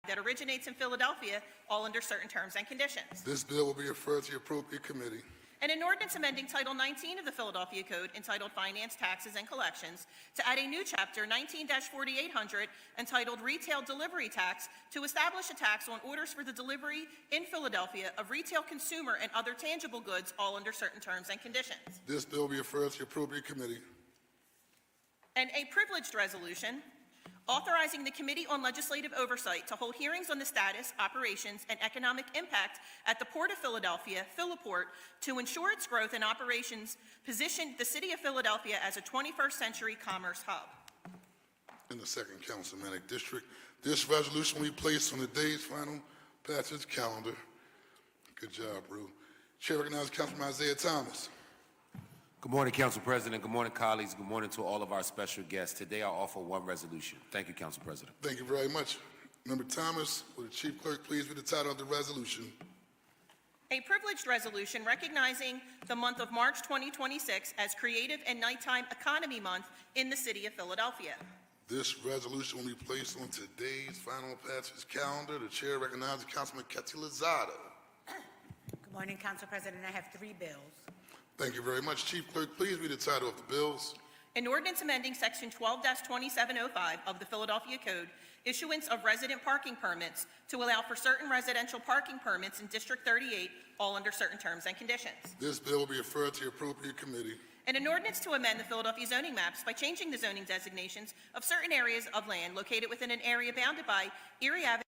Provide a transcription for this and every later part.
that originates in Philadelphia, all under certain terms and conditions. This bill will be referred to the appropriate committee. And an ordinance amending Title 19 of the Philadelphia Code entitled Finance, Taxes, and Collections to add a new chapter 19-4800 entitled Retail Delivery Tax to establish a tax on orders for the delivery in Philadelphia of retail consumer and other tangible goods, all under certain terms and conditions. This bill will be referred to the appropriate committee. And a privileged resolution authorizing the Committee on Legislative Oversight to hold hearings on the status, operations, and economic impact at the Port of Philadelphia, Philiport, to ensure its growth and operations position the City of Philadelphia as a 21st century commerce hub. In the 2nd Councilmanic District, this resolution will be placed on the day's final passage calendar. Good job, Rue. Chair recognizes Councilman Isaiah Thomas. Good morning, Council President. Good morning, colleagues. Good morning to all of our special guests. Today, I'll offer one resolution. Thank you, Council President. Thank you very much. Member Thomas, will the Chief Clerk please read the title of the resolution? A privileged resolution recognizing the month of March 2026 as Creative and Nighttime Economy Month in the City of Philadelphia. This resolution will be placed on today's final passage calendar. The Chair recognizes Councilman Ketty Lozado. Good morning, Council President. I have 3 bills. Thank you very much. Chief Clerk, please read the title of the bills. An ordinance amending Section 12-2705 of the Philadelphia Code, issuance of resident parking permits to allow for certain residential parking permits in District 38, all under certain terms and conditions. This bill will be referred to the appropriate committee. And an ordinance to amend the Philadelphia zoning maps by changing the zoning designations of certain areas of land located within an area bounded by Erie Avenue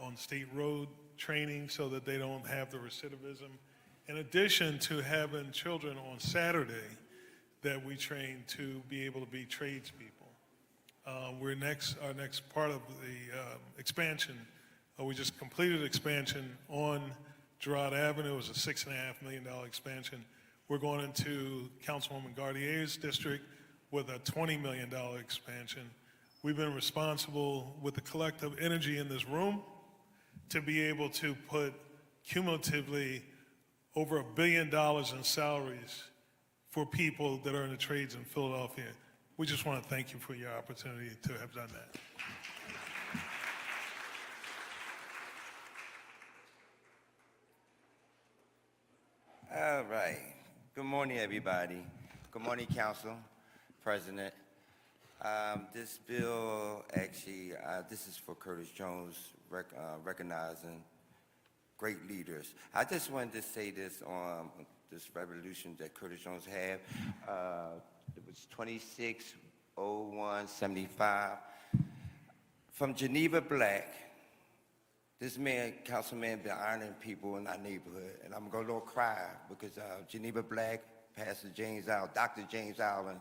on state road training so that they don't have the recidivism. In addition to having children on Saturday that we train to be able to be tradespeople. Our next part of the expansion, we just completed expansion on Girard Avenue. It was a $6.5 million expansion. We're going into Councilwoman Gardier's district with a $20 million expansion. We've been responsible with the collective energy in this room to be able to put cumulatively over $1 billion in salaries for people that are in the trades in Philadelphia. We just want to thank you for your opportunity to have done that. All right. Good morning, everybody. Good morning, Council, President. This bill, actually, this is for Curtis Jones, recognizing great leaders. I just wanted to say this on this revolution that Curtis Jones had. It was 260175. From Geneva Black, this man, councilman, been ironing people in our neighborhood, and I'm gonna go cry because Geneva Black, Pastor James Allen, Dr. James Allen,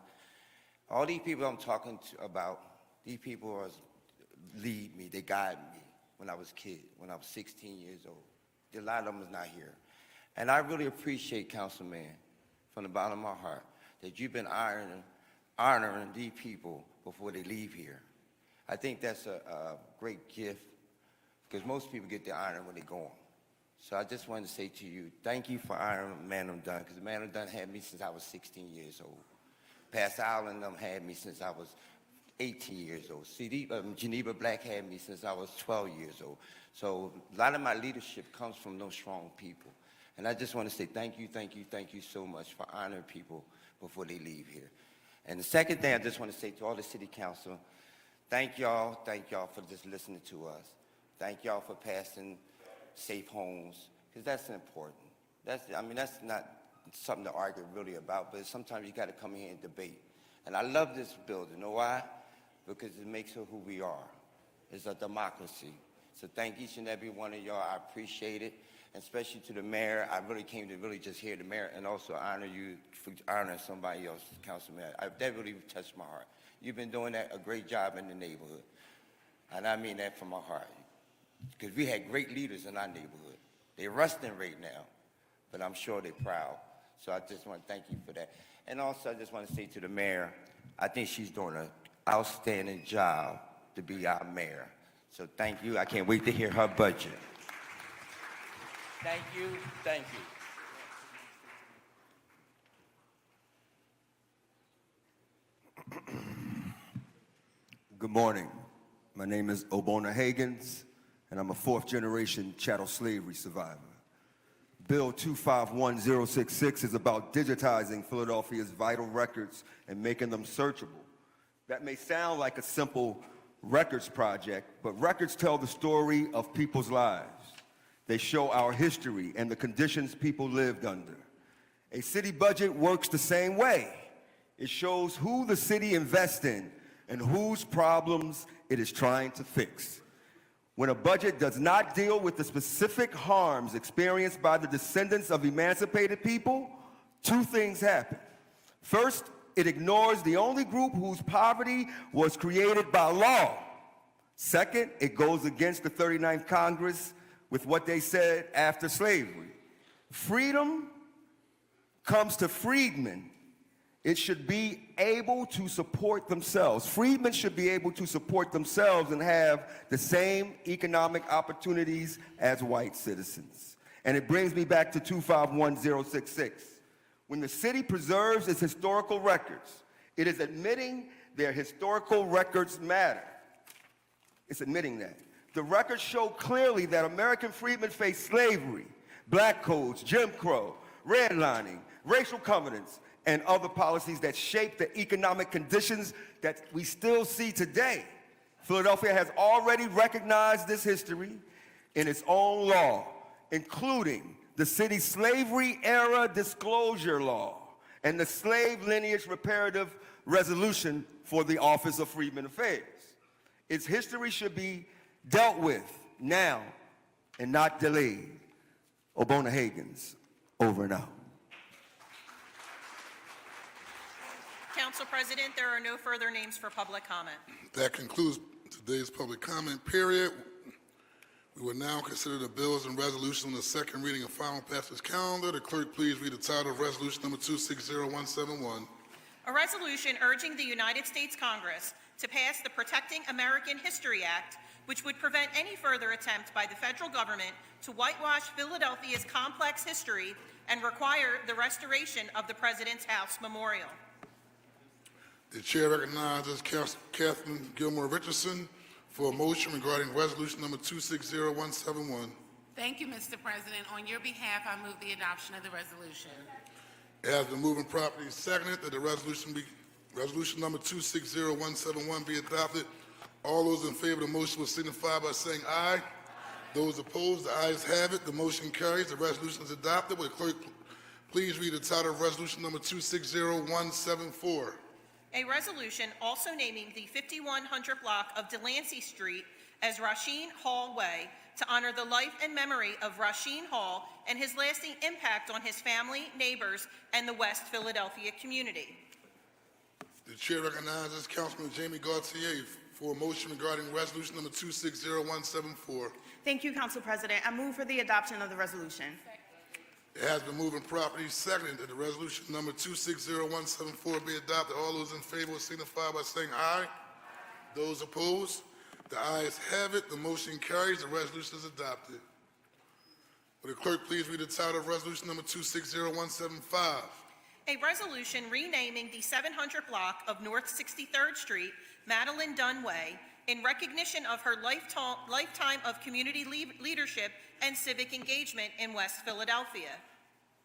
all these people I'm talking about, these people lead me, they guide me when I was a kid, when I was 16 years old. A lot of them is not here. And I really appreciate, Councilman, from the bottom of my heart, that you've been honoring these people before they leave here. I think that's a great gift, because most people get the honor when they go on. So I just wanted to say to you, thank you for honoring Man of Dunn, because Man of Dunn had me since I was 16 years old. Pastor Allen had me since I was 18 years old. Geneva Black had me since I was 12 years old. So a lot of my leadership comes from those strong people. And I just want to say thank you so much for honoring people before they leave here. And the second thing I just want to say to all the city council, thank y'all for just listening to us. Thank y'all for passing safe homes, because that's important. That's not something to argue really about, but sometimes you got to come here and debate. And I love this building. You know why? Because it makes it who we are. It's a democracy. So thank each and every one of y'all. I appreciate it. And especially to the mayor. I really came to really just hear the mayor and also honor you for honoring somebody else, Councilman. That really touched my heart. You've been doing a great job in the neighborhood. And I mean that from my heart. Because we had great leaders in our neighborhood. They're rusting right now, but I'm sure they're proud. So I just want to thank you for that. And also I just want to say to the mayor, I think she's doing an outstanding job to be our mayor. So thank you. I can't wait to hear her budget. Thank you. Thank you. Good morning. My name is Obona Hagans, and I'm a fourth-generation chattel slavery survivor. Bill 251066 is about digitizing Philadelphia's vital records and making them searchable. That may sound like a simple records project, but records tell the story of people's lives. They show our history and the conditions people lived under. A city budget works the same way. It shows who the city invests in and whose problems it is trying to fix. When a budget does not deal with the specific harms experienced by the descendants of emancipated people, two things happen. First, it ignores the only group whose poverty was created by law. Second, it goes against the 39th Congress with what they said after slavery. Freedom comes to freedmen. It should be able to support themselves. Freedmen should be able to support themselves and have the same economic opportunities as white citizens. And it brings me back to 251066. When the city preserves its historical records, it is admitting their historical records matter. It's admitting that. The records show clearly that American freedmen faced slavery, black codes, Jim Crow, redlining, racial covenants, and other policies that shape the economic conditions that we still see today. Philadelphia has already recognized this history in its own law, including the city's slavery-era disclosure law and the slave lineage reparative resolution for the Office of Freedmen Affairs. Its history should be dealt with now and not delayed. Obona Higgins, over and out. Council President, there are no further names for public comment. That concludes today's public comment period. We will now consider the bills and resolutions on the second reading and final passage calendar. The clerk, please read the title of resolution number 260171. A resolution urging the United States Congress to pass the Protecting American History Act, which would prevent any further attempt by the federal government to whitewash Philadelphia's complex history and require the restoration of the President's House Memorial. The chair recognizes Catherine Gilmore Richardson for a motion regarding resolution number 260171. Thank you, Mr. President. On your behalf, I move the adoption of the resolution. It has been moved and properly seconded that the resolution number 260171 be adopted. All those in favor of the motion will signify by saying aye. Those opposed, the ayes have it. The motion carries. The resolution is adopted. Will the clerk please read the title of resolution number 260174? A resolution also naming the 5100 block of Delancey Street as Rasheen Hall Way to honor the life and memory of Rasheen Hall and his lasting impact on his family, neighbors, and the West Philadelphia community. The chair recognizes Councilman Jamie Gauthier for a motion regarding resolution number 260174. Thank you, Council President. I move for the adoption of the resolution. It has been moved and properly seconded that the resolution number 260174 be adopted. All those in favor will signify by saying aye. Those opposed, the ayes have it. The motion carries. The resolution is adopted. Will the clerk please read the title of resolution number 260175? A resolution renaming the 700 block of North 63rd Street, Madeline Dunn Way, in recognition of her lifetime of community leadership and civic engagement in West Philadelphia.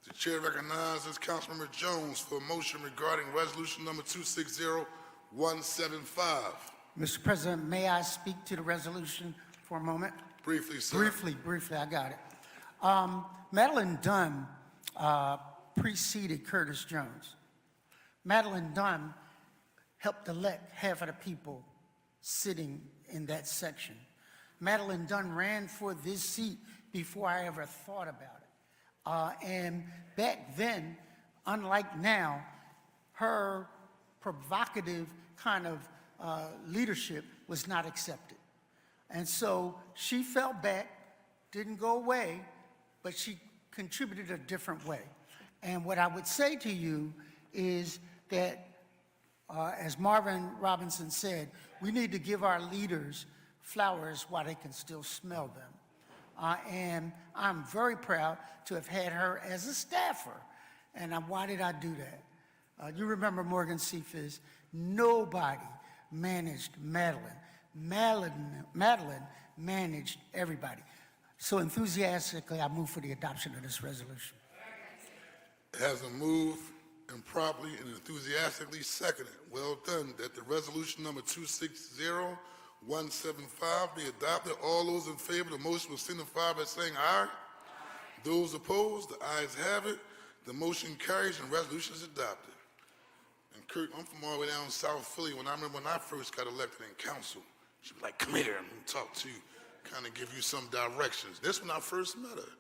The chair recognizes Councilmember Jones for a motion regarding resolution number 260175. Mr. President, may I speak to the resolution for a moment? Briefly, sir. Briefly, I got it. Madeline Dunn preceded Curtis Jones. Madeline Dunn helped elect half of the people sitting in that section. Madeline Dunn ran for this seat before I ever thought about it. And back then, unlike now, her provocative kind of leadership was not accepted. And so she fell back, didn't go away, but she contributed a different way. And what I would say to you is that, as Marvin Robinson said, we need to give our leaders flowers while they can still smell them. And I'm very proud to have had her as a staffer. And why did I do that? You remember Morgan Cephas? Nobody managed Madeline. Madeline managed everybody. So enthusiastically, I move for the adoption of this resolution. It has been moved and properly and enthusiastically seconded. Well done. That the resolution number 260175 be adopted. All those in favor of the motion will signify by saying aye. Those opposed, the ayes have it. The motion carries and resolution is adopted. And Kurt, I'm from all the way down South Philly. I remember when I first got elected in council, she'd be like, come here and talk to you, kind of give you some directions. This when I first met her,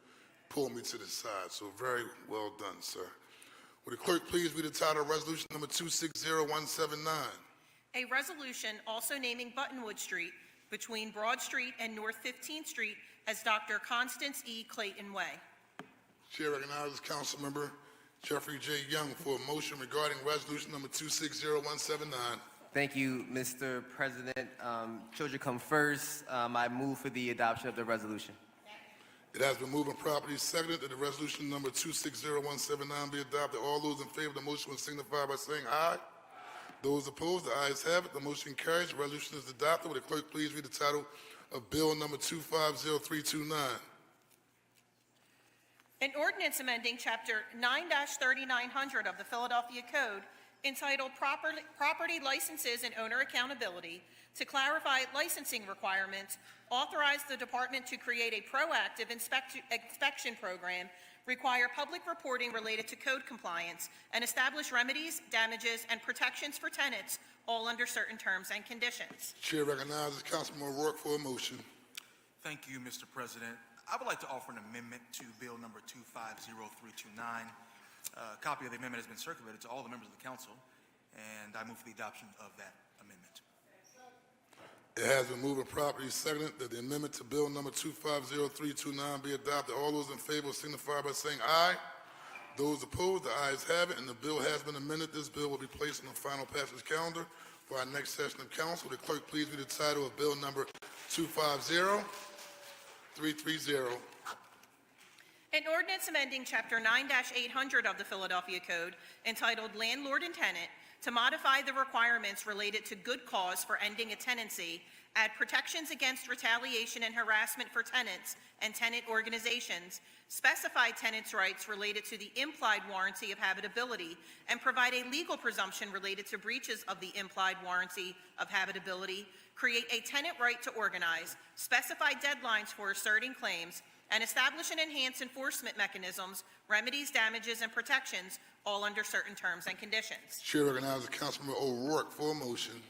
pulled me to the side. So very well done, sir. Would the clerk please read the title of resolution number 260179? A resolution also naming Buttonwood Street between Broad Street and North 15th Street as Dr. Constance E. Clayton Way. Chair recognizes Councilmember Jeffrey J. Young for a motion regarding resolution number 260179. Thank you, Mr. President. Children come first. I move for the adoption of the resolution. It has been moved and properly seconded that the resolution number 260179 be adopted. All those in favor of the motion will signify by saying aye. Those opposed, the ayes have it. The motion carries. The resolution is adopted. Will the clerk please read the title of bill number 250329? An ordinance amending Chapter 9-3900 of the Philadelphia Code entitled Property Licenses and Owner Accountability to clarify licensing requirements, authorize the department to create a proactive inspection program, require public reporting related to code compliance, and establish remedies, damages, and protections for tenants, all under certain terms and conditions. Chair recognizes Councilman O'Rourke for a motion. Thank you, Mr. President. I would like to offer an amendment to Bill number 250329. A copy of the amendment has been circulated to all the members of the council, and I move for the adoption of that amendment. It has been moved and properly seconded that the amendment to Bill number 250329 be adopted. All those in favor signify by saying aye. Those opposed, the ayes have it, and the bill has been amended. This bill will be placed on the final passage calendar for our next session of council. Will the clerk please read the title of Bill number 250330? An ordinance amending Chapter 9-800 of the Philadelphia Code entitled Landlord and Tenant to modify the requirements related to good cause for ending a tenancy, add protections against retaliation and harassment for tenants and tenant organizations, specify tenants' rights related to the implied warranty of habitability, and provide a legal presumption related to breaches of the implied warranty of habitability, create a tenant right to organize, specify deadlines for asserting claims, and establish and enhance enforcement mechanisms, remedies, damages, and protections, all under certain terms and conditions. Chair recognizes Councilmember O'Rourke for a motion.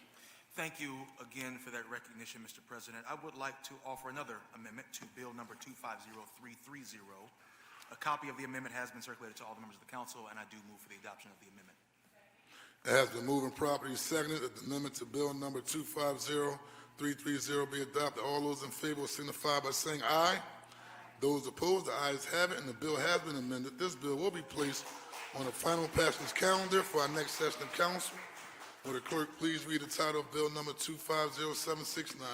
Thank you again for that recognition, Mr. President. I would like to offer another amendment to Bill number 250330. A copy of the amendment has been circulated to all the members of the council, and I do move for the adoption of the amendment. It has been moved and properly seconded that the amendment to Bill number 250330 be adopted. All those in favor will signify by saying aye. Those opposed, the ayes have it, and the bill has been amended. This bill will be placed on the final passage calendar for our next session of council. Will the clerk please read the title of Bill number 250769?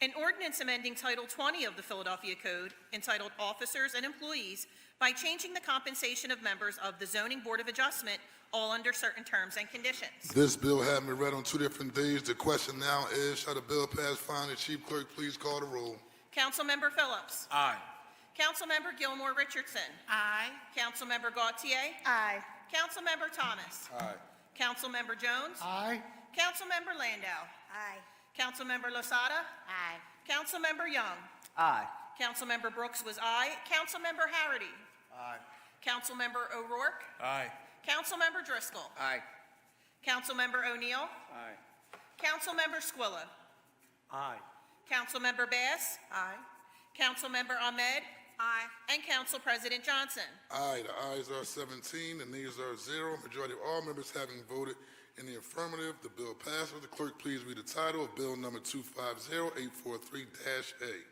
An ordinance amending Title 20 of the Philadelphia Code entitled Officers and Employees by changing the compensation of members of the Zoning Board of Adjustment, all under certain terms and conditions. This bill has been read on 2 different days. The question now is, shall the bill pass finally? Chief Clerk, please call the roll. Councilmember Phillips. Aye. Councilmember Gilmore Richardson. Aye. Councilmember Gautier. Aye. Councilmember Thomas. Aye. Councilmember Jones. Aye. Councilmember Landau. Aye. Councilmember Losada. Aye. Councilmember Young. Aye. Councilmember Brooks was aye. Councilmember Harity. Aye. Councilmember O'Rourke. Aye. Councilmember Driscoll. Aye. Councilmember O'Neill. Aye. Councilmember Squilla. Aye. Councilmember Bass. Aye. Councilmember Ahmed. Aye. And Council President Johnson. Aye. The ayes are 17, the nays are 0. Majority of all members having voted in the affirmative, the bill passes. The clerk please read the title of Bill number 250843-A.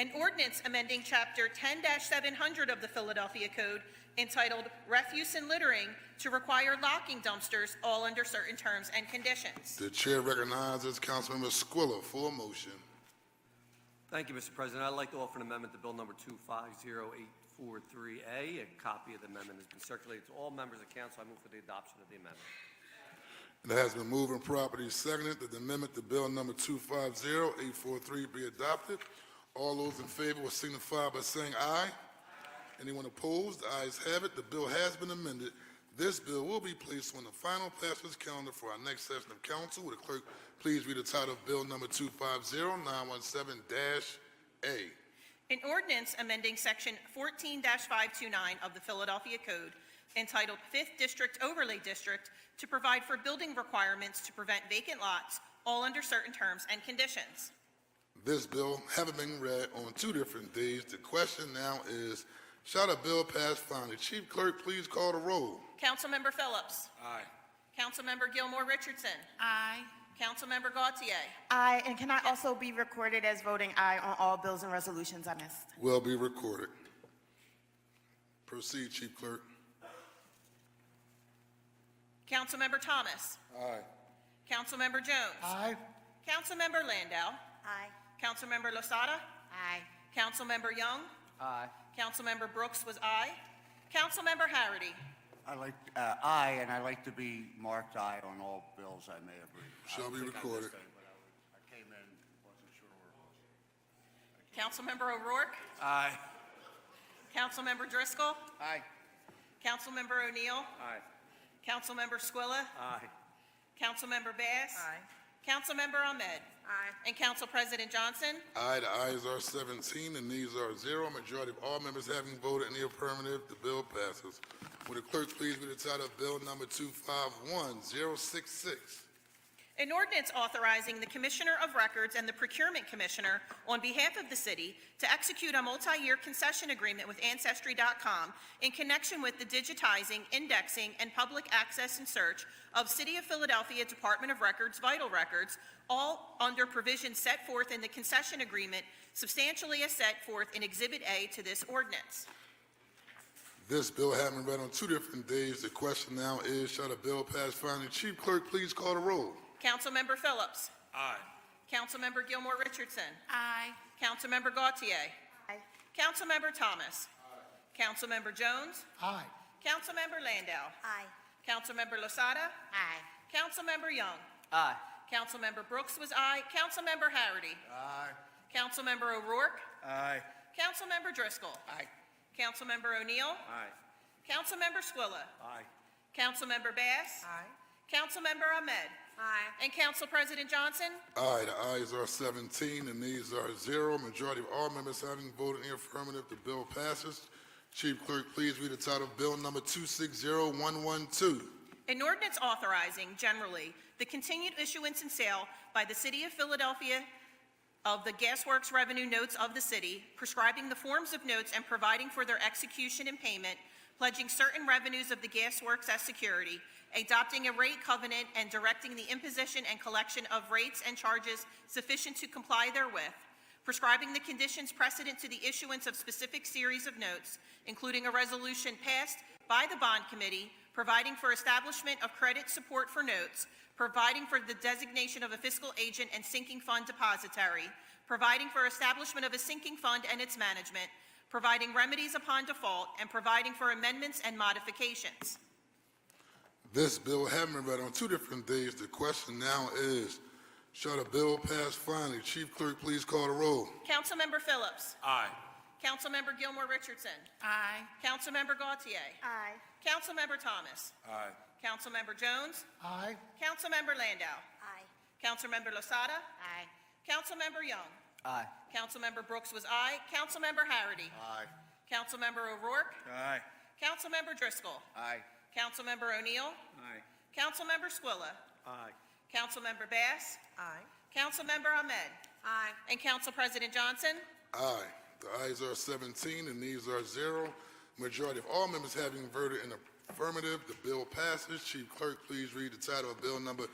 An ordinance amending Chapter 10-700 of the Philadelphia Code entitled Refuse and Littering to require locking dumpsters, all under certain terms and conditions. The chair recognizes Councilmember Squilla for a motion. Thank you, Mr. President. I'd like to offer an amendment to Bill number 250843A. A copy of the amendment has been circulated to all members of council. I move for the adoption of the amendment. It has been moved and properly seconded that the amendment to Bill number 250843 be adopted. All those in favor will signify by saying aye. Anyone opposed? The ayes have it. The bill has been amended. This bill will be placed on the final passage calendar for our next session of council. Will the clerk please read the title of Bill number 250917-A? An ordinance amending Section 14-529 of the Philadelphia Code entitled 5th District Overlay District to provide for building requirements to prevent vacant lots, all under certain terms and conditions. This bill having been read on 2 different days, the question now is, shall the bill pass finally? Chief Clerk, please call the roll. Councilmember Phillips. Aye. Councilmember Gilmore Richardson. Aye. Councilmember Gautier. Aye, and can I also be recorded as voting aye on all bills and resolutions I missed? Will be recorded. Proceed, Chief Clerk. Councilmember Thomas. Aye. Councilmember Jones. Aye. Councilmember Landau. Aye. Councilmember Losada. Aye. Councilmember Young. Aye. Councilmember Brooks was aye. Councilmember Harity. Aye, and I'd like to be marked aye on all bills I may have read. Shall be recorded. I came in, wasn't sure where. Councilmember O'Rourke. Aye. Councilmember Driscoll. Aye. Councilmember O'Neill. Aye. Councilmember Squilla. Aye. Councilmember Bass. Aye. Councilmember Ahmed. Aye. And Council President Johnson. Aye, the ayes are 17, the nays are 0. Majority of all members having voted in the affirmative, the bill passes. Will the clerk please read the title of Bill number 251066? An ordinance authorizing the Commissioner of Records and the Procurement Commissioner on behalf of the city to execute a multi-year concession agreement with Ancestry.com in connection with the digitizing, indexing, and public access and search of City of Philadelphia Department of Records vital records, all under provisions set forth in the concession agreement, substantially as set forth in Exhibit A to this ordinance. This bill having been read on 2 different days, the question now is, shall the bill pass finally? Chief Clerk, please call the roll. Councilmember Phillips. Aye. Councilmember Gilmore Richardson. Aye. Councilmember Gautier. Aye. Councilmember Thomas. Councilmember Jones. Aye. Councilmember Landau. Aye. Councilmember Losada. Aye. Councilmember Young. Aye. Councilmember Brooks was aye. Councilmember Harity. Aye. Councilmember O'Rourke. Aye. Councilmember Driscoll. Aye. Councilmember O'Neill. Aye. Councilmember Squilla. Aye. Councilmember Bass. Aye. Councilmember Ahmed. Aye. And Council President Johnson. Aye, the ayes are 17, the nays are 0. Majority of all members having voted in the affirmative, the bill passes. Chief Clerk, please read the title of Bill Number 260112. An ordinance authorizing, generally, the continued issuance and sale by the City of Philadelphia of the Gasworks revenue notes of the city, prescribing the forms of notes and providing for their execution and payment, pledging certain revenues of the Gasworks as security, adopting a rate covenant, and directing the imposition and collection of rates and charges sufficient to comply therewith, prescribing the conditions precedent to the issuance of specific series of notes, including a resolution passed by the bond committee, providing for establishment of credit support for notes, providing for the designation of a fiscal agent and sinking fund depositary, providing for establishment of a sinking fund and its management, providing remedies upon default, and providing for amendments and modifications. This bill having been read on 2 different days, the question now is, shall the bill pass finally? Chief Clerk, please call the roll. Councilmember Phillips. Aye. Councilmember Gilmore Richardson. Aye. Councilmember Gautier. Aye. Councilmember Thomas. Aye. Councilmember Jones. Aye. Councilmember Landau. Aye. Councilmember Losada. Aye. Councilmember Young. Aye. Councilmember Brooks was aye. Councilmember Harity. Aye. Councilmember O'Rourke. Aye. Councilmember Driscoll. Aye. Councilmember O'Neill. Aye. Councilmember Squilla. Aye. Councilmember Bass. Aye. Councilmember Ahmed. Aye. And Council President Johnson. Aye. The ayes are 17, the nays are 0. Majority of all members having voted in the affirmative, the bill passes. Chief Clerk, please read the title of Bill Number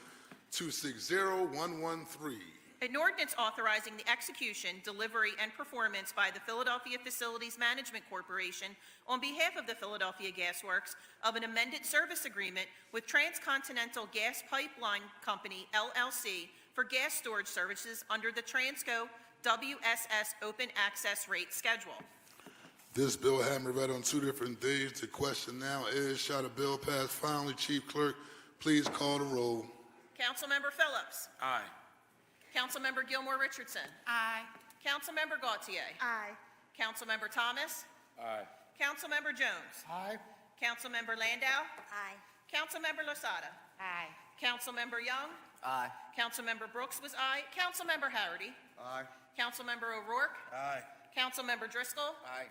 260113. An ordinance authorizing the execution, delivery, and performance by the Philadelphia Facilities Management Corporation on behalf of the Philadelphia Gas Works of an amended service agreement with Transcontinental Gas Pipeline Company, LLC, for gas storage services under the Transco WSS Open Access Rate Schedule. This bill having been read on 2 different days, the question now is, shall the bill pass finally? Chief Clerk, please call the roll. Councilmember Phillips. Aye. Councilmember Gilmore Richardson. Aye. Councilmember Gautier. Aye. Councilmember Thomas. Aye. Councilmember Jones. Aye. Councilmember Landau. Aye. Councilmember Losada. Aye. Councilmember Young. Aye. Councilmember Brooks was aye. Councilmember Harity. Aye. Councilmember O'Rourke. Aye. Councilmember Driscoll. Aye.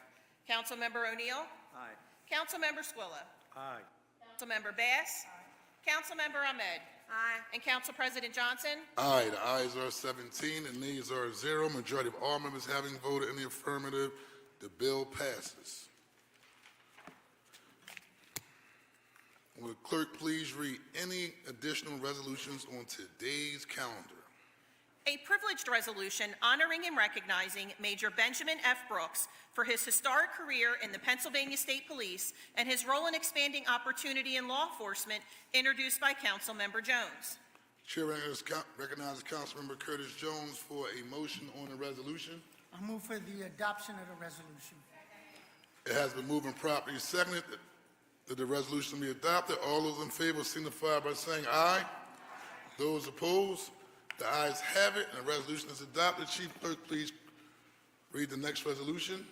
Councilmember O'Neill. Aye. Councilmember Squilla. Aye. Councilmember Bass. Councilmember Ahmed. Aye. And Council President Johnson. Aye, the ayes are 17, the nays are 0. Majority of all members having voted in the affirmative, the bill passes. Will the clerk please read any additional resolutions on today's calendar? A privileged resolution honoring and recognizing Major Benjamin F. Brooks for his historic career in the Pennsylvania State Police and his role in expanding opportunity in law enforcement, introduced by Councilmember Jones. Chair recognizes Councilmember Curtis Jones for a motion on the resolution. I move for the adoption of the resolution. It has been moved and properly seconded that the resolution be adopted. All those in favor signify by saying aye. Those opposed, the ayes have it, and the resolution is adopted. Chief Clerk, please read the next resolution.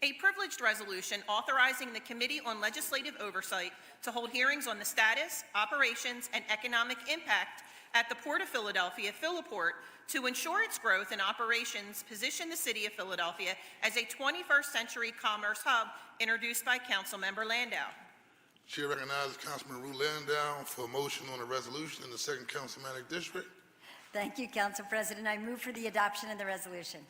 A privileged resolution authorizing the Committee on Legislative Oversight to hold hearings on the status, operations, and economic impact at the Port of Philadelphia, Philiport, to ensure its growth and operations position the City of Philadelphia as a 21st century commerce hub, introduced by Councilmember Landau. Chair recognizes Councilman Rue Landau for a motion on the resolution in the 2nd Councilmanic District. Thank you, Council President. I move for the adoption of the resolution.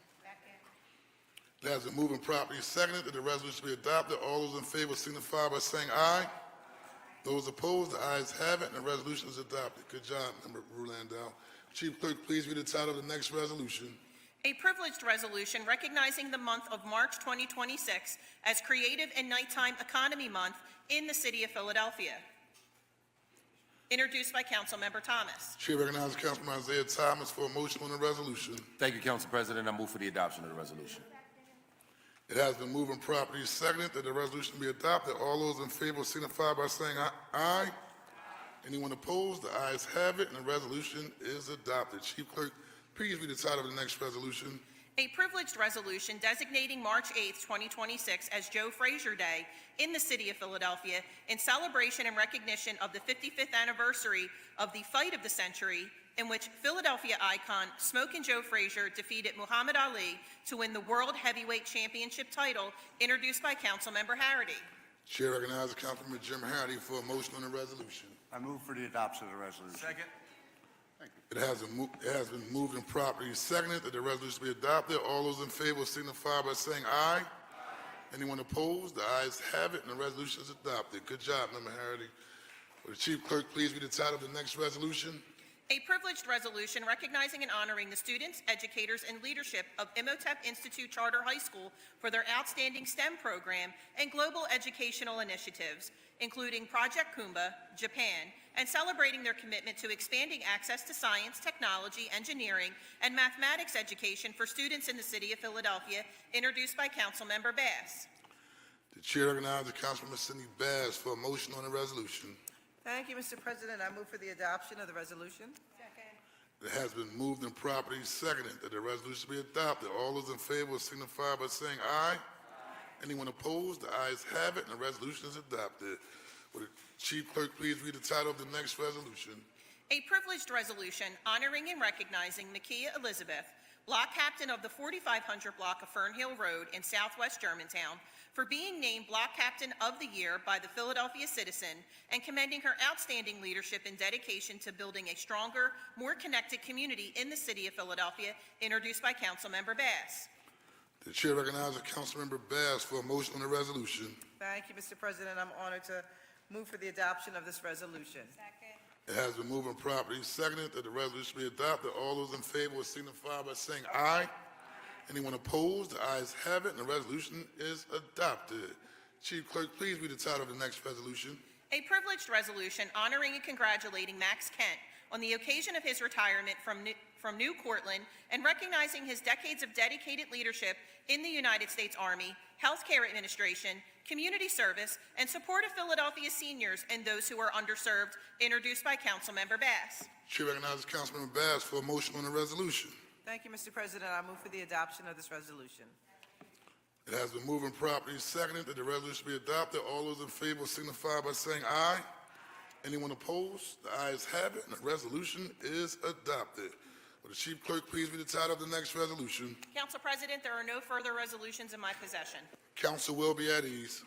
It has been moved and properly seconded that the resolution be adopted. All those in favor signify by saying aye. Those opposed, the ayes have it, and the resolution is adopted. Good job, Member Rulandau. Chief Clerk, please read the title of the next resolution. A privileged resolution recognizing the month of March 2026 as Creative and Nighttime Economy Month in the City of Philadelphia. Introduced by Councilmember Thomas. Chair recognizes Councilman Isaiah Thomas for a motion on the resolution. Thank you, Council President. I move for the adoption of the resolution. It has been moved and properly seconded that the resolution be adopted. All those in favor signify by saying aye. Anyone opposed? The ayes have it, and the resolution is adopted. Chief Clerk, please read the title of the next resolution. A privileged resolution designating March 8th, 2026 as Joe Frazier Day in the City of Philadelphia in celebration and recognition of the 55th anniversary of the fight of the century in which Philadelphia icon Smokin' Joe Frazier defeated Muhammad Ali to win the World Heavyweight Championship title, introduced by Councilmember Harity. Chair recognizes Councilman Jim Hardy for a motion on the resolution. I move for the adoption of the resolution. Second. It has been moved and properly seconded that the resolution be adopted. All those in favor signify by saying aye. Anyone opposed? The ayes have it, and the resolution is adopted. Good job, Member Harity. Will the Chief Clerk please read the title of the next resolution? A privileged resolution recognizing and honoring the students, educators, and leadership of Imhotep Institute Charter High School for their outstanding STEM program and global educational initiatives, including Project Kumba, Japan, and celebrating their commitment to expanding access to science, technology, engineering, and mathematics education for students in the City of Philadelphia, introduced by Councilmember Bass. The Chair recognizes Councilman Cindy Bass for a motion on the resolution. Thank you, Mr. President. I move for the adoption of the resolution. It has been moved and properly seconded that the resolution be adopted. All those in favor signify by saying aye. Anyone opposed? The ayes have it, and the resolution is adopted. Will the Chief Clerk please read the title of the next resolution? A privileged resolution honoring and recognizing Makia Elizabeth, block captain of the 4500 block of Fernhill Road in southwest Germantown, for being named Block Captain of the Year by the Philadelphia Citizen and commending her outstanding leadership and dedication to building a stronger, more connected community in the City of Philadelphia, introduced by Councilmember Bass. The Chair recognizes Councilmember Bass for a motion on the resolution. Thank you, Mr. President. I'm honored to move for the adoption of this resolution. It has been moved and properly seconded that the resolution be adopted. All those in favor will signify by saying aye. Anyone opposed? The ayes have it, and the resolution is adopted. Chief Clerk, please read the title of the next resolution. A privileged resolution honoring and congratulating Max Kent on the occasion of his retirement from New Cortland and recognizing his decades of dedicated leadership in the United States Army, healthcare administration, community service, and support of Philadelphia seniors and those who are underserved, introduced by Councilmember Bass. Chair recognizes Councilmember Bass for a motion on the resolution. Thank you, Mr. President. I move for the adoption of this resolution. It has been moved and properly seconded that the resolution be adopted. All those in favor signify by saying aye. Anyone opposed? The ayes have it, and the resolution is adopted. Will the Chief Clerk please read the title of the next resolution? Council President, there are no further resolutions in my possession. Council will be at ease.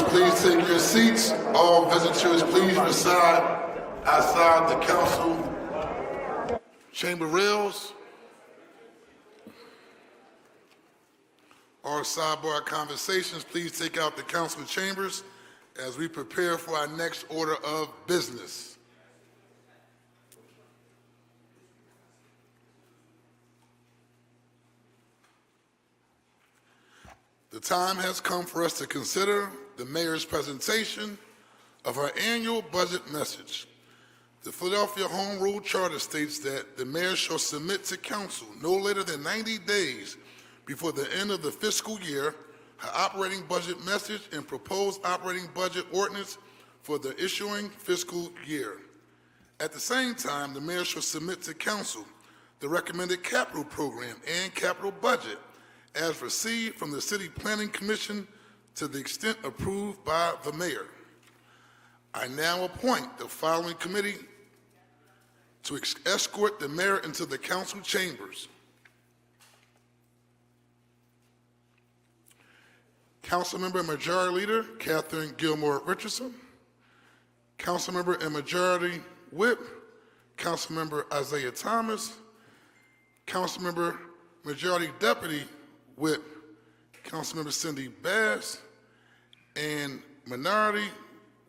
members, please take your seats. All visitors, please reside outside the council chamber rails. All sidebar conversations, please take out the council chambers as we prepare for our next order of business. The time has come for us to consider the mayor's presentation of our annual budget message. The Philadelphia Home Rule Charter states that the mayor shall submit to council no later than 90 days before the end of the fiscal year her operating budget message and proposed operating budget ordinance for the issuing fiscal year. At the same time, the mayor shall submit to council the recommended capital program and capital budget as received from the City Planning Commission to the extent approved by the mayor. I now appoint the following committee to escort the mayor into the council chambers. Councilmember and Majority Leader Catherine Gilmore Richardson. Councilmember and Majority Whip Councilmember Isaiah Thomas. Councilmember Majority Deputy Whip Councilmember Cindy Bass. And Minority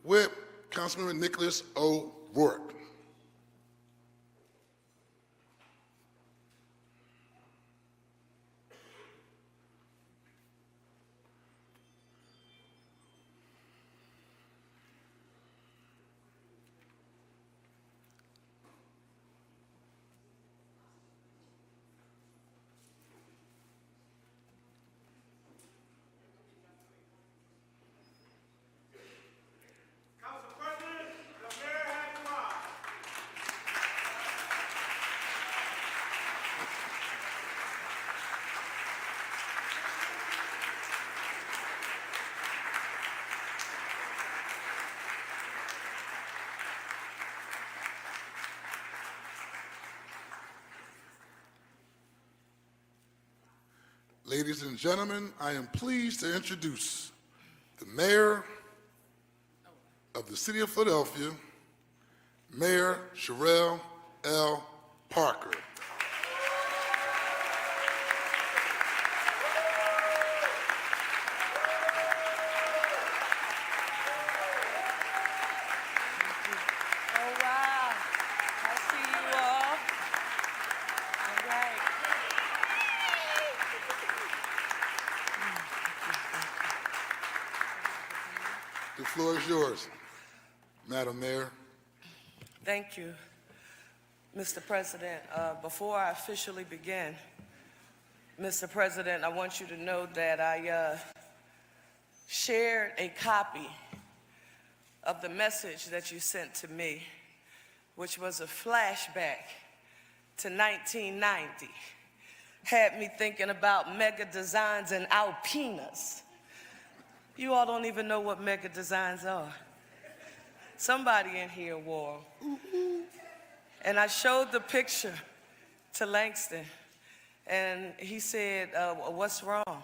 Whip Councilmember Nicholas O'Rourke. Ladies and gentlemen, I am pleased to introduce the mayor of the city of Philadelphia, Mayor Cherelle Parker. Oh, wow. I see you all. All right. The floor is yours, Madam Mayor. Thank you, Mr. President. Before I officially begin, Mr. President, I want you to know that I shared a copy of the message that you sent to me, which was a flashback to 1990. Had me thinking about Mega Designs and Alpinas. You all don't even know what Mega Designs are. Somebody in here wore them. And I showed the picture to Langston, and he said, what's wrong?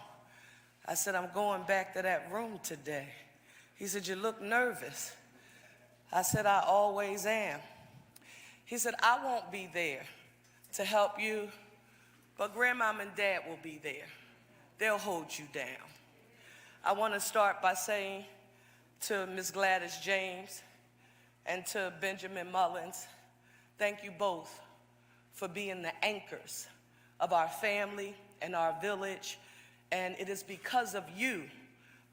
I said, I'm going back to that room today. He said, you look nervous. I said, I always am. He said, I won't be there to help you, but Grandmom and Dad will be there. They'll hold you down. I want to start by saying to Ms. Gladys James and to Benjamin Mullins, thank you both for being the anchors of our family and our village, and it is because of you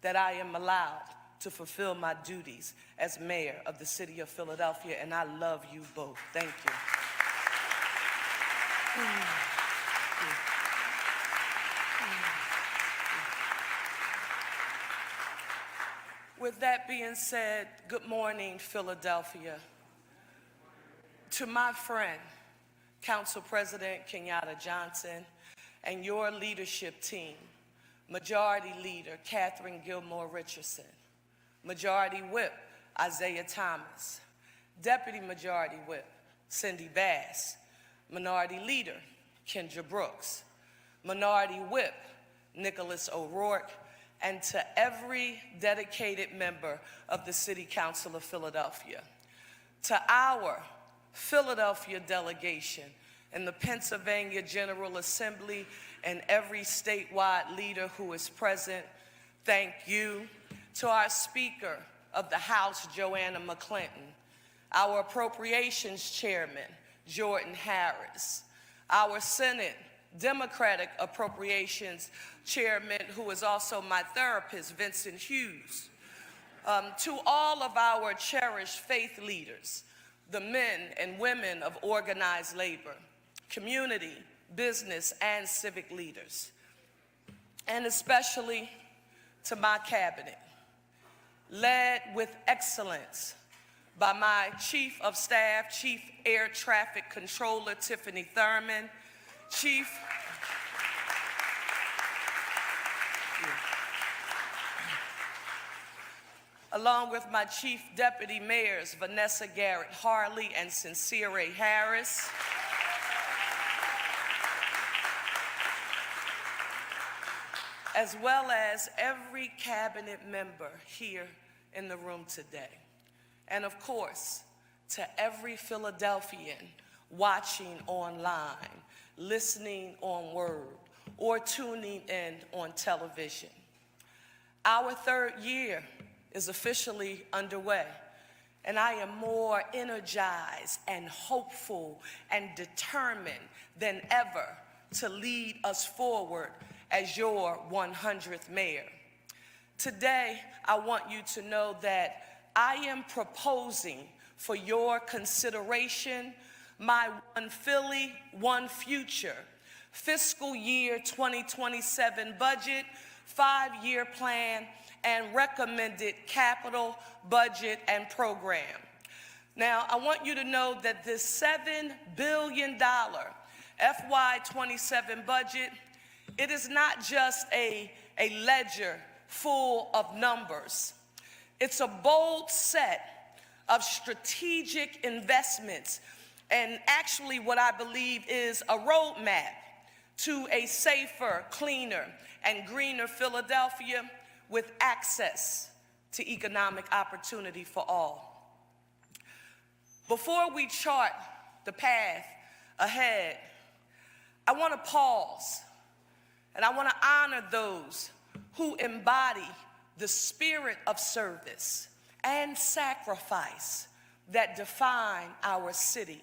that I am allowed to fulfill my duties as mayor of the city of Philadelphia, and I love you both. Thank you. With that being said, good morning, Philadelphia. To my friend, Council President Kenyatta Johnson, and your leadership team, Majority Leader Catherine Gilmore Richardson, Majority Whip Isaiah Thomas, Deputy Majority Whip Cindy Bass, Minority Leader Kendra Brooks, Minority Whip Nicholas O'Rourke, and to every dedicated member of the City Council of Philadelphia. To our Philadelphia delegation and the Pennsylvania General Assembly and every statewide leader who is present, thank you. To our Speaker of the House, Joanna McClinton, our Appropriations Chairman, Jordan Harris, our Senate Democratic Appropriations Chairman, who is also my therapist, Vincent Hughes, to all of our cherished faith leaders, the men and women of organized labor, community, business, and civic leaders, and especially to my cabinet, led with excellence by my Chief of Staff, Chief Air Traffic Controller Tiffany Thurman, along with my Chief Deputy Mayors, Vanessa Garrett Harley and Sincere A. Harris, as well as every cabinet member here in the room today. And of course, to every Philadelphian watching online, listening on Word, or tuning in on television. Our third year is officially underway, and I am more energized and hopeful and determined than ever to lead us forward as your 100th mayor. Today, I want you to know that I am proposing for your consideration my One Philly, One Future fiscal year 2027 budget, 5-year plan, and recommended capital budget and program. Now, I want you to know that this $7 billion FY27 budget, it is not just a ledger full of numbers. It's a bold set of strategic investments and actually what I believe is a roadmap to a safer, cleaner, and greener Philadelphia with access to economic opportunity for all. Before we chart the path ahead, I want to pause and I want to honor those who embody the spirit of service and sacrifice that define our city.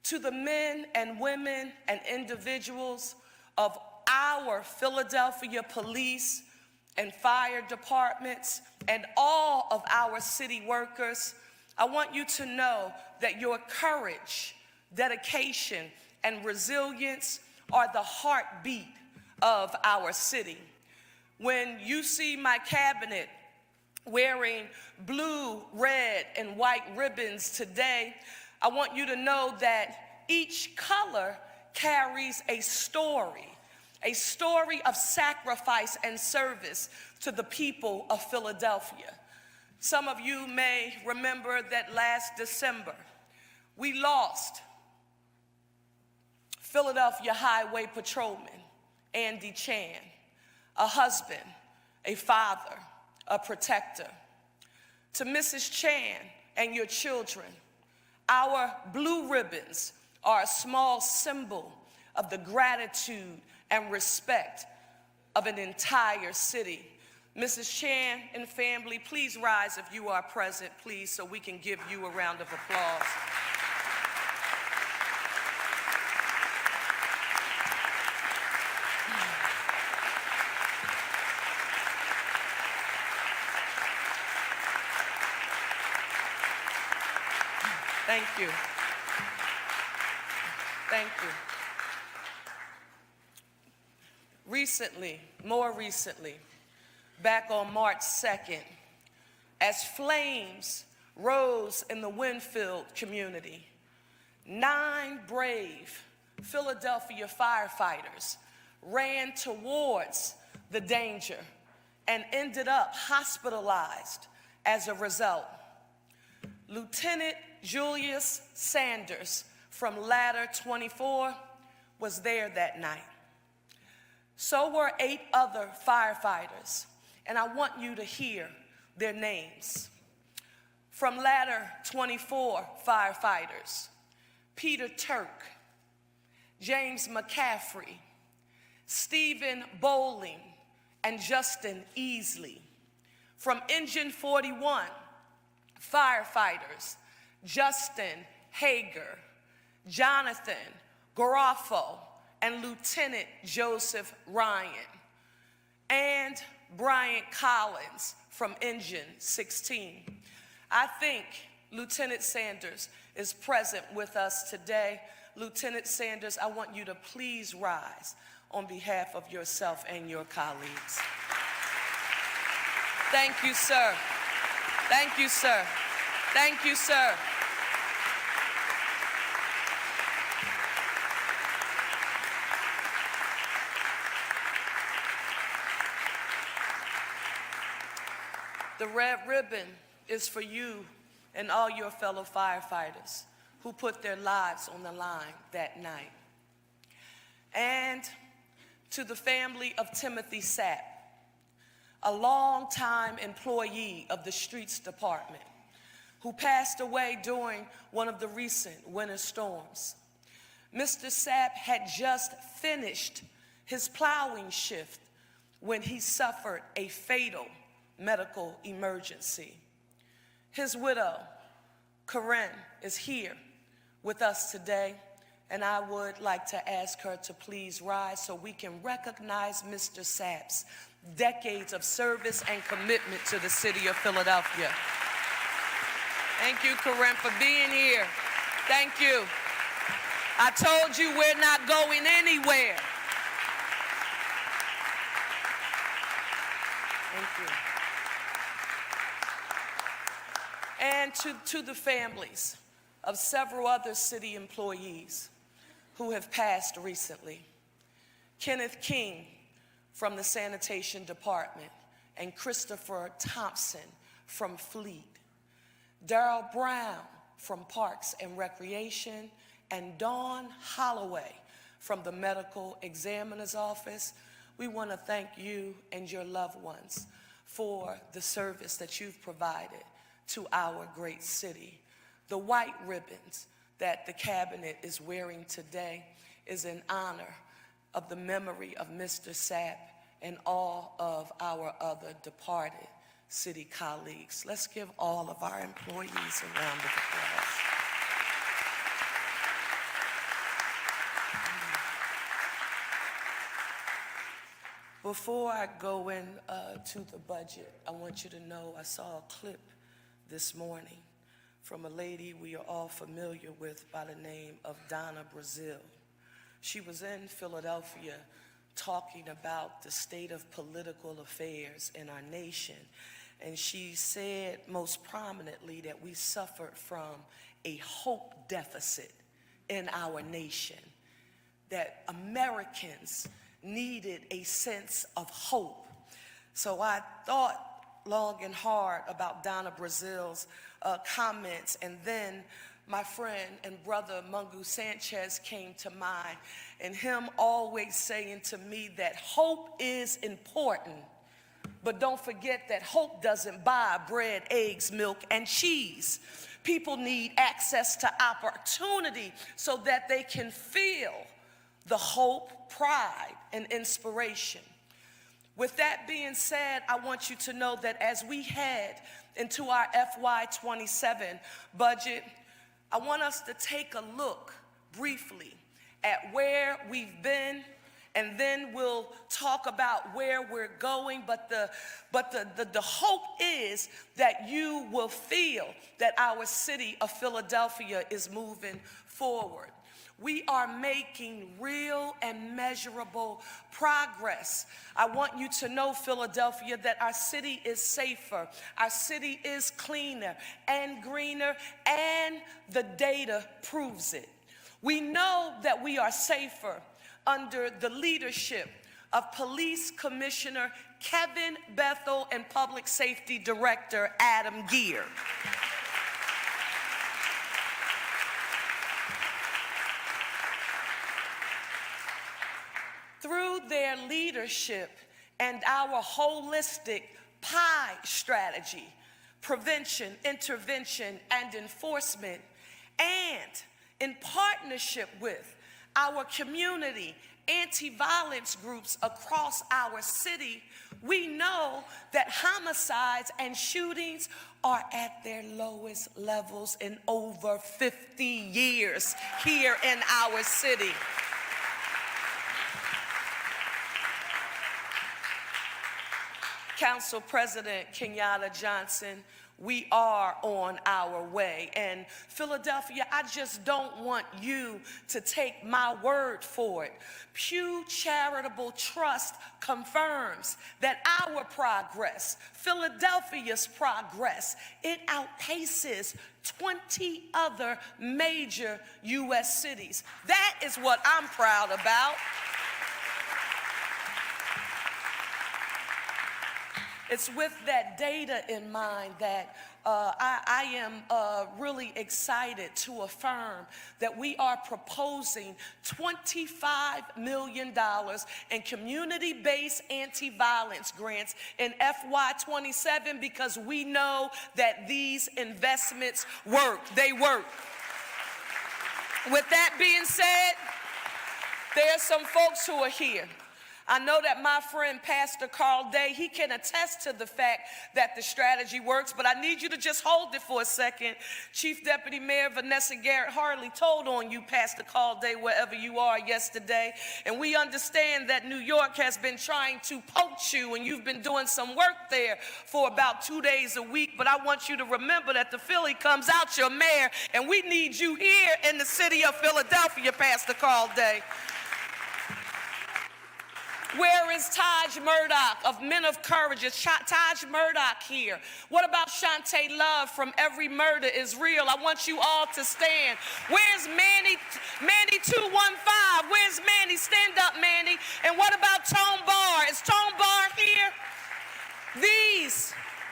To the men and women and individuals of our Philadelphia police and fire departments and all of our city workers, I want you to know that your courage, dedication, and resilience are the heartbeat of our city. When you see my cabinet wearing blue, red, and white ribbons today, I want you to know that each color carries a story of sacrifice and service to the people of Philadelphia. Some of you may remember that last December, we lost Philadelphia Highway Patrolman Andy Chan, a husband, a father, a protector. To Mrs. Chan and your children, our blue ribbons are a small symbol of the gratitude and respect of an entire city. Mrs. Chan and family, please rise if you are present, please, so we can give you a round of applause. Thank you. Thank you. More recently, back on March 2nd, as flames rose in the Winfield community, 9 brave Philadelphia firefighters ran towards the danger and ended up hospitalized as a result. Lieutenant Julius Sanders from Ladder 24 was there that night. So were 8 other firefighters, and I want you to hear their names. From Ladder 24 firefighters, Peter Turk, James McCaffrey, Stephen Bowling, and Justin Easley. From Engine 41 firefighters, Justin Hager, Jonathan Garofo, and Lieutenant Joseph Ryan, and Brian Collins from Engine 16. I think Lieutenant Sanders is present with us today. Lieutenant Sanders, I want you to please rise on behalf of yourself and your colleagues. Thank you, sir. Thank you, sir. Thank you, sir. The red ribbon is for you and all your fellow firefighters who put their lives on the line that night. And to the family of Timothy Sapp, a longtime employee of the Streets Department who passed away during one of the recent winter storms. Mr. Sapp had just finished his plowing shift when he suffered a fatal medical emergency. His widow, Corinne, is here with us today, and I would like to ask her to please rise so we can recognize Mr. Sapp's decades of service and commitment to the city of Philadelphia. Thank you, Corinne, for being here. Thank you. I told you we're not going anywhere. Thank you. And to the families of several other city employees who have passed recently. Kenneth King from the Sanitation Department and Christopher Thompson from Fleet. Darrell Brown from Parks and Recreation, and Dawn Holloway from the Medical Examiner's Office. We want to thank you and your loved ones for the service that you've provided to our great city. The white ribbons that the cabinet is wearing today is in honor of the memory of Mr. Sapp and all of our other departed city colleagues. Let's give all of our employees a round of applause. Before I go in to the budget, I want you to know I saw a clip this morning from a lady we are all familiar with by the name of Donna Brazile. She was in Philadelphia talking about the state of political affairs in our nation, and she said most prominently that we suffered from a hope deficit in our nation, that Americans needed a sense of hope. So I thought long and hard about Donna Brazile's comments, and then my friend and brother Mungu Sanchez came to mind, and him always saying to me that hope is important, but don't forget that hope doesn't buy bread, eggs, milk, and cheese. People need access to opportunity so that they can feel the hope, pride, and inspiration. With that being said, I want you to know that as we head into our FY27 budget, I want us to take a look briefly at where we've been, and then we'll talk about where we're going. But the hope is that you will feel that our city of Philadelphia is moving forward. We are making real and measurable progress. I want you to know, Philadelphia, that our city is safer, our city is cleaner and greener, and the data proves it. We know that we are safer under the leadership of Police Commissioner Kevin Bethel and Public Safety Director Adam Geer. through their leadership and our holistic PIE strategy, prevention, intervention, and enforcement, and in partnership with our community anti-violence groups across our city, we know that homicides and shootings are at their lowest levels in over 50 years here in our city. Council President Kenyatta Johnson, we are on our way. And Philadelphia, I just don't want you to take my word for it. Pew Charitable Trust confirms that our progress, Philadelphia's progress, it outpaces 20 other major U.S. cities. That is what I'm proud about. It's with that data in mind that I am really excited to affirm that we are proposing $25 million in community-based anti-violence grants in FY27 because we know that these investments work. They work. With that being said, there are some folks who are here. I know that my friend Pastor Carl Day, he can attest to the fact that the strategy works, but I need you to just hold it for a second. Chief Deputy Mayor Vanessa Garrett Hartley told on you, Pastor Carl Day, wherever you are yesterday, and we understand that New York has been trying to poach you, and you've been doing some work there for about 2 days a week, but I want you to remember that the Philly comes out your mayor, and we need you here in the city of Philadelphia, Pastor Carl Day. Where is Taj Murdoch of Men of Courage? Is Taj Murdoch here? What about Shantae Love from Every Murder Is Real? I want you all to stand. Where's Manny 215? Where's Manny? Stand up, Manny. And what about Tone Barr? Is Tone Barr here?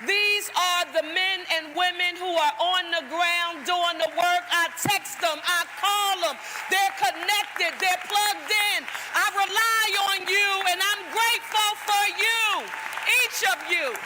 These are the men and women who are on the ground doing the work. I text them, I call them. They're connected, they're plugged in. I rely on you, and I'm grateful for you, each of you.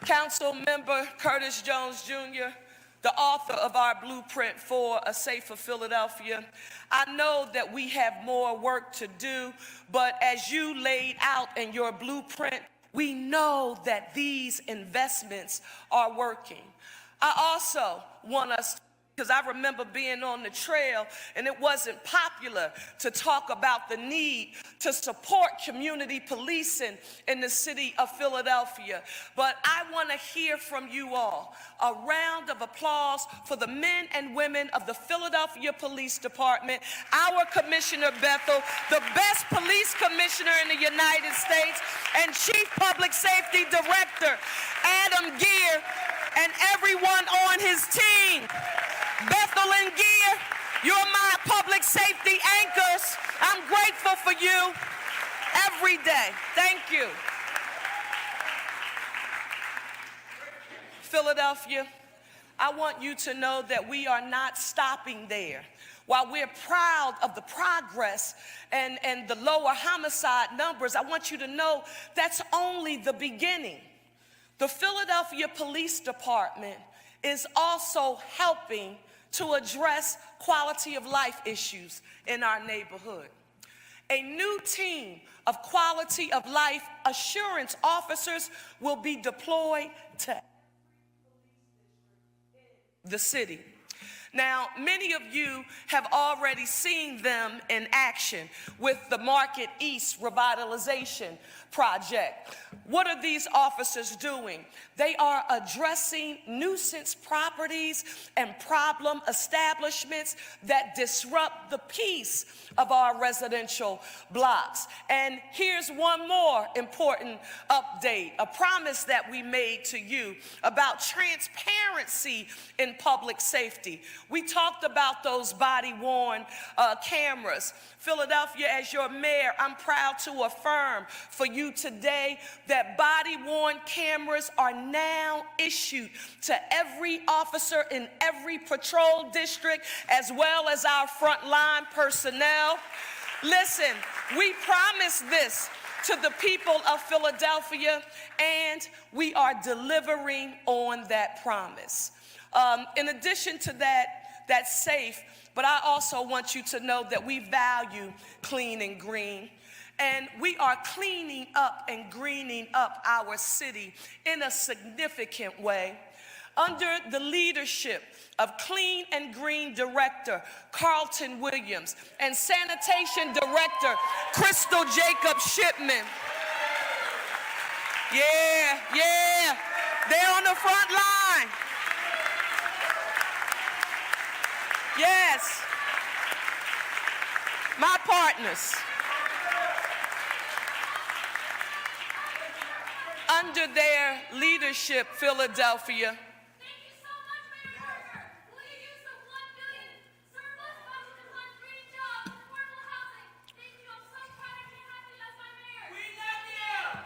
Council Member Curtis Jones Jr., the author of our blueprint for a safer Philadelphia. I know that we have more work to do, but as you laid out in your blueprint, we know that these investments are working. I also want us, because I remember being on the trail and it wasn't popular to talk about the need to support community policing in the city of Philadelphia. But I want to hear from you all. A round of applause for the men and women of the Philadelphia Police Department, our Commissioner Bethel, the best police commissioner in the United States, and Chief Public Safety Director Adam Gear, and everyone on his team. Bethel and Gear, you're my public safety anchors. I'm grateful for you every day. Thank you. Philadelphia, I want you to know that we are not stopping there. While we're proud of the progress and the lower homicide numbers, I want you to know that's only the beginning. The Philadelphia Police Department is also helping to address quality of life issues in our neighborhood. A new team of quality of life assurance officers will be deployed to the city. Now, many of you have already seen them in action with the Market East Revitalization Project. What are these officers doing? They are addressing nuisance properties and problem establishments that disrupt the peace of our residential blocks. And here's one more important update, a promise that we made to you about transparency in public safety. We talked about those body-worn cameras. Philadelphia, as your mayor, I'm proud to affirm for you today that body-worn cameras are now issued to every officer in every patrol district, as well as our frontline personnel. Listen, we promised this to the people of Philadelphia, and we are delivering on that promise. In addition to that, that's safe, but I also want you to know that we value clean and green. And we are cleaning up and greening up our city in a significant way. Under the leadership of Clean and Green Director Carlton Williams and Sanitation Director Crystal Jacob Shipman. Yeah, they're on the front line. Yes, my partners. Under their leadership, Philadelphia,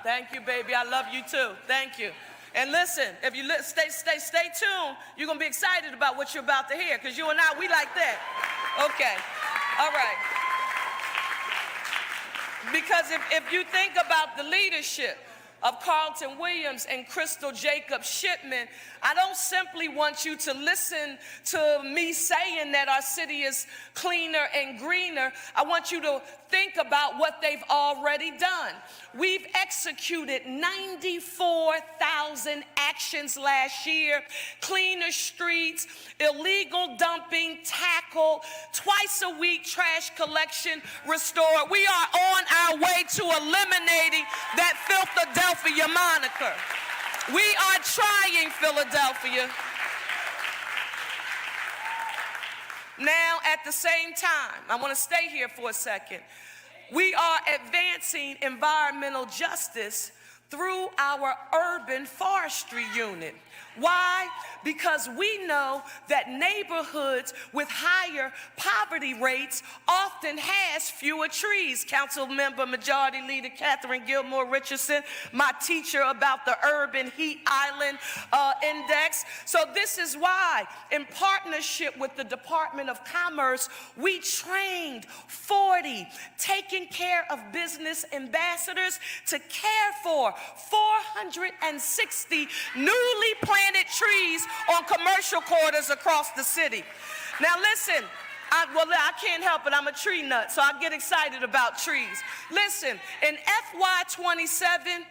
thank you, baby. I love you too. Thank you. And listen, if you stay tuned, you're going to be excited about what you're about to hear, because you and I, we like that. Okay. All right. Because if you think about the leadership of Carlton Williams and Crystal Jacob Shipman, I don't simply want you to listen to me saying that our city is cleaner and greener. I want you to think about what they've already done. We've executed 94,000 actions last year. Cleaner streets, illegal dumping tackled, twice a week trash collection restored. We are on our way to eliminating that Philadelphia moniker. We are trying, Philadelphia. Now, at the same time, I want to stay here for a second. We are advancing environmental justice through our urban forestry unit. Why? Because we know that neighborhoods with higher poverty rates often has fewer trees. Councilmember Majority Leader Catherine Gilmore Richardson, my teacher about the Urban Heat Island Index. So this is why, in partnership with the Department of Commerce, we trained 40 taking care of business ambassadors to care for 460 newly planted trees on commercial corridors across the city. Now listen, I can't help it. I'm a tree nut, so I get excited about trees. Listen, in FY27,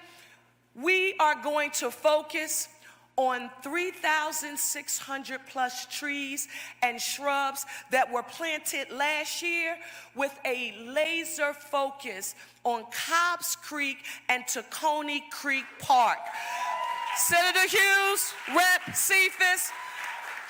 we are going to focus on 3,600 plus trees and shrubs that were planted last year, with a laser focus on Cobbs Creek and Tacony Creek Park. Senator Hughes, Rep. Cephas,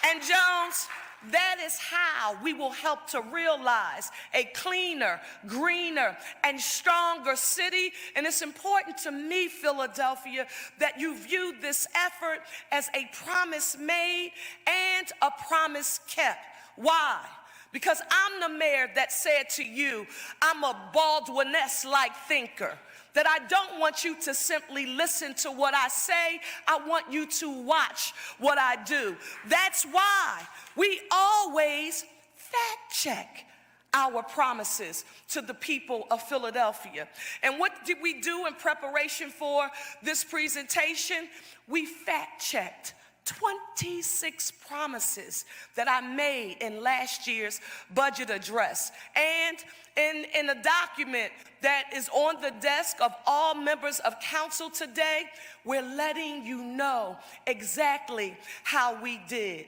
and Jones, that is how we will help to realize a cleaner, greener, and stronger city. And it's important to me, Philadelphia, that you view this effort as a promise made and a promise kept. Why? Because I'm the mayor that said to you, I'm a Baldwin-esque-like thinker, that I don't want you to simply listen to what I say. I want you to watch what I do. That's why we always fact check our promises to the people of Philadelphia. And what did we do in preparation for this presentation? We fact checked 26 promises that I made in last year's budget address. And in a document that is on the desk of all members of council today, we're letting you know exactly how we did.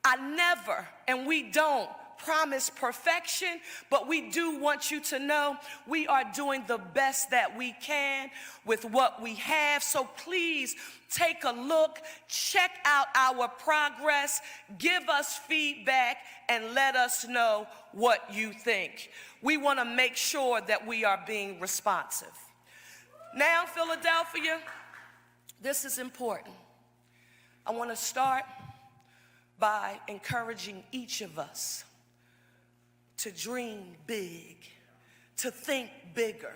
I never, and we don't, promise perfection, but we do want you to know we are doing the best that we can with what we have. So please take a look, check out our progress, give us feedback, and let us know what you think. We want to make sure that we are being responsive. Now, Philadelphia, this is important. I want to start by encouraging each of us to dream big, to think bigger.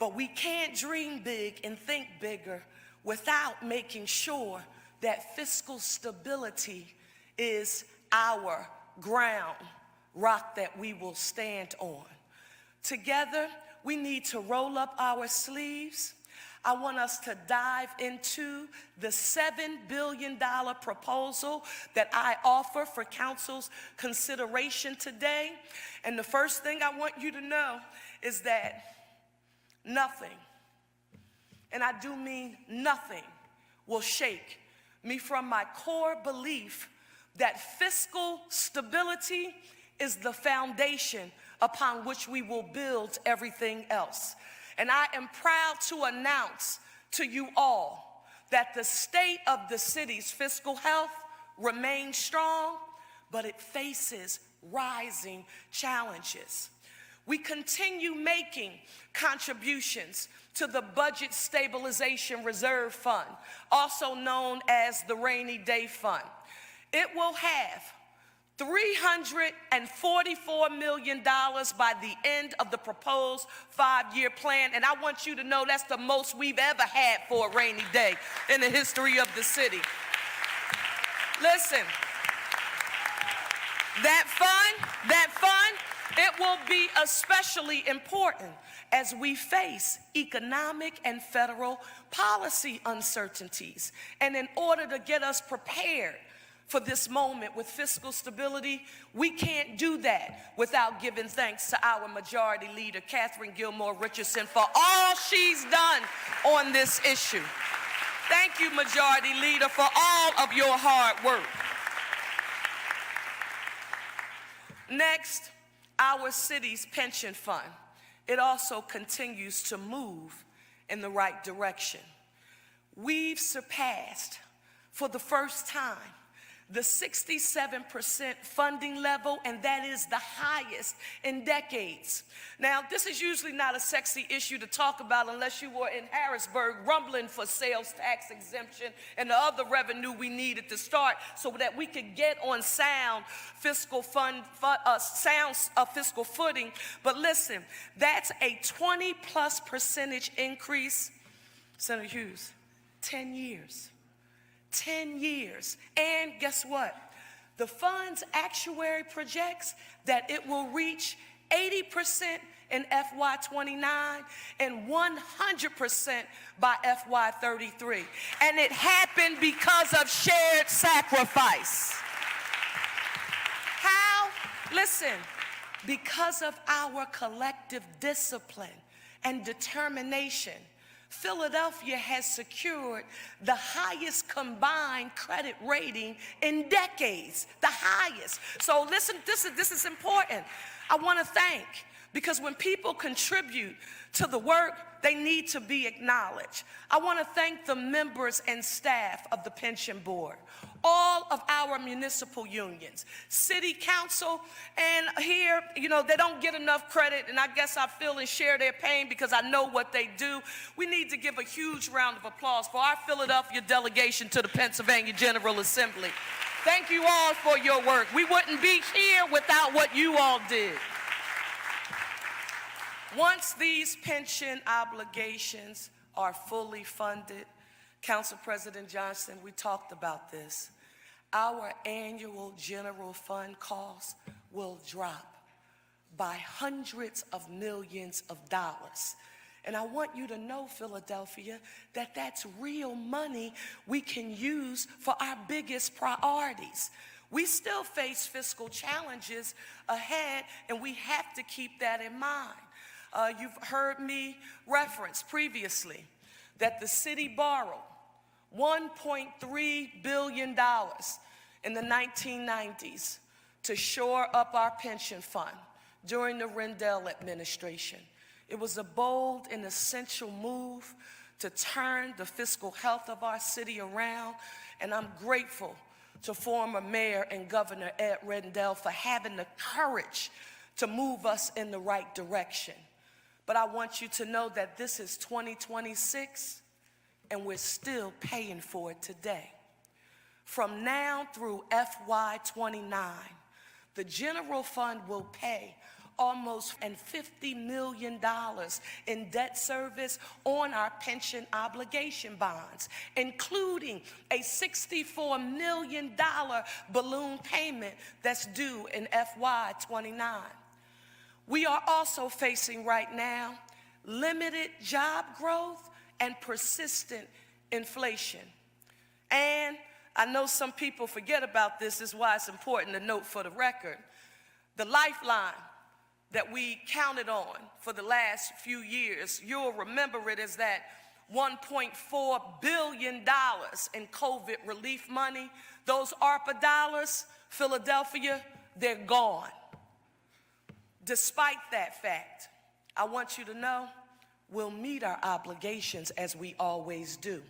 But we can't dream big and think bigger without making sure that fiscal stability is our ground, rock that we will stand on. Together, we need to roll up our sleeves. I want us to dive into the $7 billion proposal that I offer for council's consideration today. And the first thing I want you to know is that nothing, and I do mean nothing, will shake me from my core belief that fiscal stability is the foundation upon which we will build everything else. And I am proud to announce to you all that the state of the city's fiscal health remains strong, but it faces rising challenges. We continue making contributions to the Budget Stabilization Reserve Fund, also known as the Rainy Day Fund. It will have $344 million by the end of the proposed 5-year plan. And I want you to know that's the most we've ever had for a rainy day in the history of the city. Listen, that fund, it will be especially important as we face economic and federal policy uncertainties. And in order to get us prepared for this moment with fiscal stability, we can't do that without giving thanks to our Majority Leader, Catherine Gilmore Richardson, for all she's done on this issue. Thank you, Majority Leader, for all of your hard work. Next, our city's pension fund. It also continues to move in the right direction. We've surpassed, for the first time, the 67% funding level, and that is the highest in decades. Now, this is usually not a sexy issue to talk about unless you were in Harrisburg rumbling for sales tax exemption and the other revenue we needed to start so that we could get on sound fiscal fiscal footing. But listen, that's a 20+% increase. Senator Hughes, 10 years. 10 years. And guess what? The fund's actuary projects that it will reach 80% in FY29 and 100% by FY33. And it happened because of shared sacrifice. How? Listen, because of our collective discipline and determination, Philadelphia has secured the highest combined credit rating in decades, the highest. So listen, this is important. I want to thank, because when people contribute to the work, they need to be acknowledged. I want to thank the members and staff of the pension board, all of our municipal unions, city council, and here, they don't get enough credit, and I guess I feel and share their pain because I know what they do. We need to give a huge round of applause for our Philadelphia delegation to the Pennsylvania General Assembly. Thank you all for your work. We wouldn't be here without what you all did. Once these pension obligations are fully funded, Council President Johnson, we talked about this, our annual general fund costs will drop by hundreds of millions of dollars. And I want you to know, Philadelphia, that that's real money we can use for our biggest priorities. We still face fiscal challenges ahead, and we have to keep that in mind. You've heard me reference previously that the city borrowed $1.3 billion in the 1990s to shore up our pension fund during the Rendell administration. It was a bold and essential move to turn the fiscal health of our city around, and I'm grateful to former Mayor and Governor Ed Rendell for having the courage to move us in the right direction. But I want you to know that this is 2026, and we're still paying for it today. From now through FY29, the general fund will pay almost $50 million in debt service on our pension obligation bonds, including a $64 million balloon payment that's due in FY29. We are also facing right now limited job growth and persistent inflation. And I know some people forget about this, is why it's important to note for the record. The lifeline that we counted on for the last few years, you'll remember it as that $1.4 billion in COVID relief money. Those ARPA dollars, Philadelphia, they're gone. Despite that fact, I want you to know we'll meet our obligations as we always do.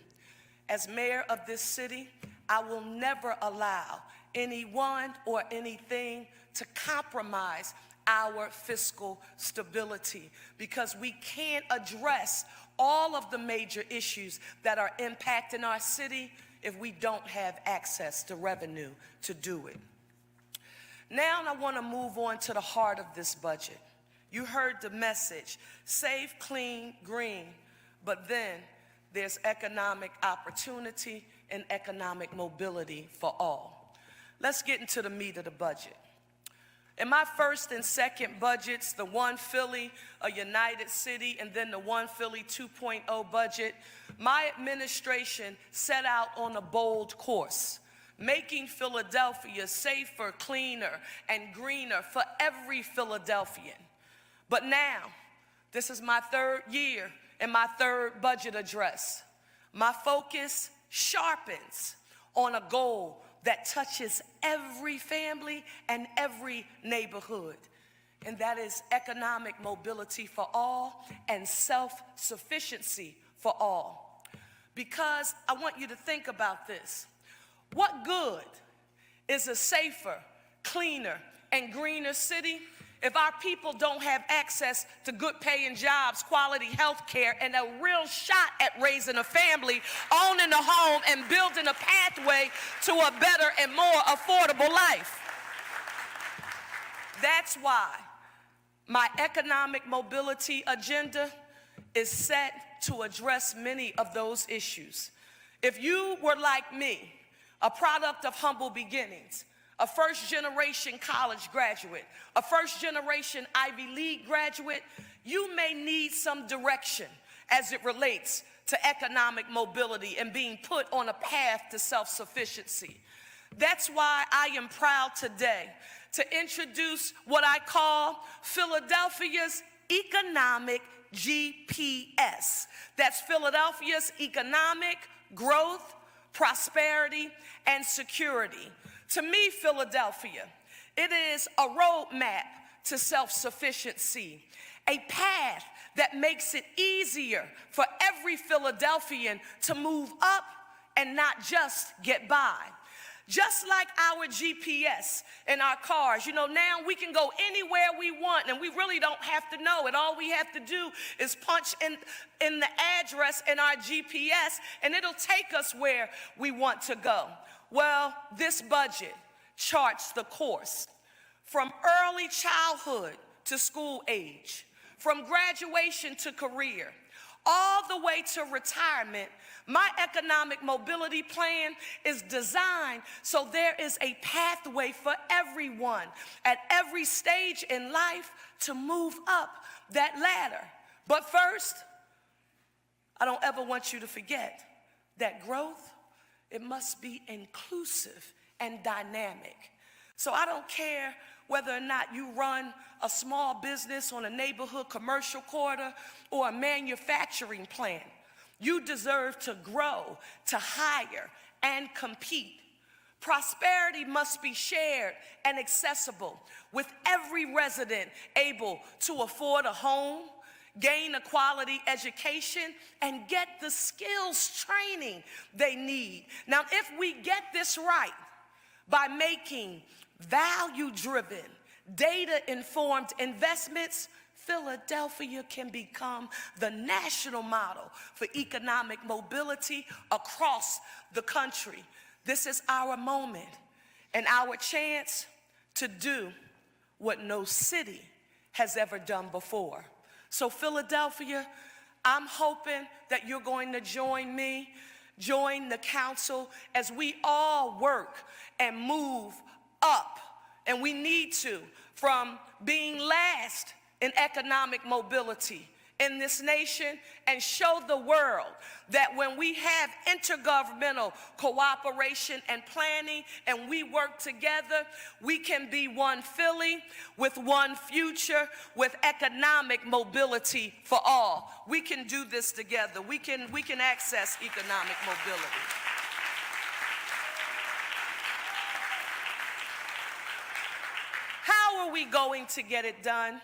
As mayor of this city, I will never allow anyone or anything to compromise our fiscal stability, because we can't address all of the major issues that are impacting our city if we don't have access to revenue to do it. Now I want to move on to the heart of this budget. You heard the message, safe, clean, green, but then there's economic opportunity and economic mobility for all. Let's get into the meat of the budget. In my first and second budgets, the One Philly, a United City, and then the One Philly 2.0 budget, my administration set out on a bold course, making Philadelphia safer, cleaner, and greener for every Philadelphian. But now, this is my third year in my third budget address. My focus sharpens on a goal that touches every family and every neighborhood, and that is economic mobility for all and self-sufficiency for all. Because I want you to think about this. What good is a safer, cleaner, and greener city if our people don't have access to good paying jobs, quality health care, and a real shot at raising a family, owning a home, and building a pathway to a better and more affordable life? That's why my economic mobility agenda is set to address many of those issues. If you were like me, a product of humble beginnings, a first-generation college graduate, a first-generation Ivy League graduate, you may need some direction as it relates to economic mobility and being put on a path to self-sufficiency. That's why I am proud today to introduce what I call Philadelphia's Economic GPS. That's Philadelphia's economic growth, prosperity, and security. To me, Philadelphia, it is a roadmap to self-sufficiency, a path that makes it easier for every Philadelphian to move up and not just get by. Just like our GPS in our cars, you know, now we can go anywhere we want and we really don't have to know it. All we have to do is punch in the address in our GPS and it'll take us where we want to go. Well, this budget charts the course from early childhood to school age, from graduation to career, all the way to retirement. My economic mobility plan is designed so there is a pathway for everyone at every stage in life to move up that ladder. But first, I don't ever want you to forget that growth, it must be inclusive and dynamic. So I don't care whether or not you run a small business on a neighborhood commercial corridor or a manufacturing plant. You deserve to grow, to hire, and compete. Prosperity must be shared and accessible, with every resident able to afford a home, gain a quality education, and get the skills training they need. Now, if we get this right by making value-driven, data-informed investments, Philadelphia can become the national model for economic mobility across the country. This is our moment and our chance to do what no city has ever done before. So Philadelphia, I'm hoping that you're going to join me, join the council as we all work and move up, and we need to, from being last in economic mobility in this nation, and show the world that when we have intergovernmental cooperation and planning and we work together, we can be one Philly with one future with economic mobility for all. We can do this together. We can access economic mobility. How are we going to get it done?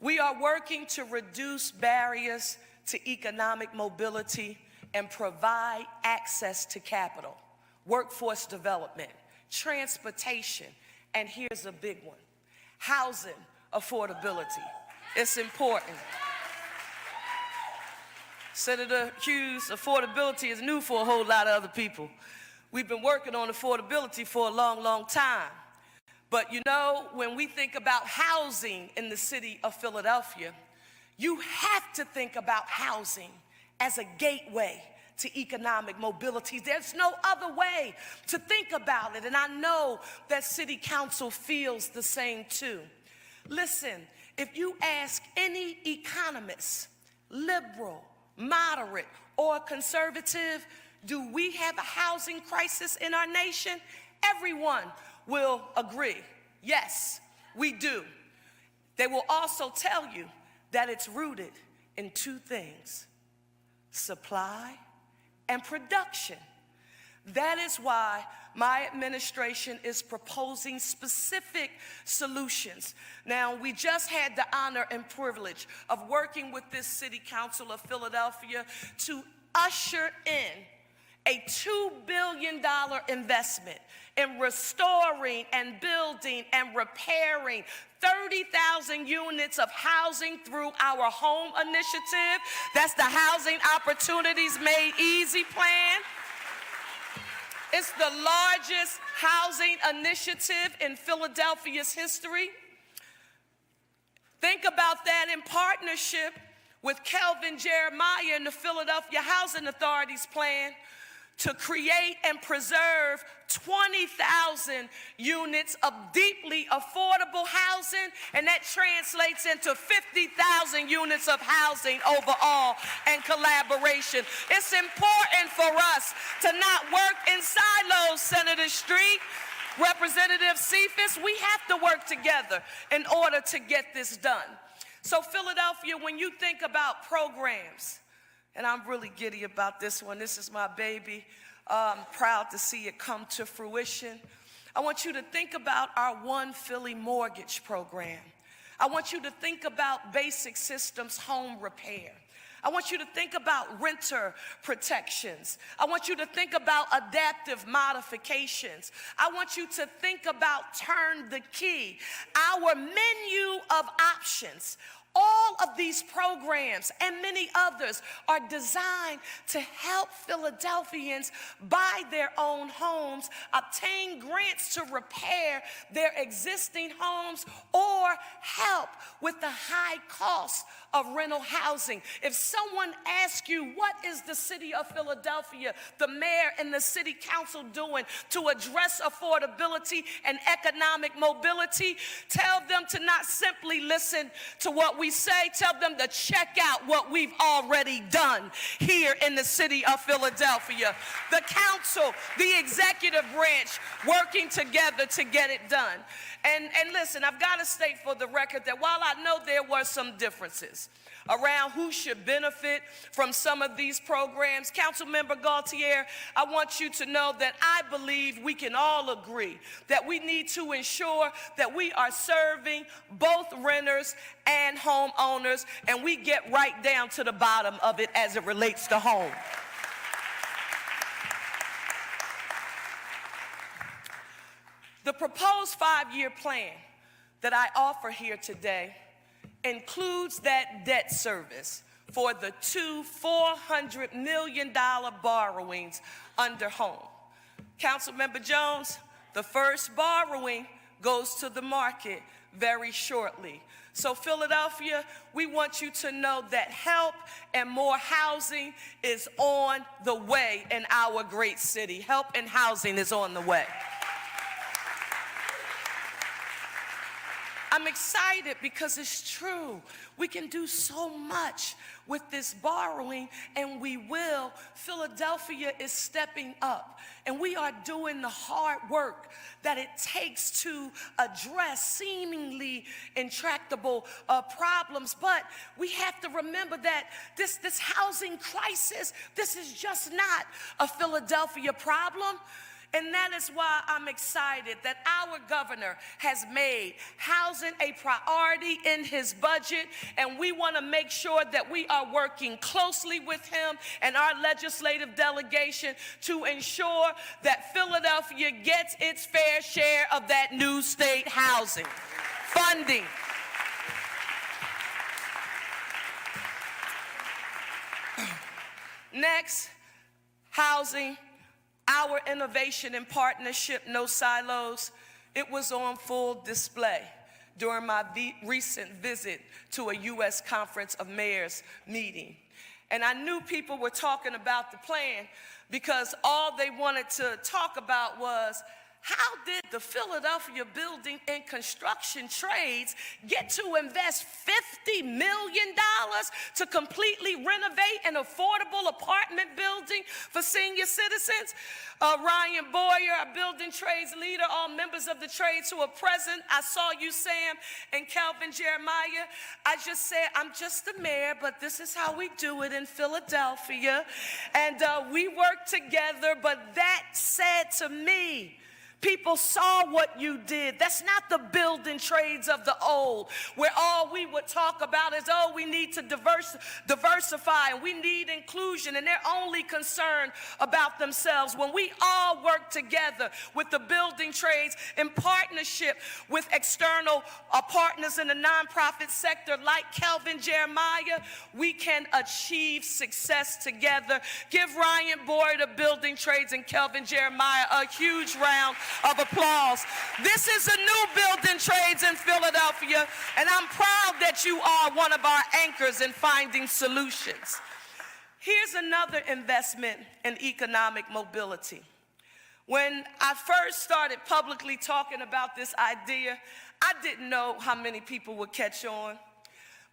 We are working to reduce barriers to economic mobility and provide access to capital, workforce development, transportation, and here's a big one, housing affordability. It's important. Senator Hughes, affordability is new for a whole lot of other people. We've been working on affordability for a long, long time. But you know, when we think about housing in the city of Philadelphia, you have to think about housing as a gateway to economic mobility. There's no other way to think about it, and I know that City Council feels the same too. Listen, if you ask any economist, liberal, moderate, or conservative, do we have a housing crisis in our nation? Everyone will agree, yes, we do. They will also tell you that it's rooted in two things, supply and production. That is why my administration is proposing specific solutions. Now, we just had the honor and privilege of working with this City Council of Philadelphia to usher in a $2 billion investment in restoring and building and repairing 30,000 units of housing through our home initiative. That's the Housing Opportunities Made Easy plan. It's the largest housing initiative in Philadelphia's history. Think about that in partnership with Kelvin Jeremiah and the Philadelphia Housing Authority's plan to create and preserve 20,000 units of deeply affordable housing, and that translates into 50,000 units of housing overall and collaboration. It's important for us to not work in silos, Senator Street. Representative Cephas, we have to work together in order to get this done. So Philadelphia, when you think about programs, and I'm really giddy about this one. This is my baby. I'm proud to see it come to fruition. I want you to think about our One Philly mortgage program. I want you to think about basic systems home repair. I want you to think about renter protections. I want you to think about adaptive modifications. I want you to think about turn the key, our menu of options. All of these programs and many others are designed to help Philadelphians buy their own homes, obtain grants to repair their existing homes, or help with the high cost of rental housing. If someone asks you, what is the city of Philadelphia, the mayor and the city council doing to address affordability and economic mobility, tell them to not simply listen to what we say, tell them to check out what we've already done here in the city of Philadelphia. The council, the executive branch, working together to get it done. And listen, I've got to state for the record that while I know there were some differences around who should benefit from some of these programs, Councilmember Gaultier, I want you to know that I believe we can all agree that we need to ensure that we are serving both renters and homeowners, and we get right down to the bottom of it as it relates to home. The proposed 5-year plan that I offer here today includes that debt service for the two $400 million borrowings under home. Councilmember Jones, the first borrowing goes to the market very shortly. So Philadelphia, we want you to know that help and more housing is on the way in our great city. Help and housing is on the way. I'm excited because it's true. We can do so much with this borrowing, and we will. Philadelphia is stepping up, and we are doing the hard work that it takes to address seemingly intractable problems. But we have to remember that this housing crisis, this is just not a Philadelphia problem. And that is why I'm excited that our governor has made housing a priority in his budget, and we want to make sure that we are working closely with him and our legislative delegation to ensure that Philadelphia gets its fair share of that new state housing funding. Next, housing. Our innovation and partnership, No Silos, it was on full display during my recent visit to a U.S. Conference of Mayors meeting. And I knew people were talking about the plan because all they wanted to talk about was, how did the Philadelphia Building and Construction Trades get to invest $50 million to completely renovate an affordable apartment building for senior citizens? Ryan Boyer, our building trades leader, all members of the trades who are present. I saw you, Sam, and Calvin Jeremiah. I just said, I'm just the mayor, but this is how we do it in Philadelphia. And we work together, but that said to me, people saw what you did. That's not the building trades of the old, where all we would talk about is, oh, we need to diversify and we need inclusion, and they're only concerned about themselves. When we all work together with the building trades in partnership with external partners in the nonprofit sector like Calvin Jeremiah, we can achieve success together. Give Ryan Boyd, the building trades, and Calvin Jeremiah a huge round of applause. This is a new building trades in Philadelphia, and I'm proud that you are one of our anchors in finding solutions. Here's another investment in economic mobility. When I first started publicly talking about this idea, I didn't know how many people would catch on.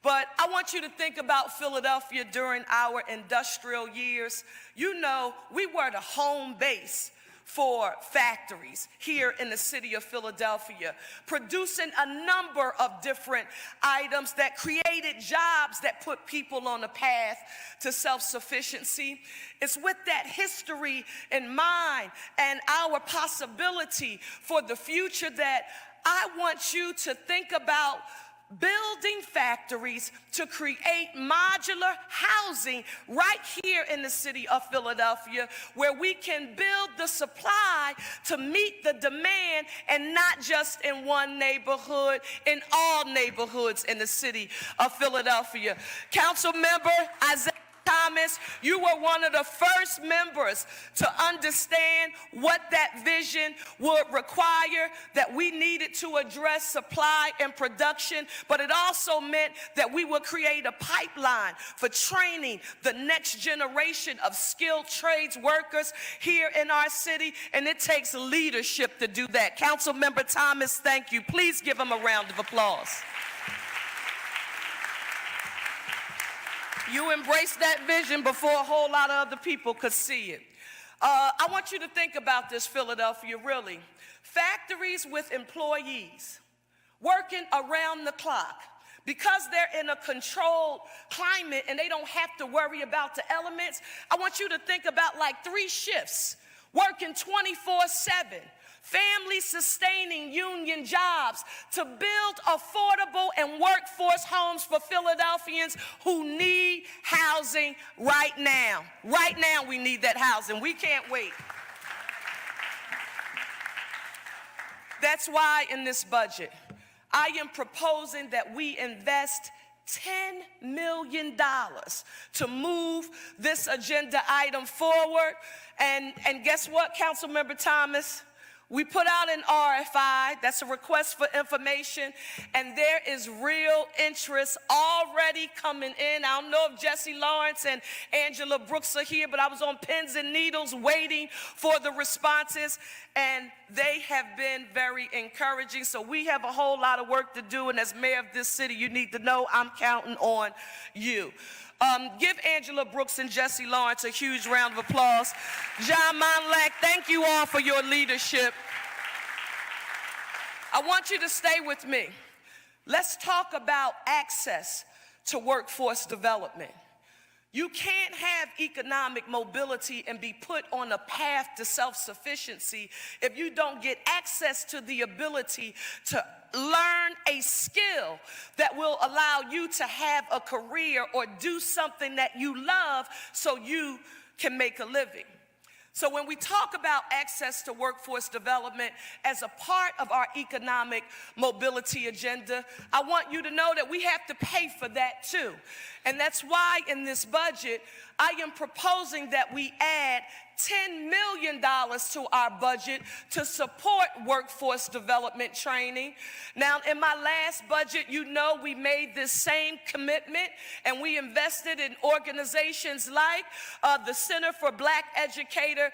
But I want you to think about Philadelphia during our industrial years. You know, we were the home base for factories here in the city of Philadelphia, producing a number of different items that created jobs that put people on a path to self-sufficiency. It's with that history in mind and our possibility for the future that I want you to think about building factories to create modular housing right here in the city of Philadelphia, where we can build the supply to meet the demand, and not just in one neighborhood, in all neighborhoods in the city of Philadelphia. Council member Isaiah Thomas, you were one of the first members to understand what that vision would require, that we needed to address supply and production, but it also meant that we would create a pipeline for training the next generation of skilled trades workers here in our city, and it takes leadership to do that. Councilmember Thomas, thank you. Please give him a round of applause. You embraced that vision before a whole lot of other people could see it. I want you to think about this, Philadelphia, really. Factories with employees working around the clock, because they're in a controlled climate and they don't have to worry about the elements. I want you to think about like 3 shifts, working 24/7. Family-sustaining union jobs to build affordable and workforce homes for Philadelphians who need housing right now. Right now we need that housing. We can't wait. That's why in this budget, I am proposing that we invest $10 million to move this agenda item forward. And guess what, Councilmember Thomas? We put out an RFI, that's a request for information, and there is real interest already coming in. I don't know if Jesse Lawrence and Angela Brooks are here, but I was on pins and needles waiting for the responses, and they have been very encouraging. So we have a whole lot of work to do, and as mayor of this city, you need to know I'm counting on you. Give Angela Brooks and Jesse Lawrence a huge round of applause. John Monlack, thank you all for your leadership. I want you to stay with me. Let's talk about access to workforce development. You can't have economic mobility and be put on a path to self-sufficiency if you don't get access to the ability to learn a skill that will allow you to have a career or do something that you love so you can make a living. So when we talk about access to workforce development as a part of our economic mobility agenda, I want you to know that we have to pay for that too. And that's why in this budget, I am proposing that we add $10 million to our budget to support workforce development training. Now, in my last budget, you know we made this same commitment and we invested in organizations like the Center for Black Educator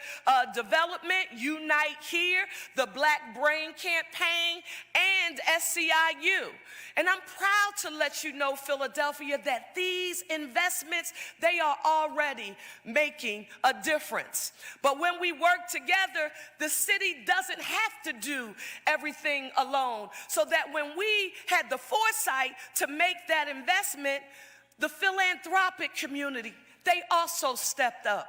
Development, Unite Here, the Black Brain Campaign, and SCIU. And I'm proud to let you know, Philadelphia, that these investments, they are already making a difference. But when we work together, the city doesn't have to do everything alone. So that when we had the foresight to make that investment, the philanthropic community, they also stepped up.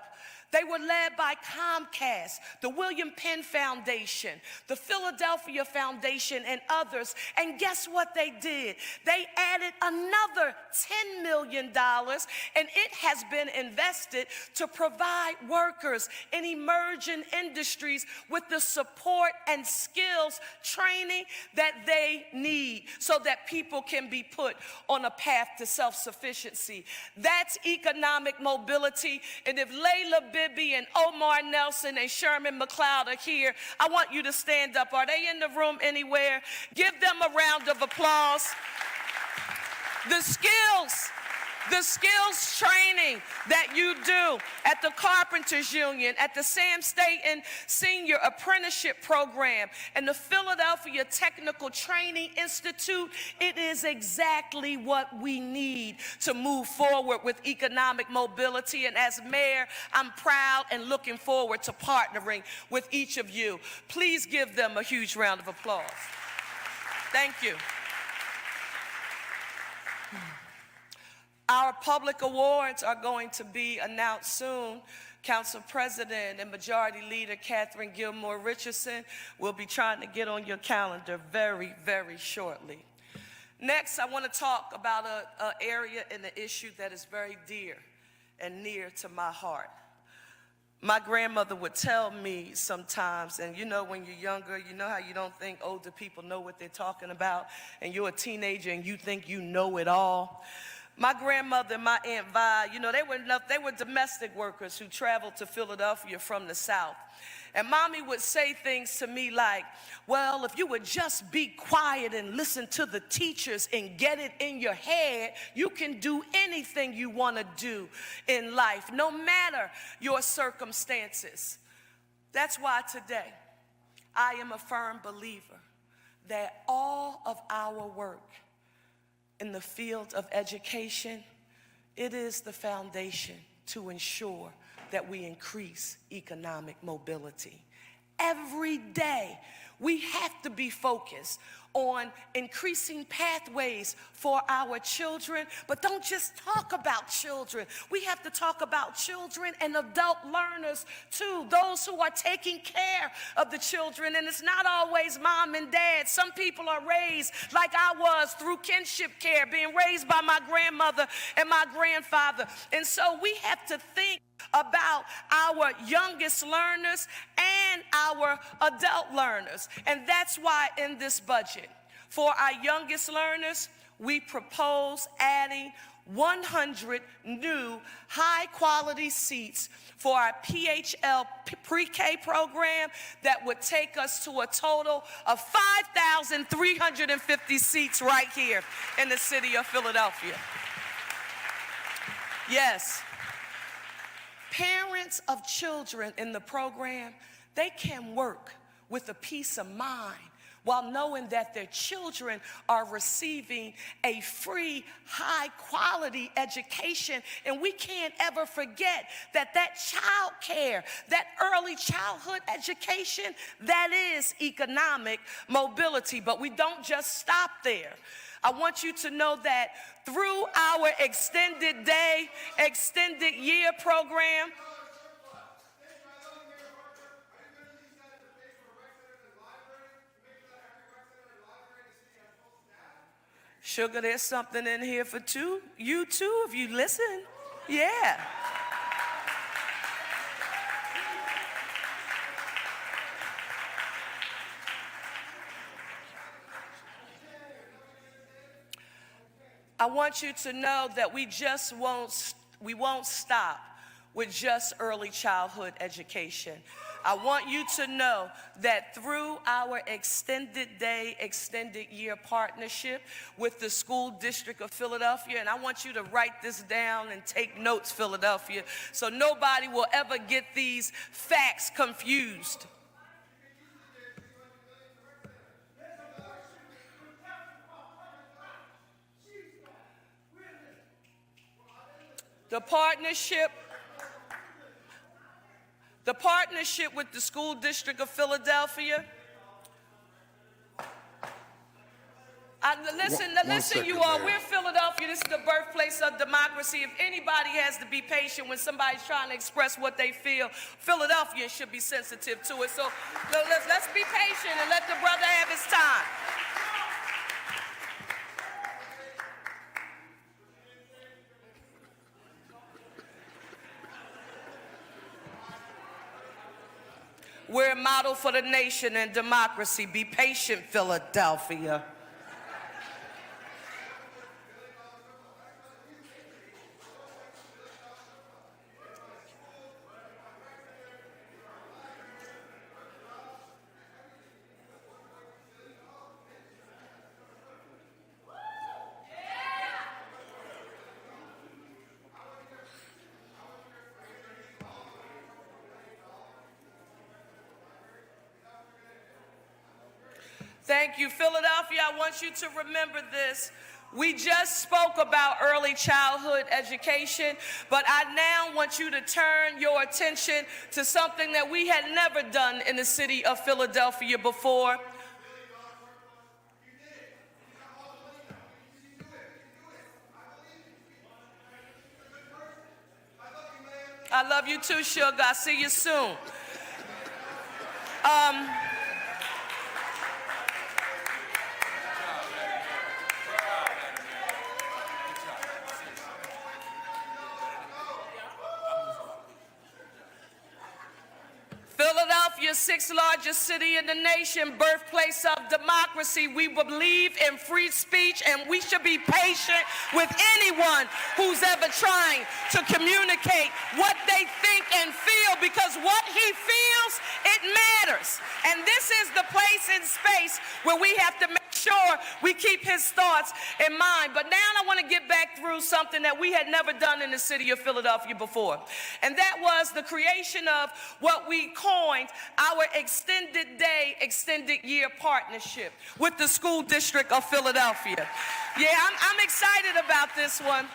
They were led by Comcast, the William Penn Foundation, the Philadelphia Foundation, and others. And guess what they did? They added another $10 million, and it has been invested to provide workers in emerging industries with the support and skills training that they need so that people can be put on a path to self-sufficiency. That's economic mobility. And if Layla Bibby and Omar Nelson and Sherman McLeod are here, I want you to stand up. Are they in the room anywhere? Give them a round of applause. The skills training that you do at the Carpenters Union, at the Sam Staten Senior Apprenticeship Program, and the Philadelphia Technical Training Institute, it is exactly what we need to move forward with economic mobility. And as mayor, I'm proud and looking forward to partnering with each of you. Please give them a huge round of applause. Thank you. Our public awards are going to be announced soon. Council President and Majority Leader Catherine Gilmore Richardson will be trying to get on your calendar very, very shortly. Next, I want to talk about an area and an issue that is very dear and near to my heart. My grandmother would tell me sometimes, and you know when you're younger, you know how you don't think older people know what they're talking about, and you're a teenager and you think you know it all. My grandmother and my Aunt Vi, you know, they were domestic workers who traveled to Philadelphia from the South. And Mommy would say things to me like, well, if you would just be quiet and listen to the teachers and get it in your head, you can do anything you want to do in life, no matter your circumstances. That's why today I am a firm believer that all of our work in the field of education, it is the foundation to ensure that we increase economic mobility. Every day, we have to be focused on increasing pathways for our children, but don't just talk about children. We have to talk about children and adult learners too, those who are taking care of the children. And it's not always mom and dad. Some people are raised like I was through kinship care, being raised by my grandmother and my grandfather. And so we have to think about our youngest learners and our adult learners. And that's why in this budget, for our youngest learners, we propose adding 100 new high-quality seats for our PHL pre-K program that would take us to a total of 5,350 seats right here in the city of Philadelphia. Yes. Parents of children in the program, they can work with a peace of mind while knowing that their children are receiving a free, high-quality education. And we can't ever forget that child care, that early childhood education, that is economic mobility. But we don't just stop there. I want you to know that through our extended day, extended year program, Sugar, there's something in here for you too, if you listen. Yeah. I want you to know that we won't stop with just early childhood education. I want you to know that through our extended day, extended year partnership with the School District of Philadelphia, and I want you to write this down and take notes, Philadelphia, so nobody will ever get these facts confused. The partnership with the School District of Philadelphia. Listen, you all, we're Philadelphia. This is the birthplace of democracy. If anybody has to be patient when somebody's trying to express what they feel, Philadelphia should be sensitive to it. So let's be patient and let the brother have his time. We're a model for the nation and democracy. Be patient, Philadelphia. Thank you, Philadelphia. I want you to remember this. We just spoke about early childhood education, but I now want you to turn your attention to something that we had never done in the city of Philadelphia before. I love you too, Sugar. I'll see you soon. Philadelphia, sixth largest city in the nation, birthplace of democracy. We believe in free speech, and we should be patient with anyone who's ever trying to communicate what they think and feel, because what he feels, it matters. And this is the place and space where we have to make sure we keep his thoughts in mind. But now I want to get back through something that we had never done in the city of Philadelphia before. And that was the creation of what we coined our extended day, extended year partnership with the School District of Philadelphia. Yeah, I'm excited about this one.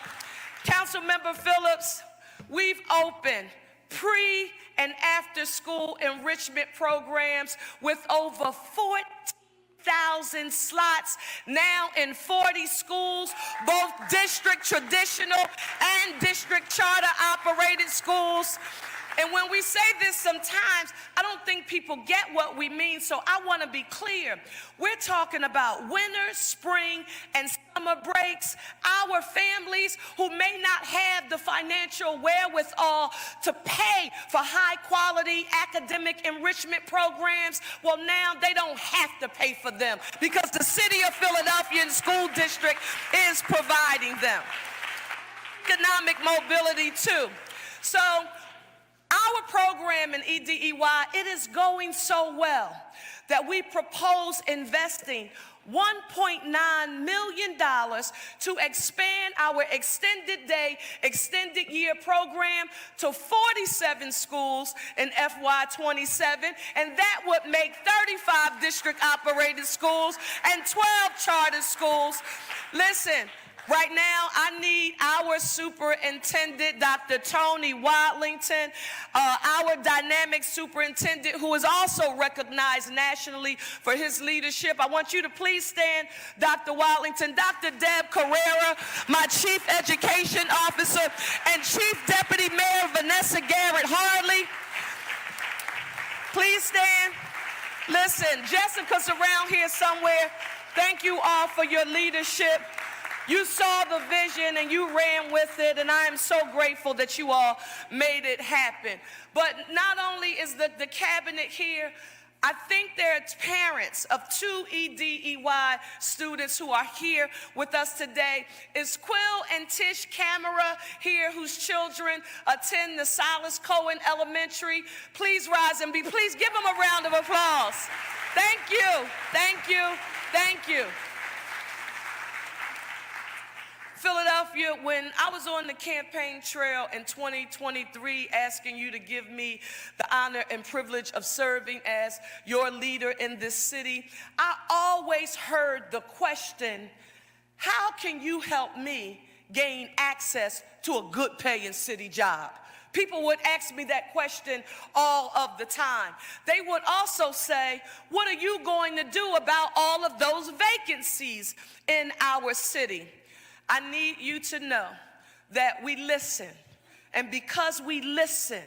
Councilmember Phillips, we've opened pre- and after-school enrichment programs with over 14,000 slots now in 40 schools, both district traditional and district charter operated schools. And when we say this sometimes, I don't think people get what we mean, so I want to be clear. We're talking about winter, spring, and summer breaks. Our families who may not have the financial wherewithal to pay for high-quality academic enrichment programs, well, now they don't have to pay for them because the city of Philadelphia School District is providing them. Economic mobility, too. So our program in EDEY, it is going so well that we propose investing $1.9 million to expand our extended day, extended year program to 47 schools in FY27, and that would make 35 district-operated schools and 12 charter schools. Listen, right now, I need our superintendent, Dr. Tony Wadlington, our dynamic superintendent, who is also recognized nationally for his leadership. I want you to please stand, Dr. Wadlington, Dr. Deb Carrera, my Chief Education Officer, and Chief Deputy Mayor Vanessa Garrett Harley. Please stand. Listen, Jessica's around here somewhere. Thank you all for your leadership. You saw the vision and you ran with it, and I am so grateful that you all made it happen. But not only is the cabinet here, I think there are parents of 2 EDEY students who are here with us today. Is Quill and Tish Camera here, whose children attend the Silas Cohen Elementary? Please rise and please give them a round of applause. Thank you, thank you, thank you. Philadelphia, when I was on the campaign trail in 2023 asking you to give me the honor and privilege of serving as your leader in this city, I always heard the question, how can you help me gain access to a good paying city job? People would ask me that question all of the time. They would also say, what are you going to do about all of those vacancies in our city? I need you to know that we listen, and because we listen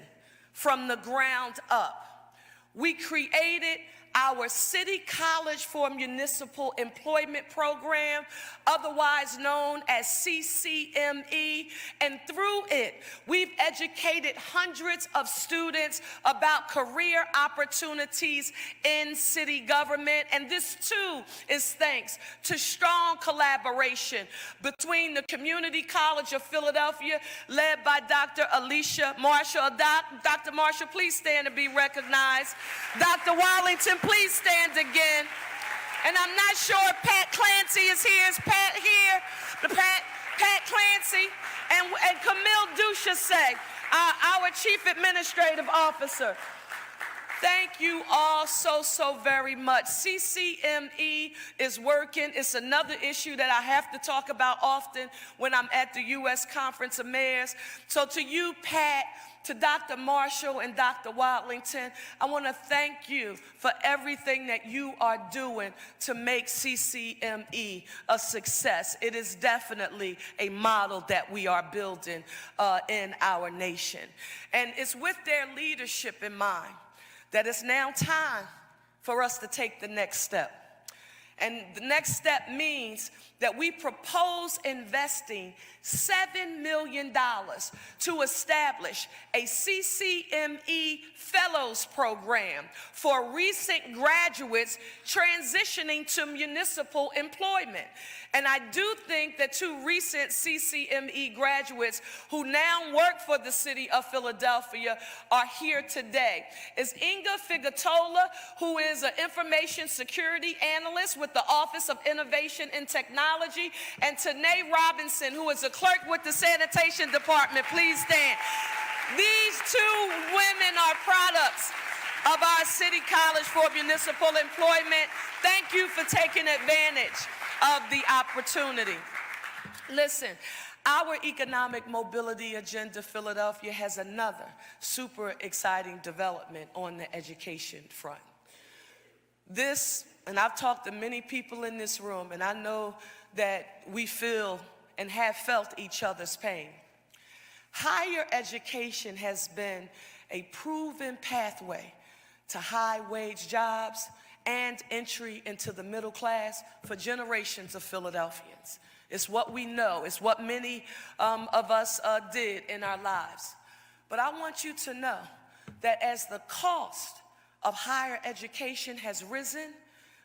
from the ground up, we created our City College for Municipal Employment Program, otherwise known as CCME, and through it, we've educated hundreds of students about career opportunities in city government, and this too is thanks to strong collaboration between the Community College of Philadelphia, led by Dr. Alicia Marshall. Dr. Marshall, please stand to be recognized. Dr. Wallington, please stand again. And I'm not sure if Pat Clancy is here. Is Pat here? Pat Clancy and Camille Duchesset, our Chief Administrative Officer. Thank you all so very much. CCME is working. It's another issue that I have to talk about often when I'm at the U.S. Conference of Mayors. So to you, Pat, to Dr. Marshall and Dr. Wadlington, I want to thank you for everything that you are doing to make CCME a success. It is definitely a model that we are building in our nation. And it's with their leadership in mind that it's now time for us to take the next step. And the next step means that we propose investing $7 million to establish a CCME Fellows Program for recent graduates transitioning to municipal employment. And I do think that 2 recent CCME graduates who now work for the city of Philadelphia are here today. It's Inga Figatola, who is an information security analyst with the Office of Innovation and Technology, and Tanae Robinson, who is a clerk with the Sanitation Department. Please stand. These 2 women are products of our City College for Municipal Employment. Thank you for taking advantage of the opportunity. Listen, our economic mobility agenda, Philadelphia, has another super exciting development on the education front. This, and I've talked to many people in this room, and I know that we feel and have felt each other's pain. Higher education has been a proven pathway to high-wage jobs and entry into the middle class for generations of Philadelphians. It's what we know. It's what many of us did in our lives. But I want you to know that as the cost of higher education has risen,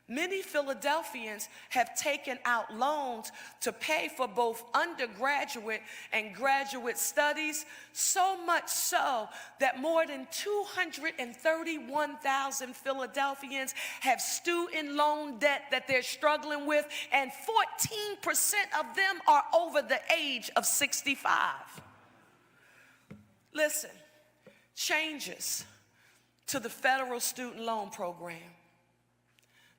many Philadelphians have taken out loans to pay for both undergraduate and graduate studies, so much so that more than 231,000 Philadelphians have student loan debt that they're struggling with, and 14% of them are over the age of 65. Listen, changes to the federal student loan program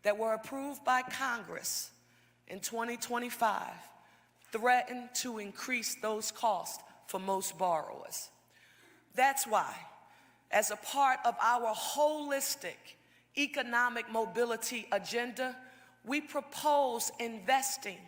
that were approved by Congress in 2025 threaten to increase those costs for most borrowers. That's why, as a part of our holistic economic mobility agenda, we propose investing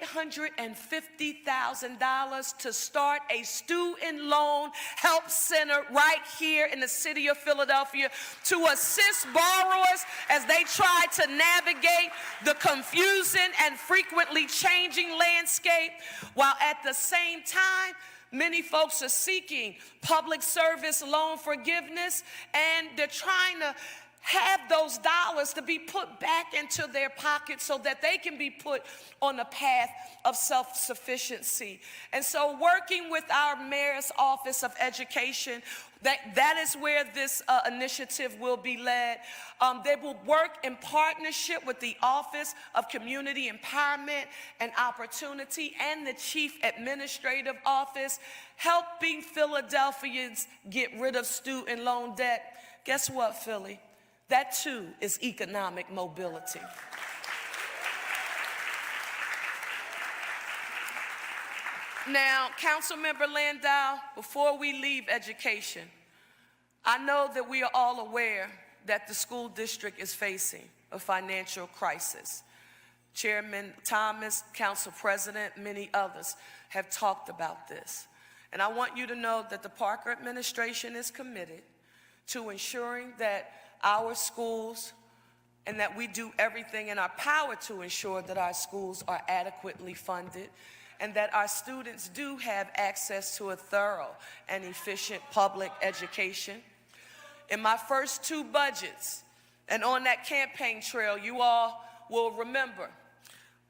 $850,000 to start a student loan help center right here in the city of Philadelphia to assist borrowers as they try to navigate the confusing and frequently changing landscape, while at the same time, many folks are seeking public service loan forgiveness, and they're trying to have those dollars to be put back into their pockets so that they can be put on a path of self-sufficiency. And so working with our Mayor's Office of Education, that is where this initiative will be led. They will work in partnership with the Office of Community Empowerment and Opportunity and the Chief Administrative Office, helping Philadelphians get rid of student loan debt. Guess what, Philly? That too is economic mobility. Now, Councilmember Landau, before we leave education, I know that we are all aware that the school district is facing a financial crisis. Chairman Thomas, Council President, many others have talked about this. And I want you to know that the Parker administration is committed to ensuring that our schools, and that we do everything in our power to ensure that our schools are adequately funded and that our students do have access to a thorough and efficient public education. In my first two budgets, and on that campaign trail, you all will remember,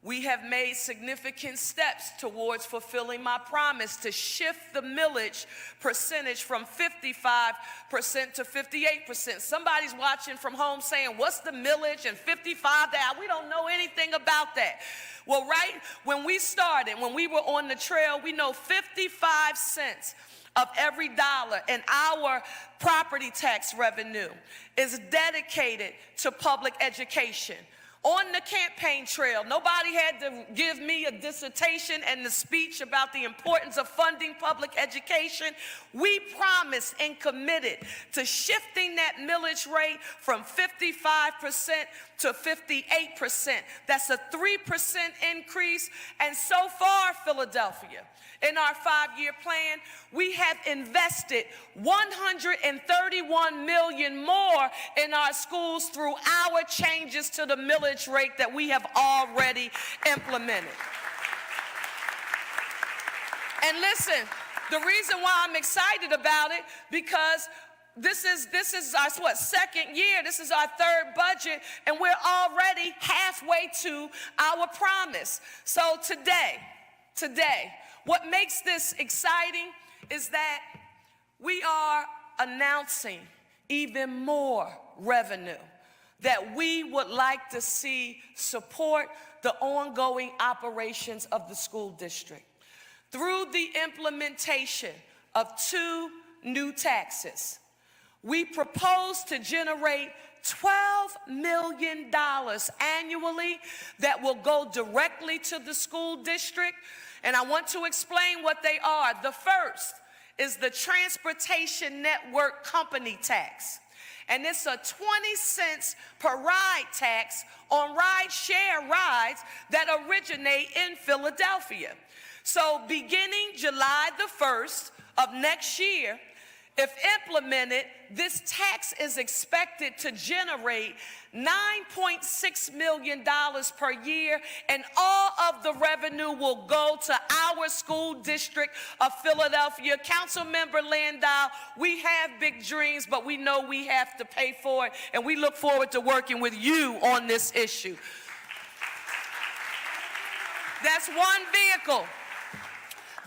we have made significant steps towards fulfilling my promise to shift the millage percentage from 55% to 58%. Somebody's watching from home saying, what's the millage and 55? We don't know anything about that. Well, right when we started, when we were on the trail, we know 55 cents of every dollar in our property tax revenue is dedicated to public education. On the campaign trail, nobody had to give me a dissertation and a speech about the importance of funding public education. We promised and committed to shifting that millage rate from 55% to 58%. That's a 3% increase. And so far, Philadelphia, in our 5-year plan, we have invested $131 million more in our schools through our changes to the millage rate that we have already implemented. And listen, the reason why I'm excited about it, because this is our second year, this is our third budget, and we're already halfway to our promise. So today, what makes this exciting is that we are announcing even more revenue that we would like to see support the ongoing operations of the school district. Through the implementation of 2 new taxes, we propose to generate $12 million annually that will go directly to the school district. And I want to explain what they are. The first is the Transportation Network Company Tax. And it's a 20 cents per ride tax on ride-share rides that originate in Philadelphia. So beginning July the 1st of next year, If implemented, this tax is expected to generate $9.6 million per year, and all of the revenue will go to our school district of Philadelphia. Councilmember Landau, we have big dreams, but we know we have to pay for it, and we look forward to working with you on this issue. That's one vehicle.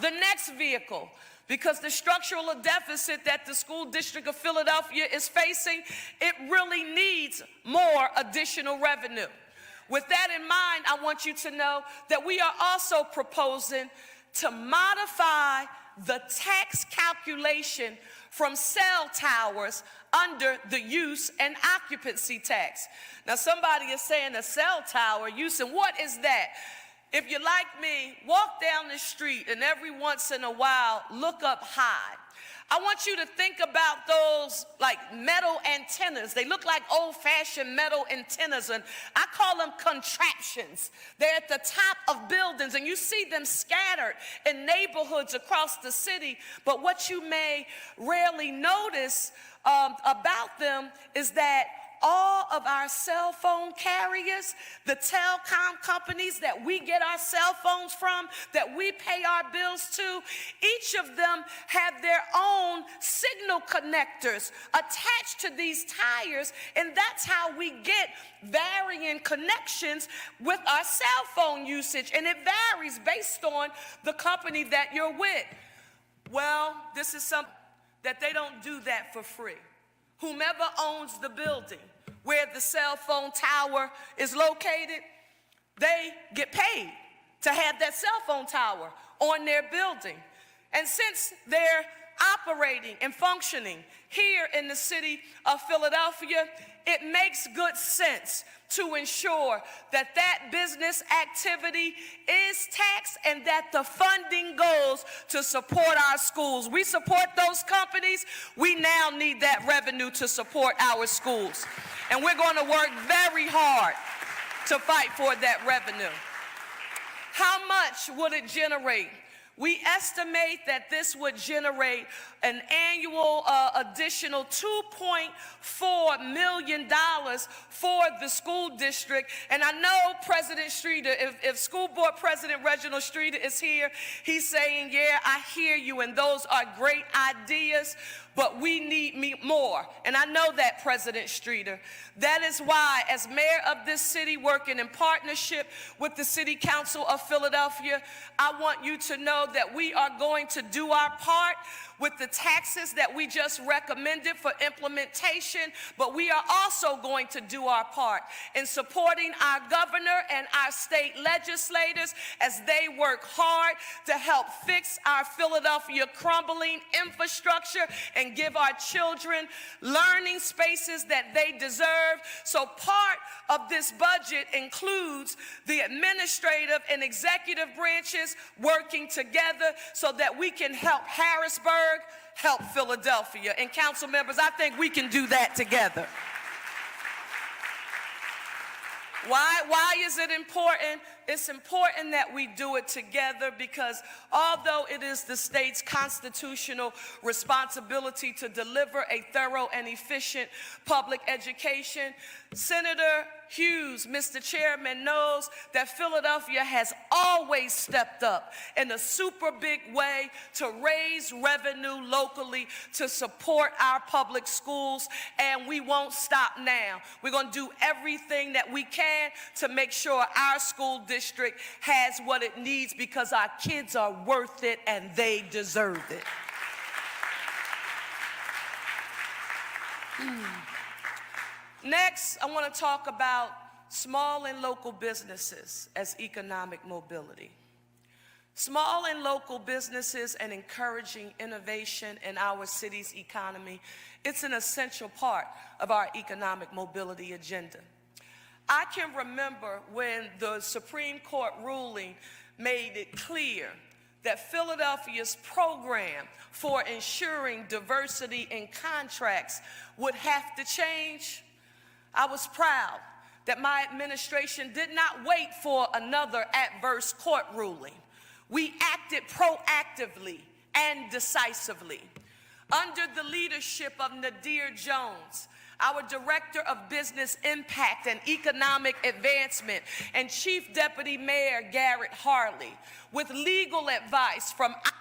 The next vehicle, because the structural deficit that the school district of Philadelphia is facing, it really needs more additional revenue. With that in mind, I want you to know that we are also proposing to modify the tax calculation from cell towers under the use and occupancy tax. Now, somebody is saying a cell tower use, and what is that? If you're like me, walk down the street and every once in a while, look up high. I want you to think about those like metal antennas. They look like old-fashioned metal antennas, and I call them contraptions. They're at the top of buildings, and you see them scattered in neighborhoods across the city. But what you may rarely notice about them is that all of our cell phone carriers, the telecom companies that we get our cell phones from, that we pay our bills to, each of them have their own signal connectors attached to these tires, and that's how we get varying connections with our cell phone usage, and it varies based on the company that you're with. Well, this is something that they don't do that for free. Whomever owns the building where the cell phone tower is located, they get paid to have that cell phone tower on their building. And since they're operating and functioning here in the city of Philadelphia, it makes good sense to ensure that that business activity is taxed and that the funding goes to support our schools. We support those companies. We now need that revenue to support our schools. And we're going to work very hard to fight for that revenue. How much would it generate? We estimate that this would generate an annual additional $2.4 million for the school district. And I know President Streeter, if School Board President Reginald Streeter is here, he's saying, yeah, I hear you, and those are great ideas, but we need more. And I know that, President Streeter. That is why, as mayor of this city, working in partnership with the City Council of Philadelphia, I want you to know that we are going to do our part with the taxes that we just recommended for implementation, but we are also going to do our part in supporting our governor and our state legislators as they work hard to help fix our Philadelphia crumbling infrastructure and give our children learning spaces that they deserve. So part of this budget includes the administrative and executive branches working together so that we can help Harrisburg, help Philadelphia. And council members, I think we can do that together. Why is it important? It's important that we do it together because although it is the state's constitutional responsibility to deliver a thorough and efficient public education, Senator Hughes, Mr. Chairman, knows that Philadelphia has always stepped up in a super big way to raise revenue locally to support our public schools, and we won't stop now. We're going to do everything that we can to make sure our school district has what it needs because our kids are worth it and they deserve it. Next, I want to talk about small and local businesses as economic mobility. Small and local businesses and encouraging innovation in our city's economy, it's an essential part of our economic mobility agenda. I can remember when the Supreme Court ruling made it clear that Philadelphia's program for ensuring diversity in contracts would have to change. I was proud that my administration did not wait for another adverse court ruling. We acted proactively and decisively. under the leadership of Nadir Jones, our Director of Business Impact and Economic Advancement, and Chief Deputy Mayor Garrett Harley, with legal advice from our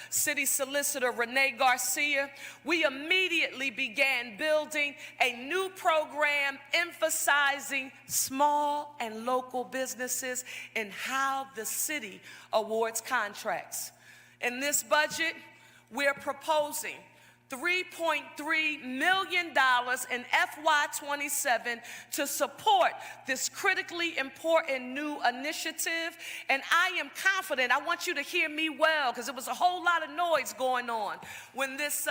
City Solicitor Renee Garcia, we immediately began building a new program emphasizing small and local businesses and how the city awards contracts. In this budget, we're proposing $3.3 million in FY27 to support this critically important new initiative. And I am confident, I want you to hear me well, because there was a whole lot of noise going on when this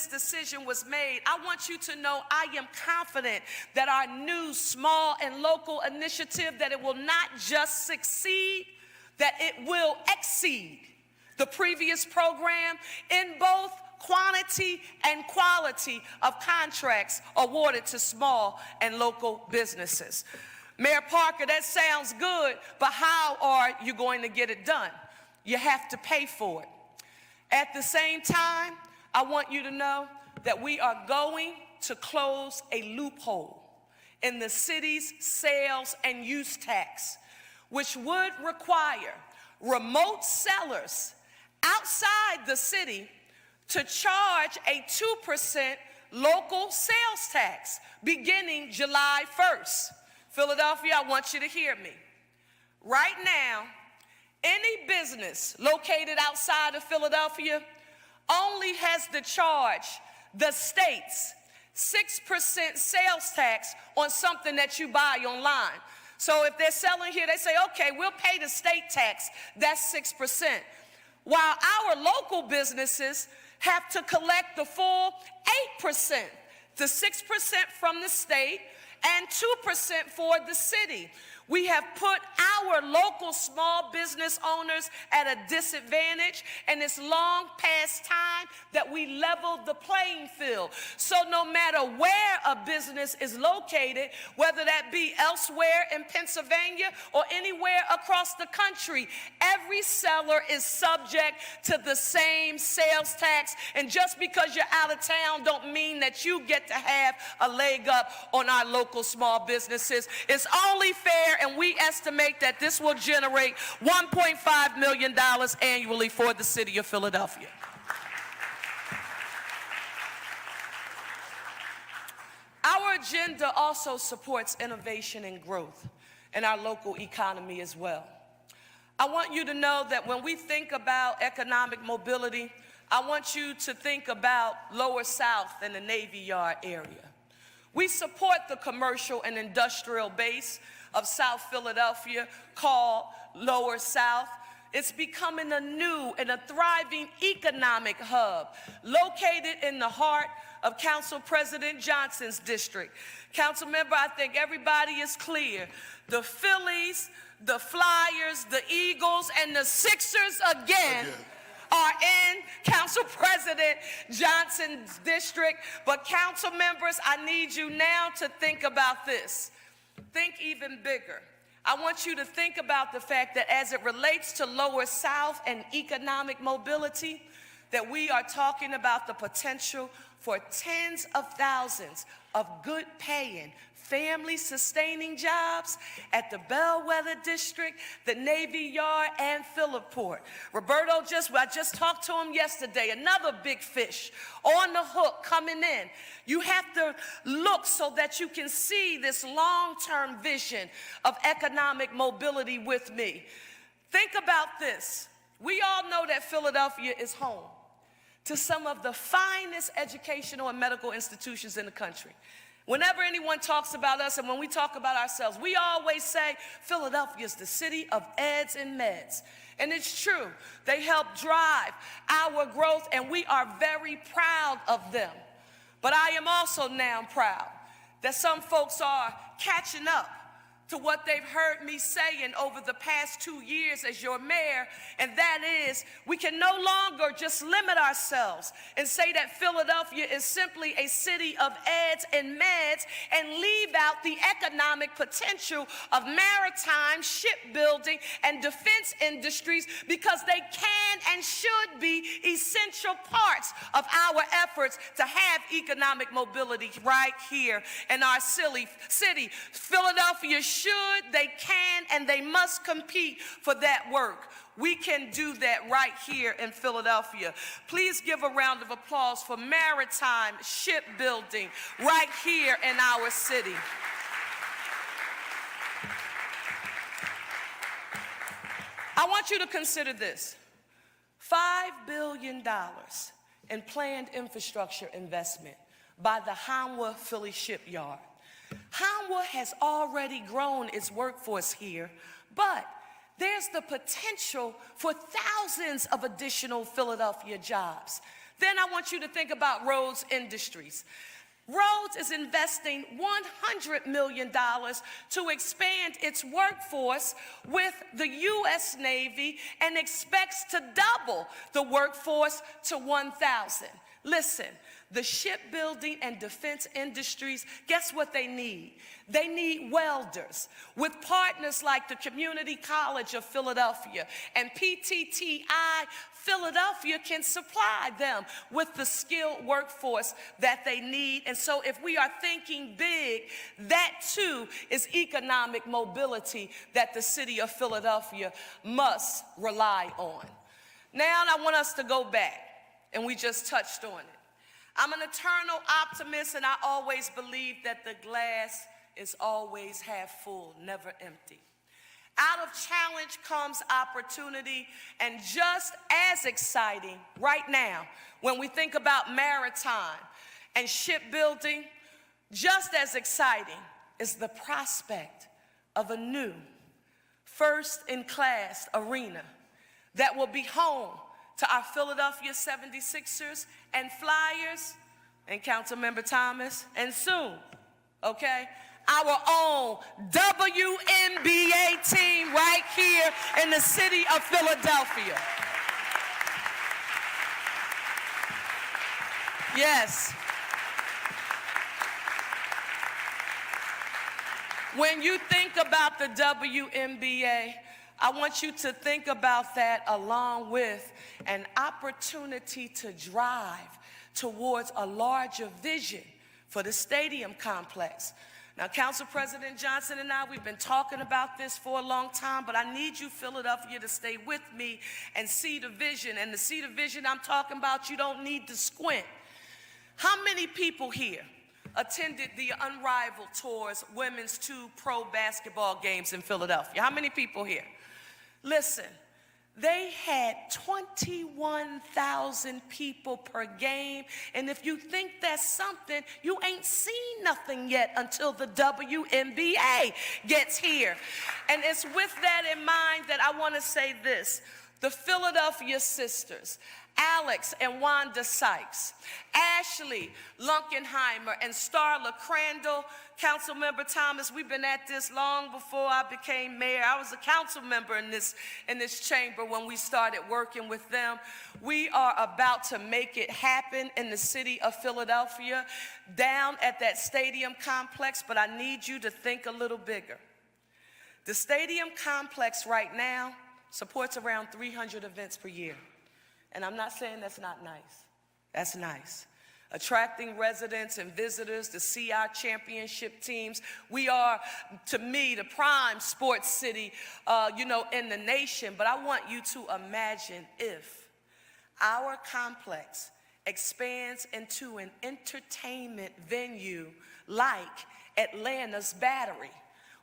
decision was made. I want you to know I am confident that our new small and local initiative, that it will not just succeed, that it will exceed the previous program in both quantity and quality of contracts awarded to small and local businesses. Mayor Parker, that sounds good, but how are you going to get it done? You have to pay for it. At the same time, I want you to know that we are going to close a loophole in the city's sales and use tax, which would require remote sellers outside the city to charge a 2% local sales tax beginning July 1st. Philadelphia, I want you to hear me. Right now, any business located outside of Philadelphia only has to charge the state's 6% sales tax on something that you buy online. So if they're selling here, they say, okay, we'll pay the state tax, that's 6%. While our local businesses have to collect the full 8%, the 6% from the state and 2% for the city. We have put our local small business owners at a disadvantage, and it's long past time that we level the playing field. So no matter where a business is located, whether that be elsewhere in Pennsylvania or anywhere across the country, every seller is subject to the same sales tax. And just because you're out of town don't mean that you get to have a leg up on our local small businesses. It's only fair, and we estimate that this will generate $1.5 million annually for the city of Philadelphia. Our agenda also supports innovation and growth in our local economy as well. I want you to know that when we think about economic mobility, I want you to think about Lower South and the Navy Yard area. We support the commercial and industrial base of South Philadelphia called Lower South. It's becoming a new and a thriving economic hub located in the heart of Council President Johnson's district. Council member, I think everybody is clear. The Phillies, the Flyers, the Eagles, and the Sixers again are in Council President Johnson's district. But council members, I need you now to think about this. Think even bigger. I want you to think about the fact that as it relates to Lower South and economic mobility, that we are talking about the potential for tens of thousands of good paying, family sustaining jobs at the Bellwether District, the Navy Yard, and Phillipsport. Roberto, I just talked to him yesterday, another big fish on the hook coming in. You have to look so that you can see this long-term vision of economic mobility with me. Think about this. We all know that Philadelphia is home to some of the finest educational and medical institutions in the country. Whenever anyone talks about us and when we talk about ourselves, we always say Philadelphia is the city of eds and meds. And it's true. They help drive our growth, and we are very proud of them. But I am also now proud that some folks are catching up to what they've heard me saying over the past 2 years as your mayor, and that is we can no longer just limit ourselves and say that Philadelphia is simply a city of ads and meds and leave out the economic potential of maritime, shipbuilding, and defense industries, because they can and should be essential parts of our efforts to have economic mobility right here in our city. Philadelphia should, they can, and they must compete for that work. We can do that right here in Philadelphia. Please give a round of applause for maritime shipbuilding right here in our city. I want you to consider this. $5 billion in planned infrastructure investment by the Hanwha Philly Shipyard. Hanwha has already grown its workforce here, but there's the potential for thousands of additional Philadelphia jobs. Then I want you to think about Rhodes Industries. Rhodes is investing $100 million to expand its workforce with the U.S. Navy and expects to double the workforce to 1,000. Listen, the shipbuilding and defense industries, guess what they need? They need welders. With partners like the Community College of Philadelphia and PTTI, Philadelphia can supply them with the skilled workforce that they need. And so if we are thinking big, that too is economic mobility that the city of Philadelphia must rely on. Now I want us to go back, and we just touched on it. I'm an eternal optimist, and I always believe that the glass is always half full, never empty. Out of challenge comes opportunity, and just as exciting right now, when we think about maritime and shipbuilding, just as exciting is the prospect of a new, first-in-class arena that will be home to our Philadelphia 76ers and Flyers and Councilmember Thomas, and soon, okay, our own WNBA team right here in the city of Philadelphia. Yes. When you think about the WNBA, I want you to think about that along with an opportunity to drive towards a larger vision for the stadium complex. Now, Council President Johnson and I, we've been talking about this for a long time, but I need you, Philadelphia, to stay with me and see the vision. And to see the vision I'm talking about, you don't need to squint. How many people here attended the Unrivaled Tour's women's 2 pro basketball games in Philadelphia? How many people here? Listen, they had 21,000 people per game, and if you think that's something, you ain't seen nothing yet until the WNBA gets here. And it's with that in mind that I want to say this. The Philadelphia sisters, Alex and Wanda Sykes, Ashley Lunkenheimer and Starla Crandall, Councilmember Thomas, we've been at this long before I became mayor. I was a council member in this chamber when we started working with them. We are about to make it happen in the city of Philadelphia, down at that stadium complex, but I need you to think a little bigger. The stadium complex right now supports around 300 events per year. And I'm not saying that's not nice. That's nice. Attracting residents and visitors to see our championship teams. We are, to me, the prime sports city, in the nation. But I want you to imagine if our complex expands into an entertainment venue like Atlanta's Battery.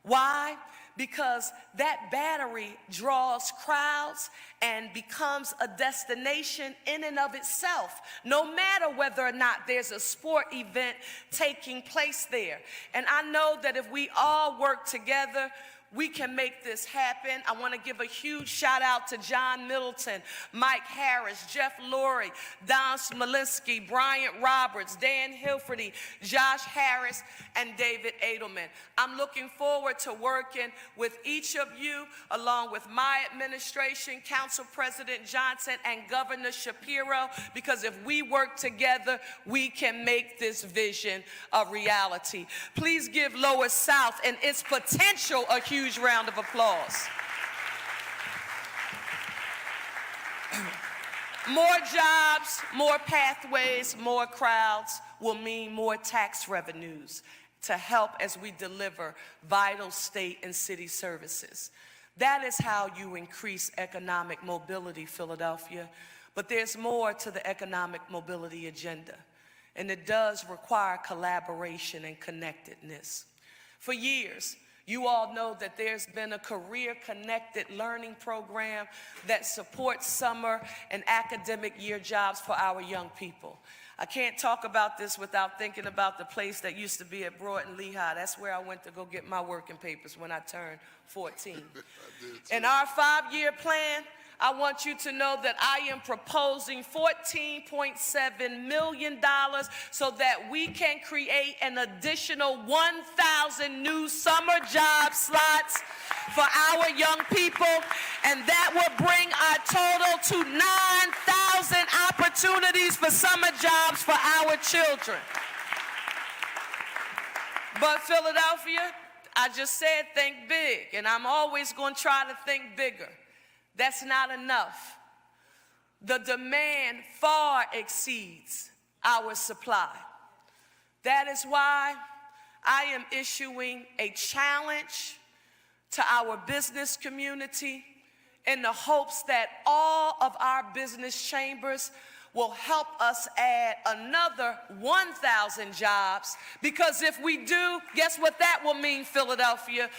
Why? Because that Battery draws crowds and becomes a destination in and of itself, no matter whether or not there's a sport event taking place there. And I know that if we all work together, we can make this happen. I want to give a huge shout out to John Middleton, Mike Harris, Jeff Lurie, Don Smolinski, Bryant Roberts, Dan Hilferty, Josh Harris, and David Edelman. I'm looking forward to working with each of you, along with my administration, Council President Johnson, and Governor Shapiro, because if we work together, we can make this vision a reality. Please give Lower South and its potential a huge round of applause. More jobs, more pathways, more crowds will mean more tax revenues to help as we deliver vital state and city services. That is how you increase economic mobility, Philadelphia. But there's more to the economic mobility agenda, and it does require collaboration and connectedness. For years, you all know that there's been a career-connected learning program that supports summer and academic year jobs for our young people. I can't talk about this without thinking about the place that used to be at Broughton Lehigh. That's where I went to go get my working papers when I turned 14. In our 5-year plan, I want you to know that I am proposing $14.7 million so that we can create an additional 1,000 new summer job slots for our young people, and that will bring our total to 9,000 opportunities for summer jobs for our children. But Philadelphia, I just said think big, and I'm always going to try to think bigger. That's not enough. The demand far exceeds our supply. That is why I am issuing a challenge to our business community in the hopes that all of our business chambers will help us add another 1,000 jobs, because if we do, guess what that will mean, Philadelphia?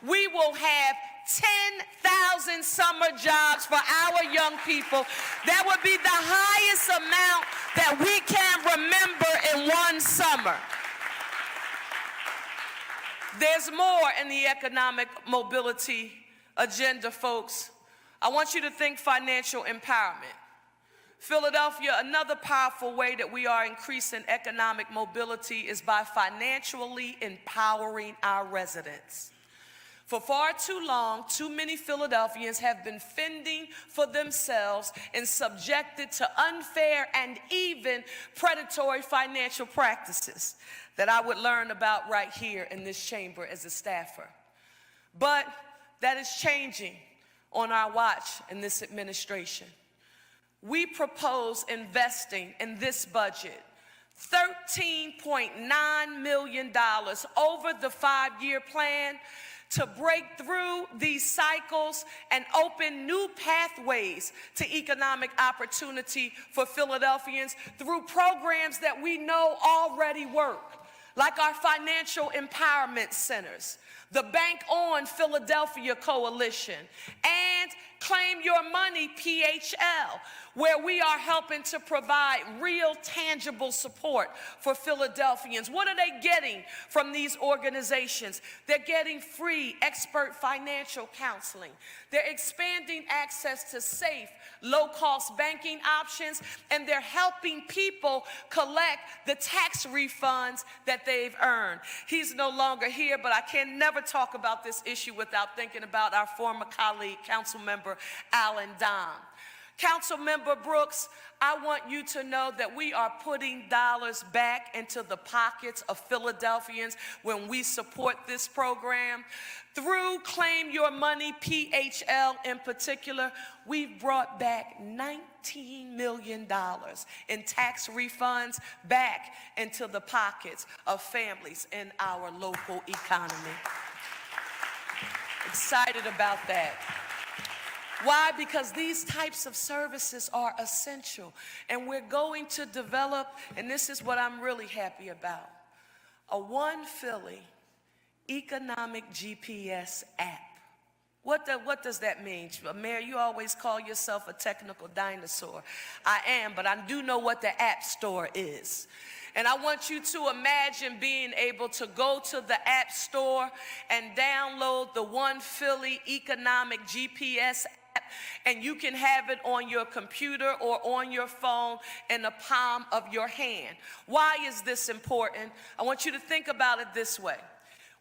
We will have 10,000 summer jobs for our young people. That would be the highest amount that we can remember in one summer. There's more in the economic mobility agenda, folks. I want you to think financial empowerment. Philadelphia, another powerful way that we are increasing economic mobility is by financially empowering our residents. For far too long, too many Philadelphians have been fending for themselves and subjected to unfair and even predatory financial practices that I would learn about right here in this chamber as a staffer. But that is changing on our watch in this administration. We propose investing in this budget $13.9 million over the 5-year plan to break through these cycles and open new pathways to economic opportunity for Philadelphians through programs that we know already work, like our financial empowerment centers, the Bank On Philadelphia Coalition, and Claim Your Money PHL, where we are helping to provide real tangible support for Philadelphians. What are they getting from these organizations? They're getting free expert financial counseling. They're expanding access to safe, low-cost banking options, and they're helping people collect the tax refunds that they've earned. He's no longer here, but I can never talk about this issue without thinking about our former colleague, Councilmember Alan Dom. Councilmember Brooks, I want you to know that we are putting dollars back into the pockets of Philadelphians when we support this program. Through Claim Your Money PHL in particular, we've brought back $19 million in tax refunds back into the pockets of families in our local economy. Excited about that. Why? Because these types of services are essential, and we're going to develop, and this is what I'm really happy about, a One Philly economic GPS app What does that mean? Mayor, you always call yourself a technical dinosaur. I am, but I do know what the App Store is. And I want you to imagine being able to go to the App Store and download the One Philly Economic GPS app, and you can have it on your computer or on your phone in the palm of your hand. Why is this important? I want you to think about it this way.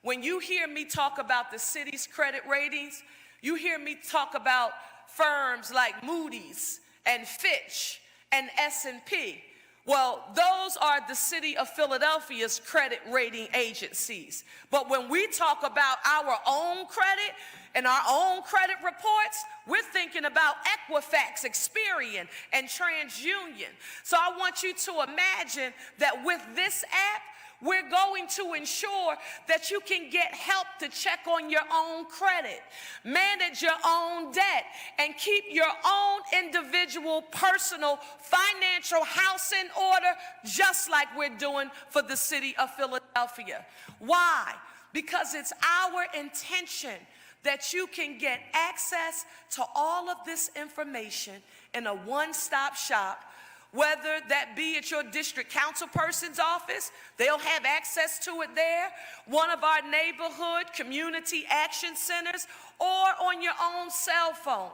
When you hear me talk about the city's credit ratings, you hear me talk about firms like Moody's and Fitch and S&P. Well, those are the city of Philadelphia's credit rating agencies. But when we talk about our own credit and our own credit reports, we're thinking about Equifax, Experian, and TransUnion. So I want you to imagine that with this app, we're going to ensure that you can get help to check on your own credit, manage your own debt, and keep your own individual, personal, financial house in order, just like we're doing for the city of Philadelphia. Why? Because it's our intention that you can get access to all of this information in a one-stop shop. Whether that be at your district council person's office, they'll have access to it there, one of our neighborhood community action centers, or on your own cell phone.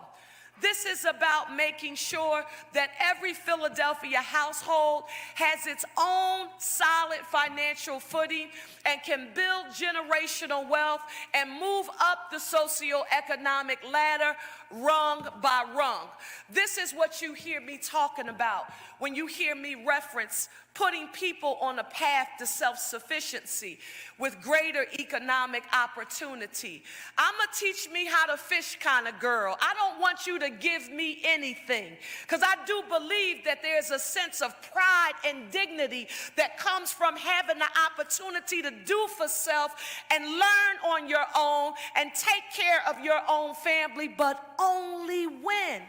This is about making sure that every Philadelphia household has its own solid financial footing and can build generational wealth and move up the socioeconomic ladder rung by rung. This is what you hear me talking about when you hear me reference putting people on a path to self-sufficiency with greater economic opportunity. I'm a teach me how to fish kind of girl. I don't want you to give me anything, because I do believe that there's a sense of pride and dignity that comes from having the opportunity to do for self and learn on your own and take care of your own family, but only when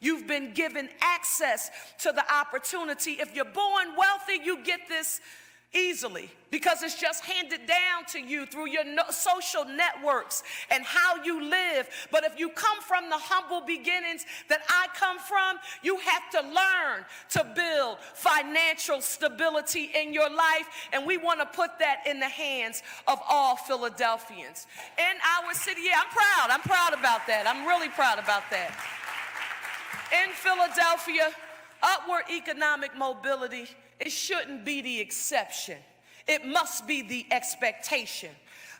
you've been given access to the opportunity. If you're born wealthy, you get this easily because it's just handed down to you through your social networks and how you live. But if you come from the humble beginnings that I come from, you have to learn to build financial stability in your life, and we want to put that in the hands of all Philadelphians. In our city, yeah, I'm proud about that. I'm really proud about that. In Philadelphia, upward economic mobility, it shouldn't be the exception. It must be the expectation.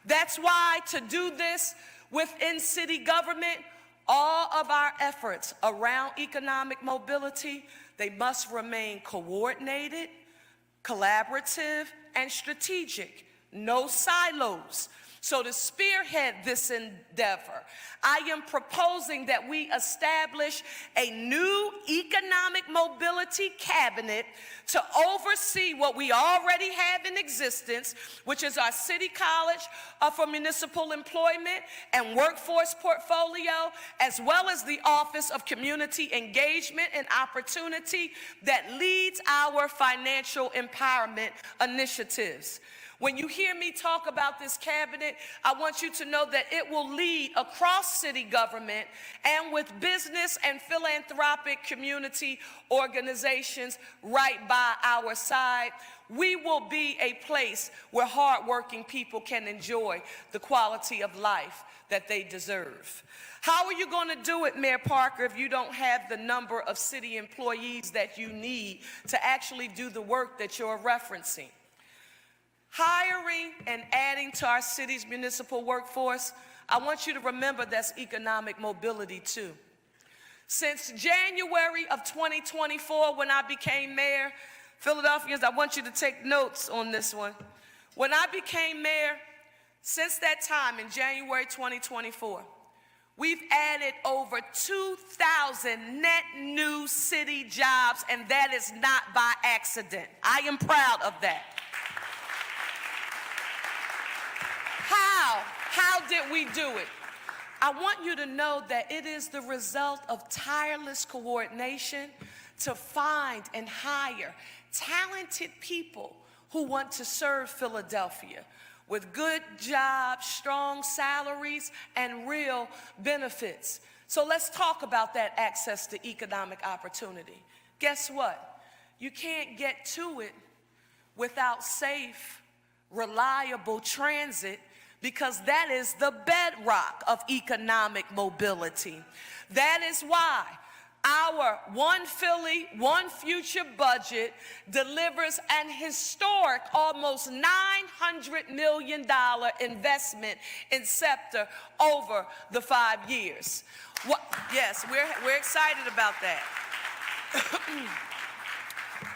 That's why to do this within city government, all of our efforts around economic mobility, they must remain coordinated, collaborative, and strategic. No silos. So to spearhead this endeavor, I am proposing that we establish a new economic mobility cabinet to oversee what we already have in existence, which is our City College for Municipal Employment and Workforce Portfolio, as well as the Office of Community Engagement and Opportunity that leads our financial empowerment initiatives. When you hear me talk about this cabinet, I want you to know that it will lead across city government and with business and philanthropic community organizations right by our side. We will be a place where hardworking people can enjoy the quality of life that they deserve. How are you going to do it, Mayor Parker, if you don't have the number of city employees that you need to actually do the work that you're referencing? Hiring and adding to our city's municipal workforce, I want you to remember that's economic mobility too. Since January of 2024, when I became mayor, Philadelphians, I want you to take notes on this one. When I became mayor, since that time in January 2024, we've added over 2,000 net new city jobs, and that is not by accident. I am proud of that. How did we do it? I want you to know that it is the result of tireless coordination to find and hire talented people who want to serve Philadelphia. with good jobs, strong salaries, and real benefits. So let's talk about that access to economic opportunity. Guess what? You can't get to it without safe, reliable transit, because that is the bedrock of economic mobility. That is why our One Philly, One Future budget delivers an historic almost $900 million investment in SEPTA over the 5 years. Yes, we're excited about that.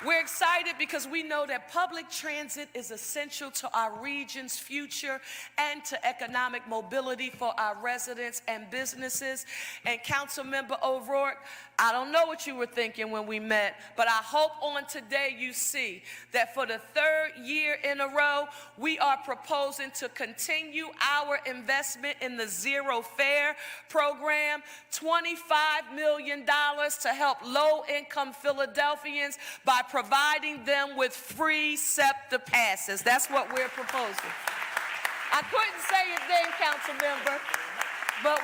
We're excited because we know that public transit is essential to our region's future and to economic mobility for our residents and businesses. And Councilmember O'Rourke, I don't know what you were thinking when we met, but I hope on today you see that for the 3rd year in a row, we are proposing to continue our investment in the Zero Fare program, $25 million to help low-income Philadelphians by providing them with free SEPTA passes. That's what we're proposing. I couldn't say it then, Council Member, but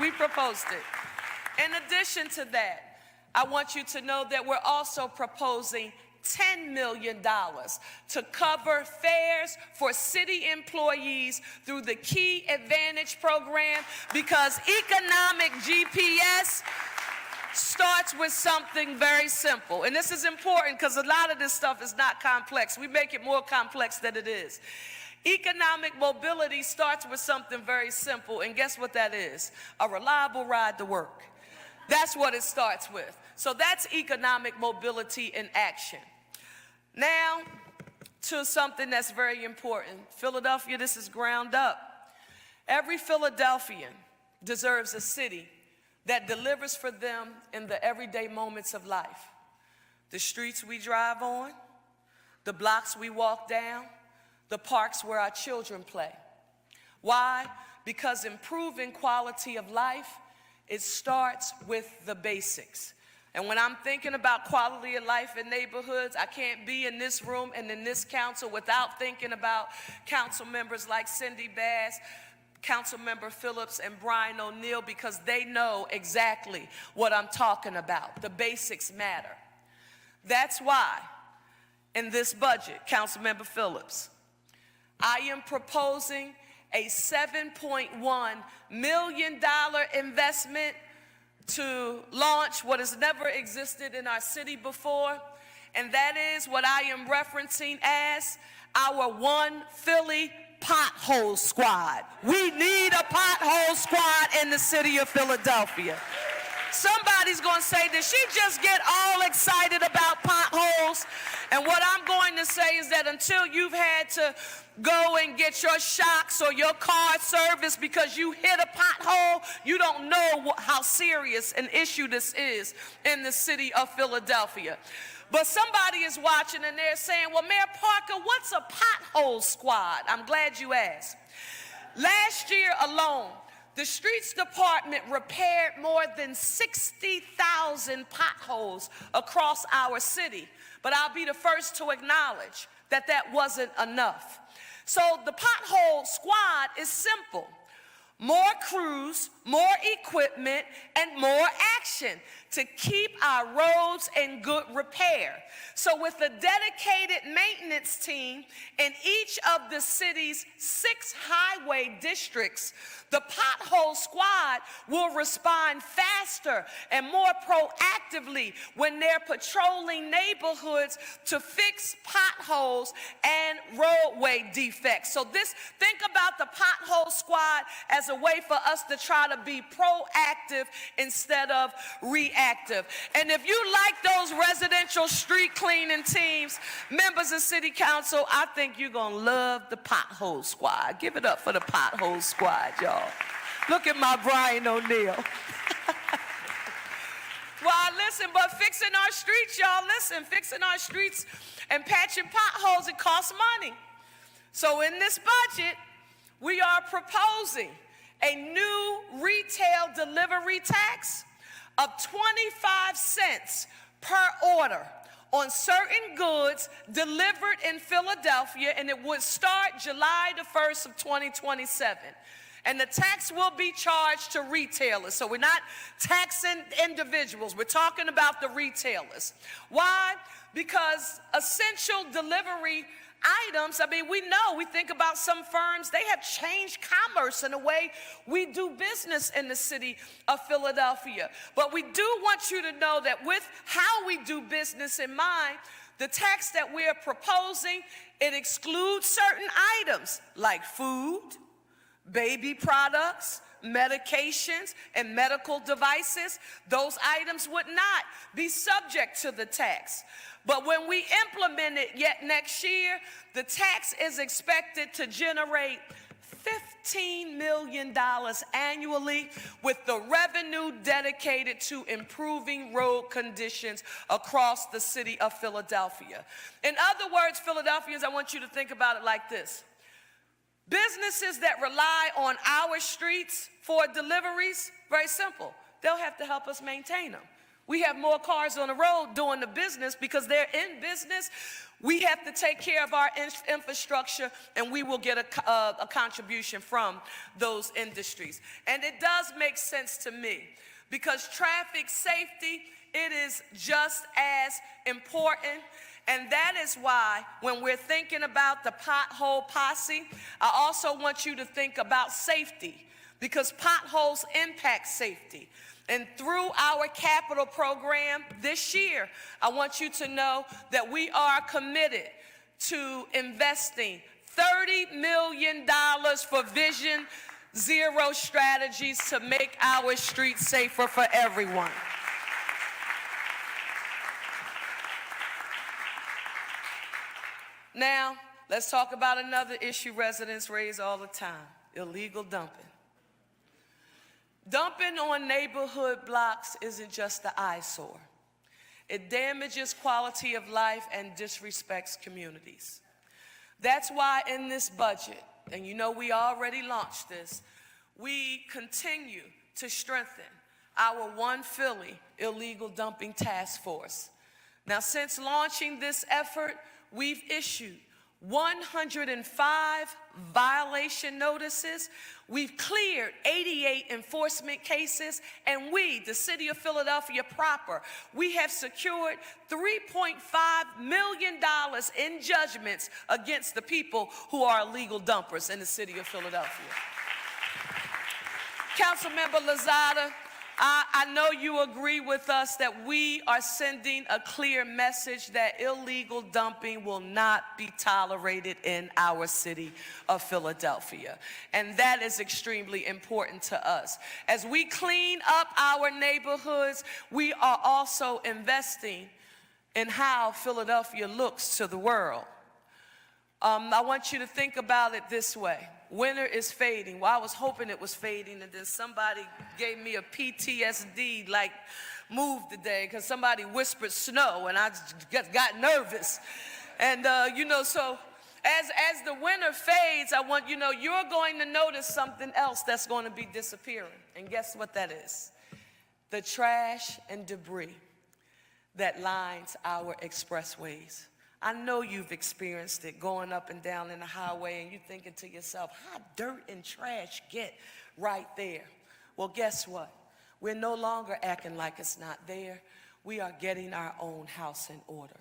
we proposed it. In addition to that, I want you to know that we're also proposing $10 million to cover fares for city employees through the Key Advantage program, because economic GPS starts with something very simple. And this is important because a lot of this stuff is not complex. We make it more complex than it is. Economic mobility starts with something very simple, and guess what that is? A reliable ride to work. That's what it starts with. So that's economic mobility in action. Now, to something that's very important. Philadelphia, this is ground up. Every Philadelphian deserves a city that delivers for them in the everyday moments of life. The streets we drive on, the blocks we walk down, the parks where our children play. Why? Because improving quality of life, it starts with the basics. And when I'm thinking about quality of life in neighborhoods, I can't be in this room and in this council without thinking about council members like Cindy Bass, Councilmember Phillips, and Brian O'Neill, because they know exactly what I'm talking about. The basics matter. That's why in this budget, Councilmember Phillips, I am proposing a $7.1 million investment to launch what has never existed in our city before, and that is what I am referencing as our One Philly Pothole Squad. We need a pothole squad in the city of Philadelphia. Somebody's going to say, did she just get all excited about potholes? And what I'm going to say is that until you've had to go and get your shocks or your car serviced because you hit a pothole, you don't know how serious an issue this is in the city of Philadelphia. But somebody is watching and they're saying, well, Mayor Parker, what's a pothole squad? I'm glad you asked. Last year alone, the Streets Department repaired more than 60,000 potholes across our city. But I'll be the first to acknowledge that that wasn't enough. So the pothole squad is simple. More crews, more equipment, and more action to keep our roads in good repair. So with a dedicated maintenance team in each of the city's 6 highway districts, the pothole squad will respond faster and more proactively when they're patrolling neighborhoods to fix potholes and roadway defects. So think about the pothole squad as a way for us to try to be proactive instead of reactive. And if you like those residential street cleaning teams, members of City Council, I think you're going to love the pothole squad. Give it up for the pothole squad, y'all. Look at my Brian O'Neill. Well, listen, but fixing our streets, y'all, listen, fixing our streets and patching potholes, it costs money. So in this budget, we are proposing a new retail delivery tax of 25 cents per order on certain goods delivered in Philadelphia, and it would start July the 1st of 2027. And the tax will be charged to retailers. So we're not taxing individuals. We're talking about the retailers. Why? Because essential delivery items, I mean, we think about some firms, they have changed commerce in the way we do business in the city of Philadelphia. But we do want you to know that with how we do business in mind, the tax that we're proposing, it excludes certain items like food, baby products, medications, and medical devices. Those items would not be subject to the tax. But when we implement it yet next year, the tax is expected to generate $15 million annually, with the revenue dedicated to improving road conditions across the city of Philadelphia. In other words, Philadelphians, I want you to think about it like this. Businesses that rely on our streets for deliveries, very simple, they'll have to help us maintain them. We have more cars on the road doing the business because they're in business. We have to take care of our infrastructure, and we will get a contribution from those industries. And it does make sense to me, because traffic safety, it is just as important. And that is why when we're thinking about the pothole posse, I also want you to think about safety, because potholes impact safety. And through our capital program this year, I want you to know that we are committed to investing $30 million for Vision Zero strategies to make our streets safer for everyone. Now, let's talk about another issue residents raise all the time: illegal dumping. Dumping on neighborhood blocks isn't just the eyesore. It damages quality of life and disrespects communities. That's why in this budget, and you know we already launched this, we continue to strengthen our One Philly illegal dumping task force. Now, since launching this effort, we've issued 105 violation notices. We've cleared 88 enforcement cases, and we, the city of Philadelphia proper, we have secured $3.5 million in judgments against the people who are illegal dumpers in the city of Philadelphia. Councilmember Lozada, I know you agree with us that we are sending a clear message that illegal dumping will not be tolerated in our city of Philadelphia. And that is extremely important to us. As we clean up our neighborhoods, we are also investing in how Philadelphia looks to the world. I want you to think about it this way. Winter is fading. Well, I was hoping it was fading, and then somebody gave me a PTSD like move today because somebody whispered snow, and I just got nervous. And so as the winter fades, I want you're going to notice something else that's going to be disappearing. And guess what that is? The trash and debris that lines our expressways. I know you've experienced it going up and down in the highway, and you're thinking to yourself, how dirt and trash get right there? Well, guess what? We're no longer acting like it's not there. We are getting our own house in order.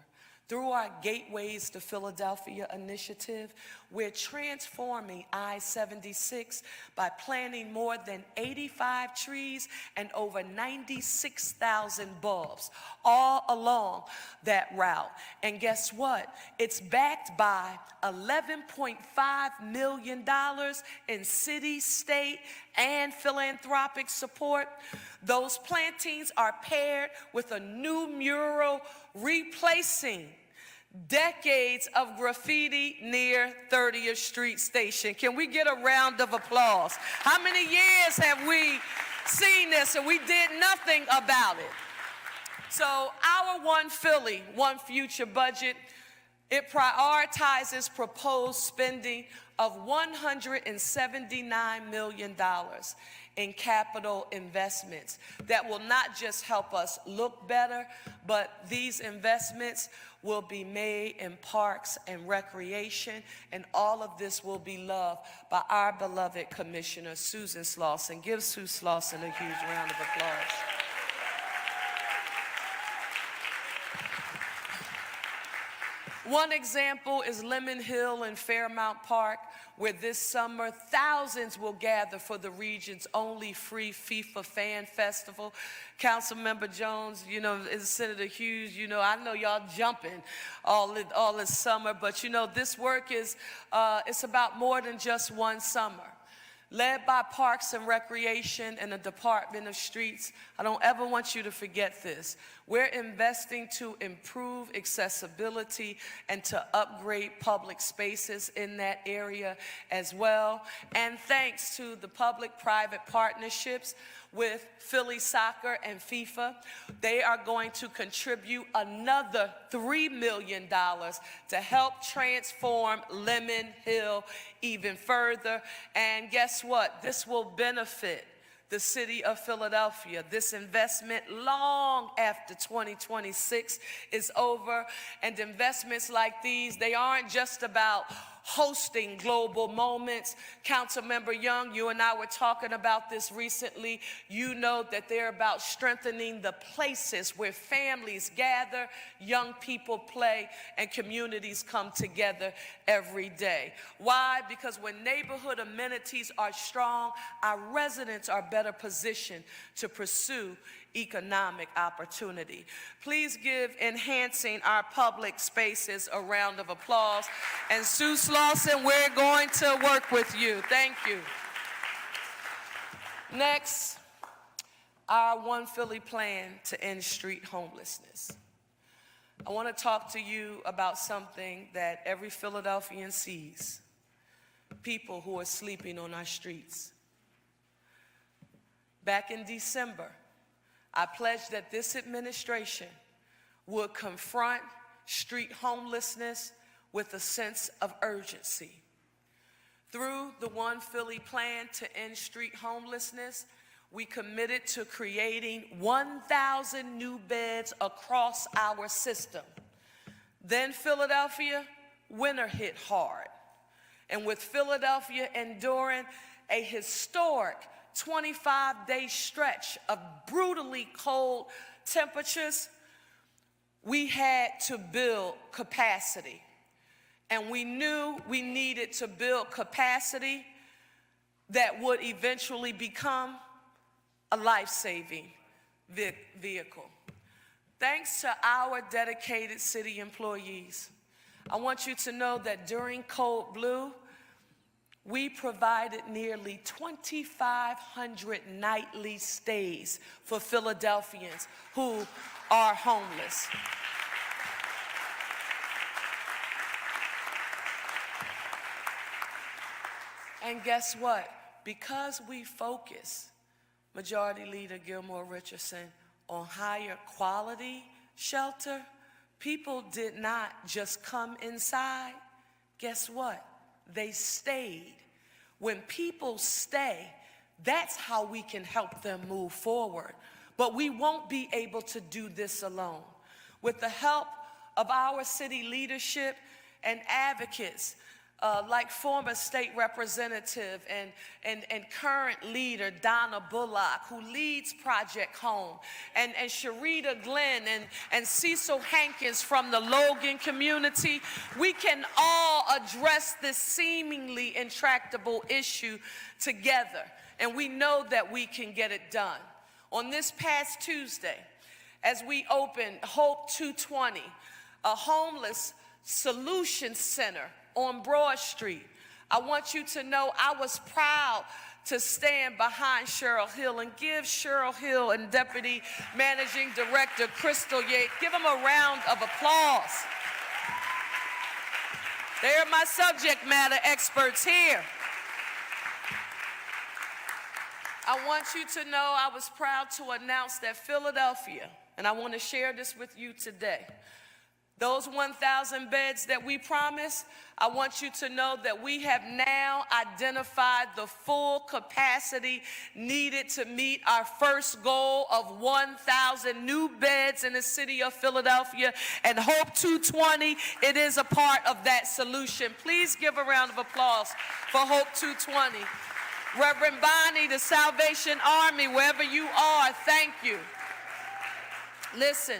Through our Gateways to Philadelphia initiative, we're transforming I-76 by planting more than 85 trees and over 96,000 bulbs all along that route. And guess what? It's backed by $11.5 million in city, state, and philanthropic support. Those plantings are paired with a new mural replacing decades of graffiti near 30th Street Station. Can we get a round of applause? How many years have we seen this and we did nothing about it? So our One Philly, One Future budget, it prioritizes proposed spending of $179 million in capital investments that will not just help us look better, but these investments will be made in parks and recreation, and all of this will be loved by our beloved Commissioner, Susan Slauson. Give Sue Slauson a huge round of applause. One example is Lemon Hill and Fairmount Park, where this summer thousands will gather for the region's only free FIFA Fan Festival. Councilmember Jones, you know, and Senator Hughes, you know, I know y'all jumping all this summer, but you know, this work is, it's about more than just one summer. Led by Parks and Recreation and the Department of Streets, I don't ever want you to forget this. We're investing to improve accessibility and to upgrade public spaces in that area as well. And thanks to the public-private partnerships with Philly Soccer and FIFA, they are going to contribute another $3 million to help transform Lemon Hill even further. And guess what? This will benefit the city of Philadelphia. This investment long after 2026 is over. And investments like these, they aren't just about hosting global moments. Councilmember Young, you and I were talking about this recently. You know that they're about strengthening the places where families gather, young people play, and communities come together every day. Why? Because when neighborhood amenities are strong, our residents are better positioned to pursue economic opportunity. Please give enhancing our public spaces a round of applause. And Sue Slauson, we're going to work with you. Thank you. Next, our One Philly plan to end street homelessness. I want to talk to you about something that every Philadelphian sees: people who are sleeping on our streets. Back in December, I pledged that this administration would confront street homelessness with a sense of urgency. Through the One Philly plan to end street homelessness, we committed to creating 1,000 new beds across our system. Then Philadelphia, winter hit hard. And with Philadelphia enduring a historic 25-day stretch of brutally cold temperatures, we had to build capacity. And we knew we needed to build capacity that would eventually become a life-saving vehicle. Thanks to our dedicated city employees, I want you to know that during Code Blue, we provided nearly 2,500 nightly stays for Philadelphians who are homeless. And guess what? Because we focus, Majority Leader Gilmore Richardson, on higher quality shelter, people did not just come inside. Guess what? They stayed. When people stay, that's how we can help them move forward. But we won't be able to do this alone. With the help of our city leadership and advocates, like former state representative and current leader Donna Bullock, who leads Project Home, and Sharita Glenn and Cecil Hankins from the Logan community, we can all address this seemingly intractable issue together. And we know that we can get it done. On this past Tuesday, as we opened Hope 220, a homeless solution center on Broad Street, I want you to know I was proud to stand behind Cheryl Hill and give Cheryl Hill and Deputy Managing Director Crystal Yates, give them a round of applause. They're my subject matter experts here. I want you to know I was proud to announce that Philadelphia, and I want to share this with you today, Those 1,000 beds that we promised, I want you to know that we have now identified the full capacity needed to meet our first goal of 1,000 new beds in the city of Philadelphia. And Hope 220, it is a part of that solution. Please give a round of applause for Hope 220. Reverend Bonnie, the Salvation Army, wherever you are, thank you. Listen,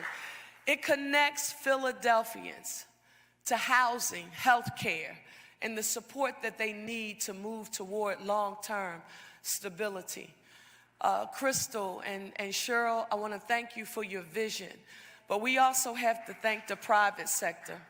it connects Philadelphians to housing, health care, and the support that they need to move toward long-term stability. Crystal and Cheryl, I want to thank you for your vision, but we also have to thank the private sector.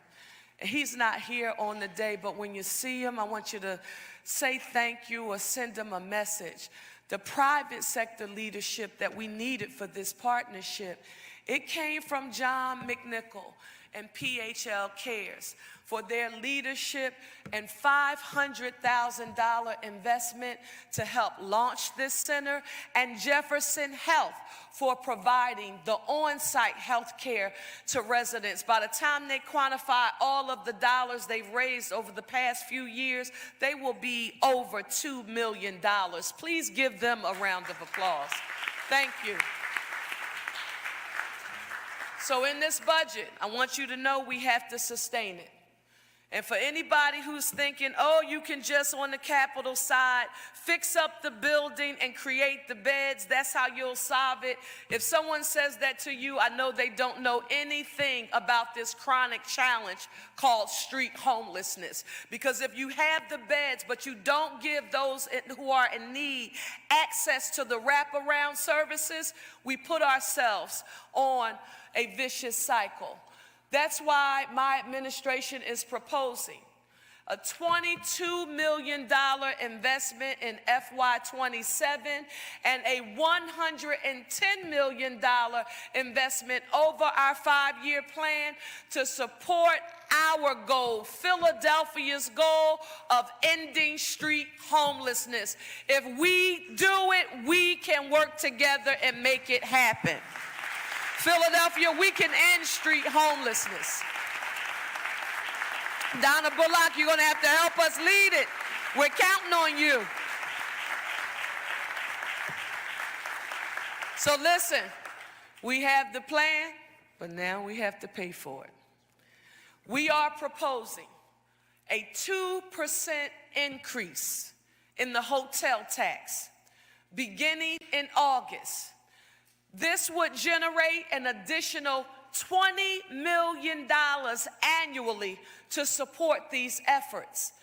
He's not here on the day, but when you see him, I want you to say thank you or send him a message. The private sector leadership that we needed for this partnership, it came from John McNichol and PHL Cares for their leadership and $500,000 investment to help launch this center, and Jefferson Health for providing the on-site health care to residents. By the time they quantify all of the dollars they've raised over the past few years, they will be over $2 million. Please give them a round of applause. Thank you. So in this budget, I want you to know we have to sustain it. And for anybody who's thinking, oh, you can just on the Capitol side fix up the building and create the beds, that's how you'll solve it. If someone says that to you, I know they don't know anything about this chronic challenge called street homelessness. Because if you have the beds, but you don't give those who are in need access to the wraparound services, we put ourselves on a vicious cycle. That's why my administration is proposing a $22 million investment in FY27 and a $110 million investment over our 5-year plan to support our goal, Philadelphia's goal of ending street homelessness. If we do it, we can work together and make it happen. Philadelphia, we can end street homelessness. Donna Bullock, you're going to have to help us lead it. We're counting on you. So listen, we have the plan, but now we have to pay for it. We are proposing a 2% increase in the hotel tax beginning in August. This would generate an additional $20 million annually to support these efforts.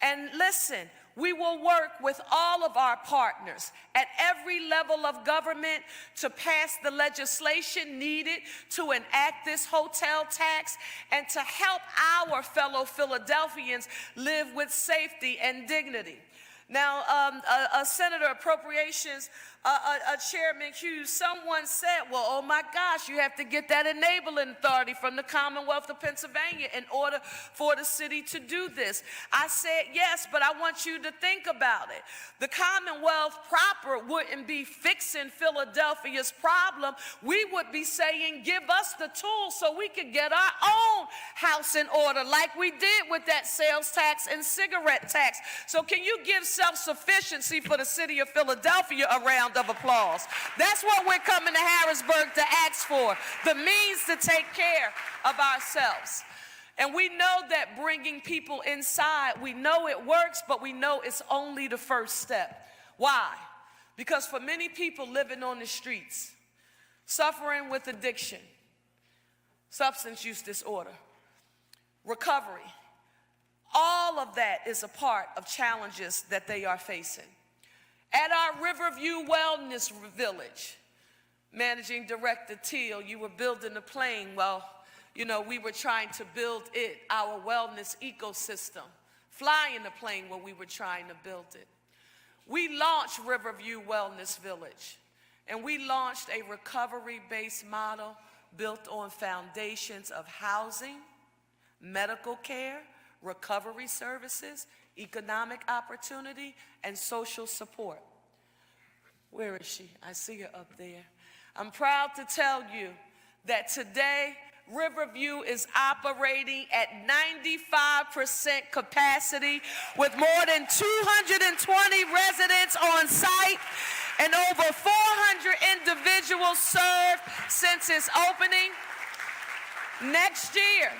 And listen, we will work with all of our partners at every level of government to pass the legislation needed to enact this hotel tax and to help our fellow Philadelphians live with safety and dignity. Now, Senator Appropriations, Chairman Hughes, someone said, well, oh my gosh, you have to get that enabling authority from the Commonwealth of Pennsylvania in order for the city to do this. I said, yes, but I want you to think about it. The Commonwealth proper wouldn't be fixing Philadelphia's problem. We would be saying, give us the tools so we could get our own house in order, like we did with that sales tax and cigarette tax. So can you give self-sufficiency for the city of Philadelphia a round of applause? That's what we're coming to Harrisburg to ask for, the means to take care of ourselves. And we know that bringing people inside, we know it works, but we know it's only the first step. Why? Because for many people living on the streets, suffering with addiction, substance use disorder, recovery, all of that is a part of challenges that they are facing. At our Riverview Wellness Village, Managing Director Teal, you were building a plane. Well, you know, we were trying to build it, our wellness ecosystem, flying the plane when we were trying to build it. We launched Riverview Wellness Village, and we launched a recovery-based model built on foundations of housing, medical care, recovery services, economic opportunity, and social support. Where is she? I see her up there. I'm proud to tell you that today, Riverview is operating at 95% capacity with more than 220 residents on site and over 400 individuals served since its opening. Next year,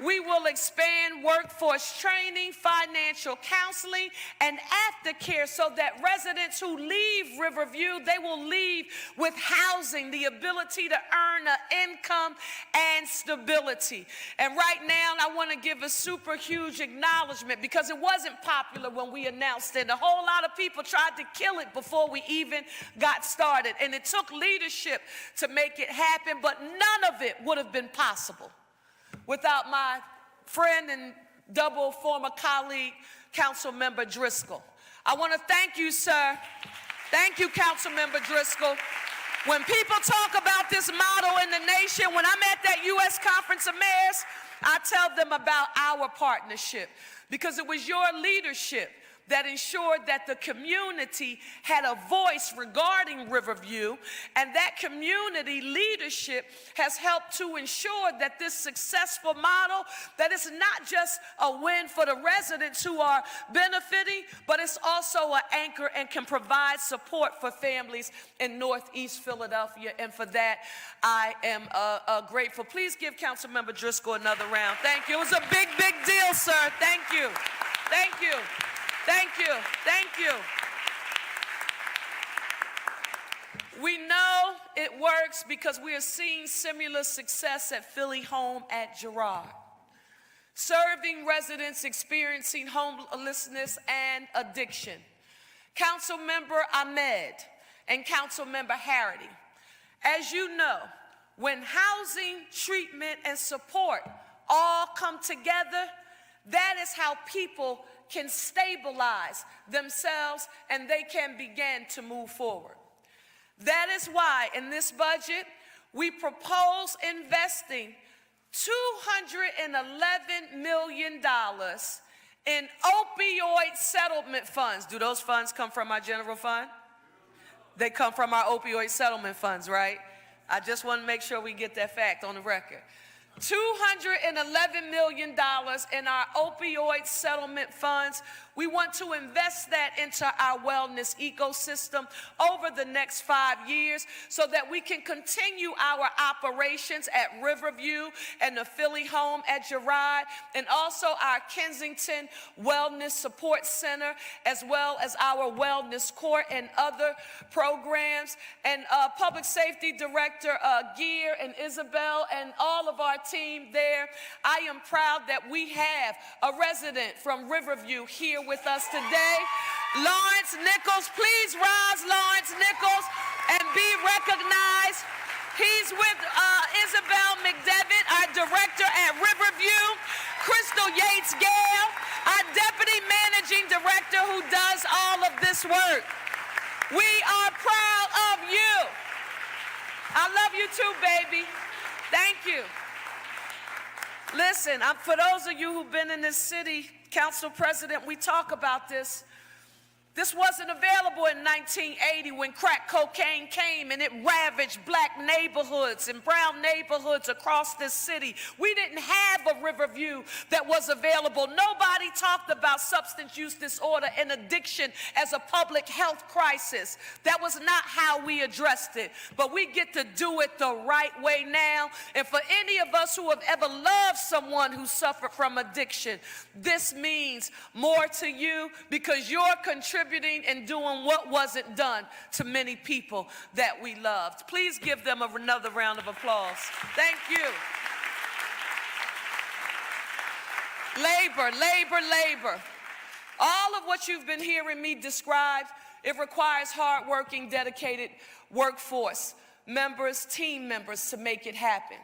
we will expand workforce training, financial counseling, and aftercare so that residents who leave Riverview, they will leave with housing, the ability to earn an income and stability. And right now, I want to give a super huge acknowledgement because it wasn't popular when we announced it. A whole lot of people tried to kill it before we even got started. And it took leadership to make it happen, but none of it would have been possible without my friend and double former colleague, Councilmember Driscoll. I want to thank you, sir. Thank you, Councilmember Driscoll. When people talk about this model in the nation, when I'm at that U.S. Conference of Mayors, I tell them about our partnership because it was your leadership that ensured that the community had a voice regarding Riverview, and that community leadership has helped to ensure that this successful model, that it's not just a win for the residents who are benefiting, but it's also an anchor and can provide support for families in Northeast Philadelphia, and for that, I am grateful. Please give Councilmember Driscoll another round. Thank you. It was a big, big deal, sir. Thank you. Thank you. Thank you. Thank you. We know it works because we are seeing similar success at Philly Home at Girard, serving residents experiencing homelessness and addiction. Councilmember Ahmed and Councilmember Harity, as you know, when housing, treatment, and support all come together, that is how people can stabilize themselves and they can begin to move forward. That is why in this budget, we propose investing $211 million in opioid settlement funds. Do those funds come from our general fund? They come from our opioid settlement funds, right? I just want to make sure we get that fact on the record. $211 million in our opioid settlement funds. We want to invest that into our wellness ecosystem over the next 5 years so that we can continue our operations at Riverview and the Philly Home at Girard, and also our Kensington Wellness Support Center, as well as our Wellness Court and other programs. And Public Safety Director Gear and Isabel and all of our team there, I am proud that we have a resident from Riverview here with us today. Lawrence Nichols, please rise, Lawrence Nichols, and be recognized. He's with Isabel McDevitt, our director at Riverview, Crystal Yates-Gale, our deputy managing director who does all of this work. We are proud of you. I love you too, baby. Thank you. Listen, for those of you who've been in this city, Council President, we talk about this. This wasn't available in 1980 when crack cocaine came and it ravaged black neighborhoods and brown neighborhoods across this city. We didn't have a Riverview that was available. Nobody talked about substance use disorder and addiction as a public health crisis. That was not how we addressed it. But we get to do it the right way now. And for any of us who have ever loved someone who suffered from addiction, this means more to you because you're contributing and doing what wasn't done to many people that we loved. Please give them another round of applause. Thank you. Labor, labor, labor. All of what you've been hearing me describe, it requires hardworking, dedicated workforce members, team members to make it happen.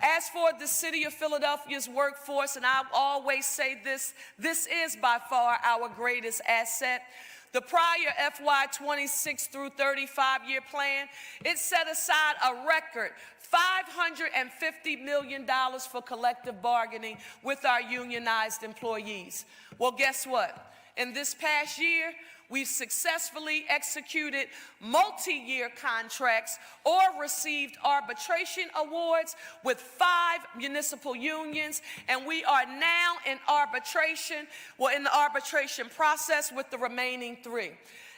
As for the city of Philadelphia's workforce, and I'll always say this, this is by far our greatest asset. The prior FY 26 through 35-year plan, it set aside a record $550 million for collective bargaining with our unionized employees. Well, guess what? In this past year, We've successfully executed multi-year contracts or received arbitration awards with 5 municipal unions, and we are now in arbitration, in the arbitration process with the remaining 3.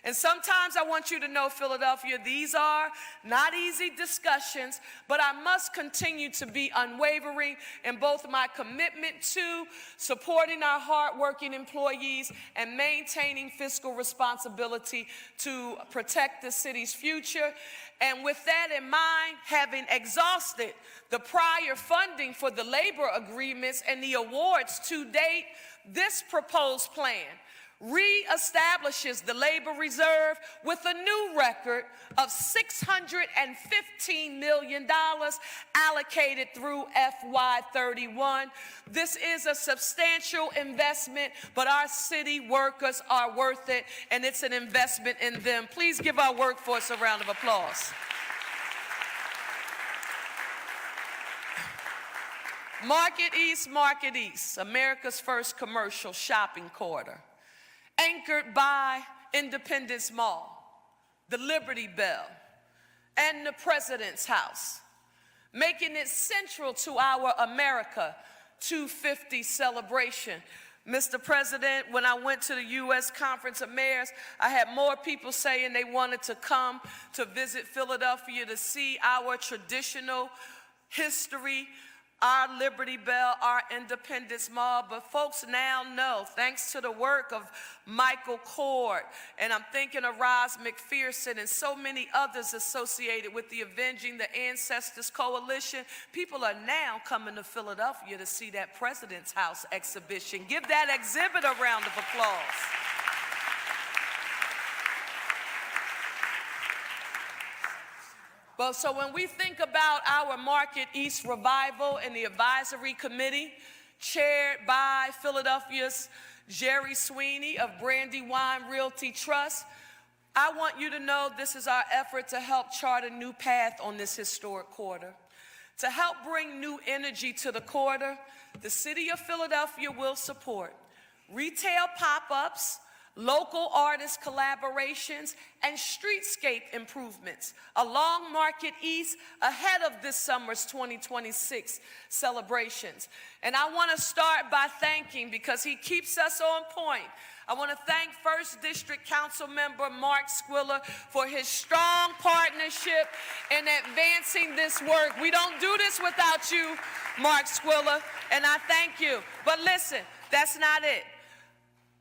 And sometimes I want you to know, Philadelphia, these are not easy discussions, but I must continue to be unwavering in both my commitment to supporting our hardworking employees and maintaining fiscal responsibility to protect the city's future. And with that in mind, having exhausted the prior funding for the labor agreements and the awards to date, this proposed plan reestablishes the labor reserve with a new record of $615 million allocated through FY31. This is a substantial investment, but our city workers are worth it, and it's an investment in them. Please give our workforce a round of applause. Market East, America's first commercial shopping quarter, anchored by Independence Mall, the Liberty Bell, and the President's House, making it central to our America 250 celebration. Mr. President, when I went to the U.S. Conference of Mayors, I had more people saying they wanted to come to visit Philadelphia to see our traditional history, our Liberty Bell, our Independence Mall. But folks now know, thanks to the work of Michael Cord, and I'm thinking of Roz McPherson and so many others associated with the Avenging the Ancestors Coalition, people are now coming to Philadelphia to see that President's House exhibition. Give that exhibit a round of applause. Well, so when we think about our Market East revival and the advisory committee, chaired by Philadelphia's Jerry Sweeney of Brandywine Realty Trust, I want you to know this is our effort to help chart a new path on this historic corridor. To help bring new energy to the corridor, the City of Philadelphia will support retail pop-ups, local artist collaborations, and streetscape improvements along Market East ahead of this summer's 2026 celebrations. And I want to start by thanking, because he keeps us on point, I want to thank 1st District Council Member Mark Squilla for his strong partnership in advancing this work. We don't do this without you, Mark Squilla, and I thank you. But listen, that's not it.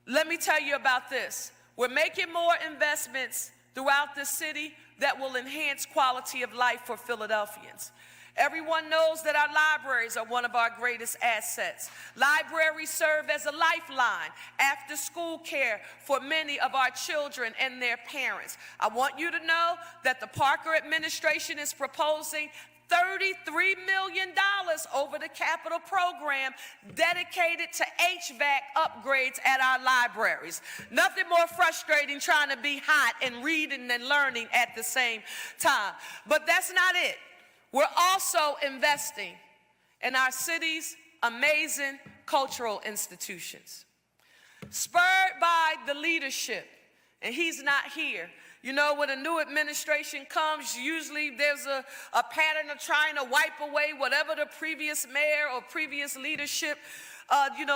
Let me tell you about this. We're making more investments throughout the city that will enhance quality of life for Philadelphians. Everyone knows that our libraries are one of our greatest assets. Libraries serve as a lifeline, after-school care for many of our children and their parents. I want you to know that the Parker administration is proposing $33 million over the capital program dedicated to HVAC upgrades at our libraries. Nothing more frustrating trying to be hot and reading and learning at the same time. But that's not it. We're also investing in our city's amazing cultural institutions. Spurred by the leadership, and he's not here. You know, when a new administration comes, usually there's a pattern of trying to wipe away whatever the previous mayor or previous leadership,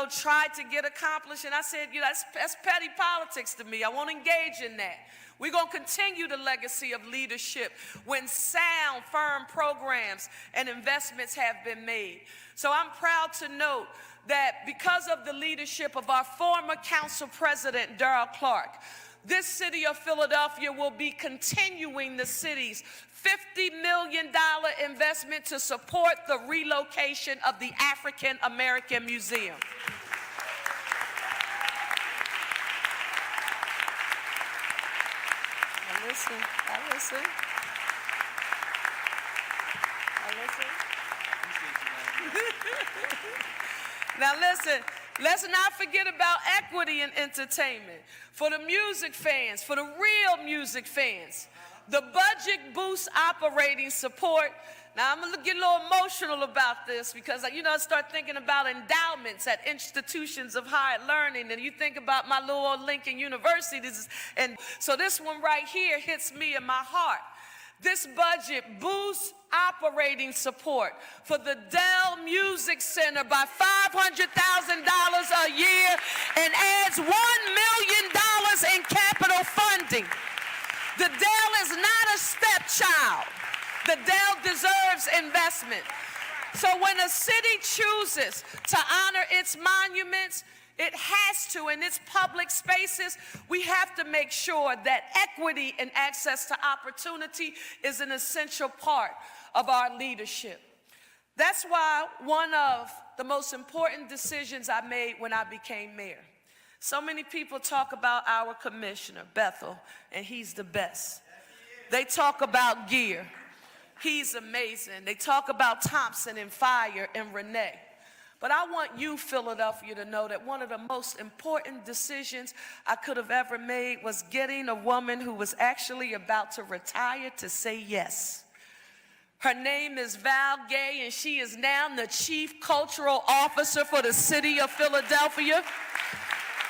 tried to get accomplished. And I said, that's petty politics to me. I won't engage in that. We're going to continue the legacy of leadership when sound, firm programs and investments have been made. So I'm proud to note that because of the leadership of our former council president, Darrell Clark, this city of Philadelphia will be continuing the city's $50 million investment to support the relocation of the African American Museum. I listen. Now listen. Let's not forget about equity in entertainment. For the music fans, for the real music fans, the budget boosts operating support Now, I'm going to get a little emotional about this because, you know, I start thinking about endowments at institutions of higher learning, and you think about my little old Lincoln University, and so this one right here hits me in my heart. This budget boosts operating support for the Dell Music Center by $500,000 a year and adds $1 million in capital funding. The Dell is not a stepchild. The Dell deserves investment. So when a city chooses to honor its monuments, it has to, in its public spaces, we have to make sure that equity and access to opportunity is an essential part of our leadership. That's why one of the most important decisions I made when I became mayor. So many people talk about our commissioner, Bethel, and he's the best. They talk about Gear. He's amazing. They talk about Thompson and Fire and Renee. But I want you, Philadelphia, to know that one of the most important decisions I could have ever made was getting a woman who was actually about to retire to say yes. Her name is Val Gay, and she is now the Chief Cultural Officer for the city of Philadelphia.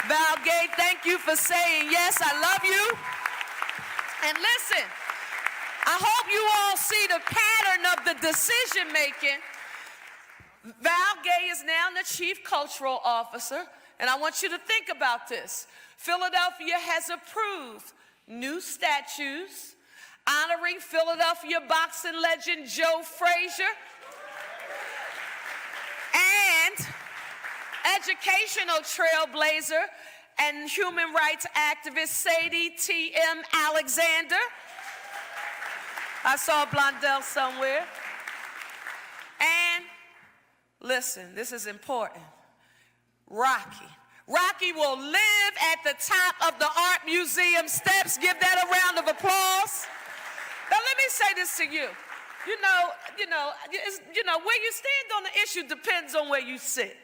Val Gay, thank you for saying yes. I love you. And listen, I hope you all see the pattern of the decision making. Val Gay is now the Chief Cultural Officer, and I want you to think about this. Philadelphia has approved new statues honoring Philadelphia boxing legend Joe Frazier and educational trailblazer and human rights activist Sadie T.M. Alexander. I saw Blondell somewhere. And listen, this is important. Rocky will live at the top of the Art Museum steps. Give that a round of applause. Now let me say this to you. You know, where you stand on the issue depends on where you sit.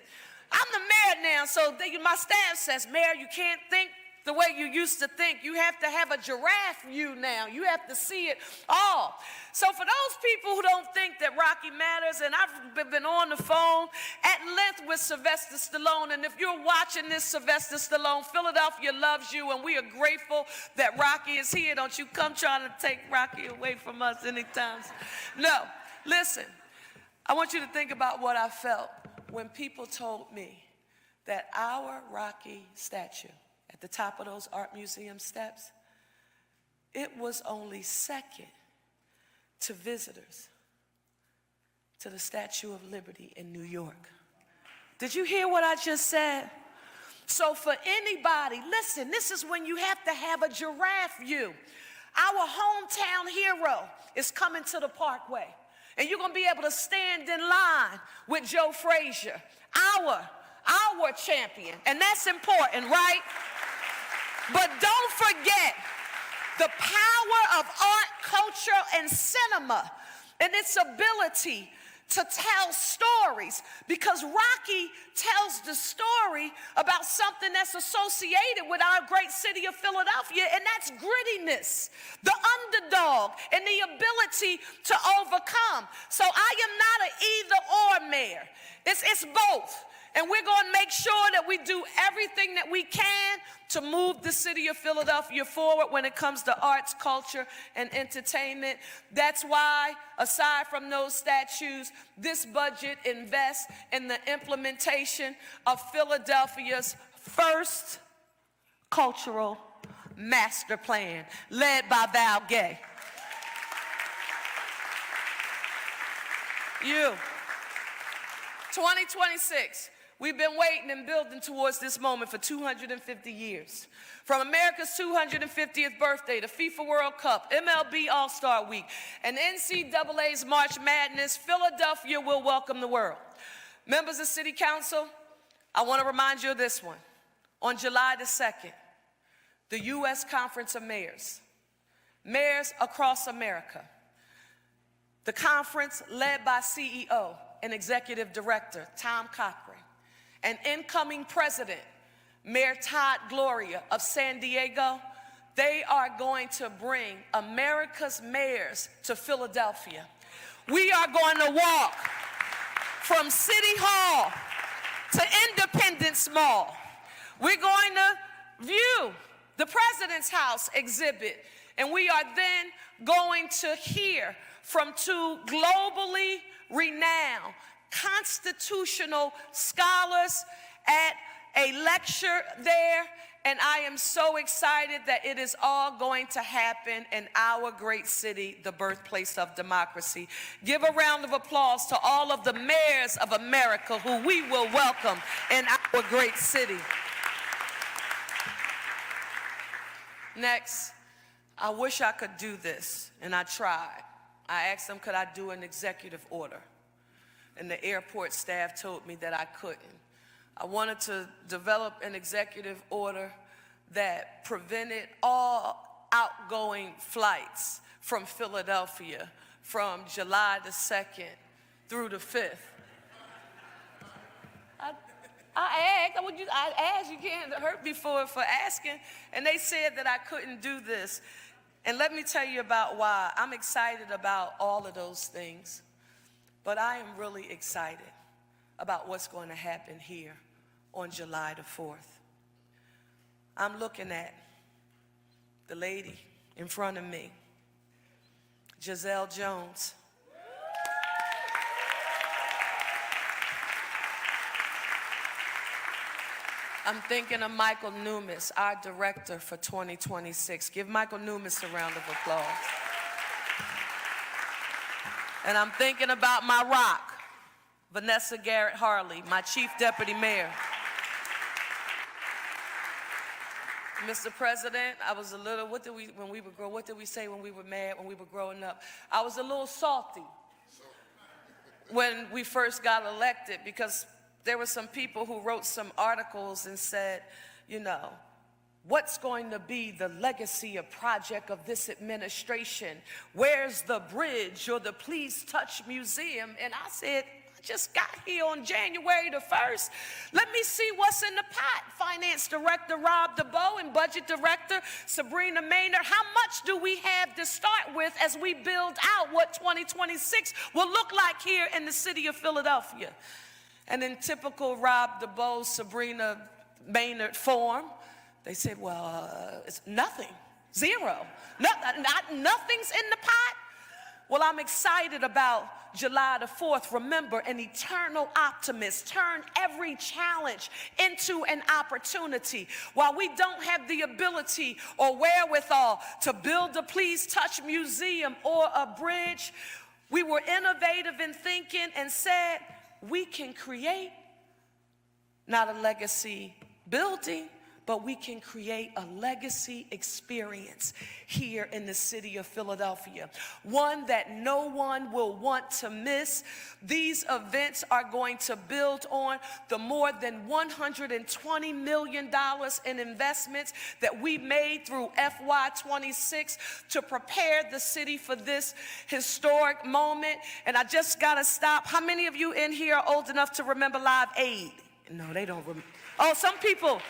I'm the mayor now, so my staff says, Mayor, you can't think the way you used to think. You have to have a giraffe view now. You have to see it all. So for those people who don't think that Rocky matters, and I've been on the phone at length with Sylvester Stallone, and if you're watching this, Sylvester Stallone, Philadelphia loves you, and we are grateful that Rocky is here. Don't you come trying to take Rocky away from us anytime. No, listen, I want you to think about what I felt when people told me that our Rocky statue at the top of those Art Museum steps, it was only second to visitors to the Statue of Liberty in New York. Did you hear what I just said? So for anybody, listen, this is when you have to have a giraffe view. Our hometown hero is coming to the Parkway, and you're gonna be able to stand in line with Joe Frazier, our champion, and that's important, right? But don't forget the power of art, culture, and cinema and its ability to tell stories, because Rocky tells the story about something that's associated with our great city of Philadelphia, and that's grittiness, the underdog, and the ability to overcome. So I am not an either-or mayor. It's both. And we're going to make sure that we do everything that we can to move the city of Philadelphia forward when it comes to arts, culture, and entertainment. That's why, aside from those statues, this budget invests in the implementation of Philadelphia's first cultural master plan, led by Val Gay. 2026. We've been waiting and building towards this moment for 250 years. From America's 250th birthday, the FIFA World Cup, MLB All-Star Week, and NCAA's March Madness, Philadelphia will welcome the world. Members of City Council, I want to remind you of this one. On July the 2nd, the U.S. Conference of Mayors, mayors across America, the conference led by CEO and Executive Director Tom Cochran, and incoming President, Mayor Todd Gloria of San Diego, they are going to bring America's mayors to Philadelphia. We are going to walk from City Hall to Independence Mall. We're going to view the President's House exhibit, and we are then going to hear from two globally renowned constitutional scholars at a lecture there, and I am so excited that it is all going to happen in our great city, the birthplace of democracy. Give a round of applause to all of the mayors of America who we will welcome in our great city. Next, I wish I could do this, and I tried. I asked them, could I do an executive order? And the airport staff told me that I couldn't. I wanted to develop an executive order that prevented all outgoing flights from Philadelphia from July the 2nd through the 5th. I asked, you can't hurt me for asking, and they said that I couldn't do this. And let me tell you about why. I'm excited about all of those things, but I am really excited about what's going to happen here on July the 4th. I'm looking at the lady in front of me, Giselle Jones. I'm thinking of Michael Newmis, our director for 2026. Give Michael Newmis a round of applause. And I'm thinking about my rock, Vanessa Garrett Harley, my chief deputy mayor. Mr. President, I was a little, what did we say when we were mad, when we were growing up? I was a little salty when we first got elected, because there were some people who wrote some articles and said, you know, what's going to be the legacy or project of this administration? Where's the bridge or the Please Touch Museum? And I said, I just got here on January the 1st. Let me see what's in the pot. Finance Director Rob DeBoe and Budget Director Sabrina Maynard. How much do we have to start with as we build out what 2026 will look like here in the city of Philadelphia? And in typical Rob DeBoe, Sabrina Maynard form, they said, well, it's nothing, zero. Nothing's in the pot. Well, I'm excited about July the 4th. Remember, an eternal optimist turned every challenge into an opportunity. While we don't have the ability or wherewithal to build a Please Touch museum or a bridge, we were innovative in thinking and said, we can create not a legacy building, but we can create a legacy experience here in the city of Philadelphia, one that no one will want to miss. These events are going to build on the more than $120 million in investments that we made through FY26 to prepare the city for this historic moment. And I just gotta stop. How many of you in here are old enough to remember Live Aid? No, they don't remember. Oh, some people.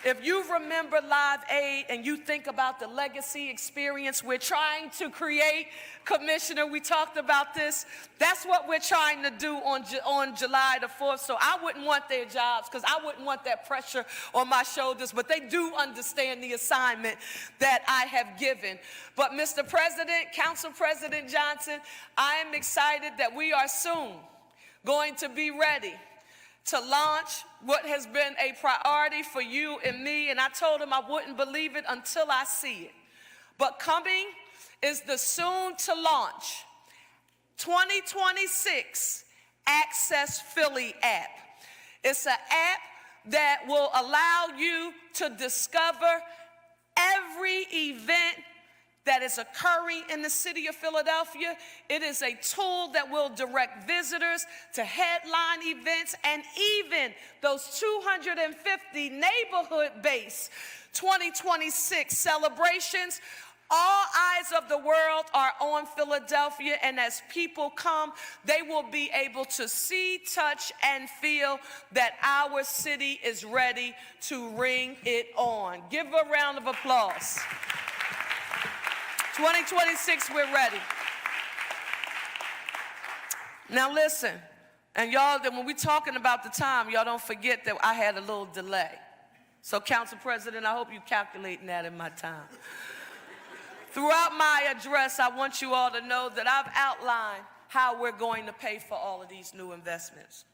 If you remember Live Aid and you think about the legacy experience we're trying to create, Commissioner, we talked about this. That's what we're trying to do on July the 4th. So I wouldn't want their jobs, because I wouldn't want that pressure on my shoulders. But they do understand the assignment that I have given. But Mr. President, Council President Johnson, I am excited that we are soon going to be ready to launch what has been a priority for you and me. And I told him I wouldn't believe it until I see it. But coming is the soon to launch 2026 Access Philly app. It's an app that will allow you to discover every event that is occurring in the city of Philadelphia. It is a tool that will direct visitors to headline events and even those 250 neighborhood-based 2026 celebrations. All eyes of the world are on Philadelphia, and as people come, they will be able to see, touch, and feel that our city is ready to ring it on. Give a round of applause. 2026, we're ready. Now listen, and y'all, when we're talking about the time, y'all don't forget that I had a little delay. So, Council President, I hope you're calculating that in my time. Throughout my address, I want you all to know that I've outlined how we're going to pay for all of these new investments.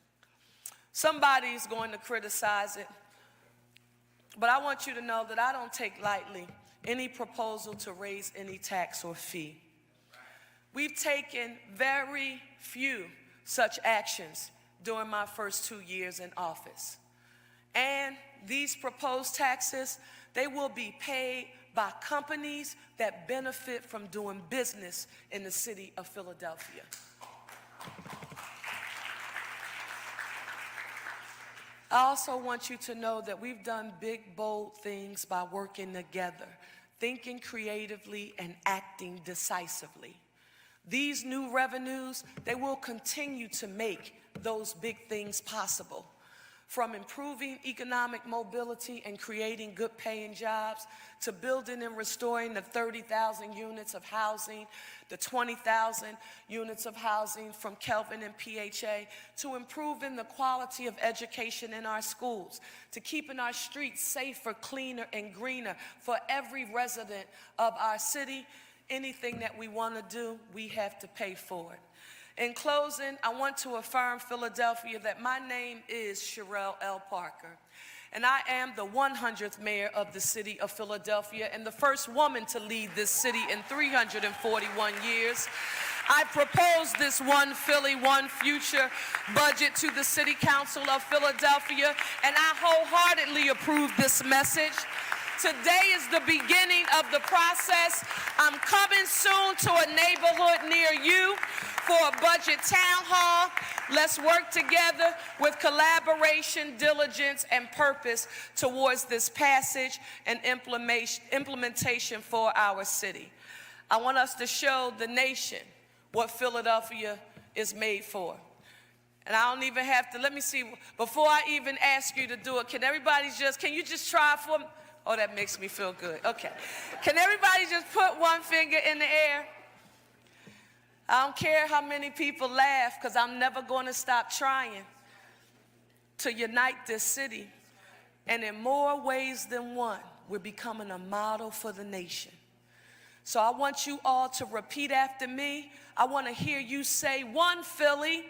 Somebody's going to criticize it, but I want you to know that I don't take lightly any proposal to raise any tax or fee. We've taken very few such actions during my first 2 years in office. And these proposed taxes, they will be paid by companies that benefit from doing business in the city of Philadelphia. I also want you to know that we've done big, bold things by working together, thinking creatively and acting decisively. These new revenues, they will continue to make those big things possible. From improving economic mobility and creating good paying jobs, to building and restoring the 30,000 units of housing, the 20,000 units of housing from Kelvin and PHA, to improving the quality of education in our schools, to keeping our streets safer, cleaner, and greener for every resident of our city. Anything that we want to do, we have to pay for it. In closing, I want to affirm Philadelphia that my name is Cherelle Parker, and I am the 100th mayor of the city of Philadelphia and the first woman to lead this city in 341 years. I proposed this One Philly, One Future budget to the City Council of Philadelphia, and I wholeheartedly approve this message. Today is the beginning of the process. I'm coming soon to a neighborhood near you for a budget town hall. Let's work together with collaboration, diligence, and purpose towards this passage and implementation for our city. I want us to show the nation what Philadelphia is made for. And I don't even have to, let me see, before I even ask you to do it, can you just try for me? Oh, that makes me feel good. Okay. Can everybody just put one finger in the air? I don't care how many people laugh, because I'm never going to stop trying to unite this city. And in more ways than one, we're becoming a model for the nation. So I want you all to repeat after me. I want to hear you say, one Philly,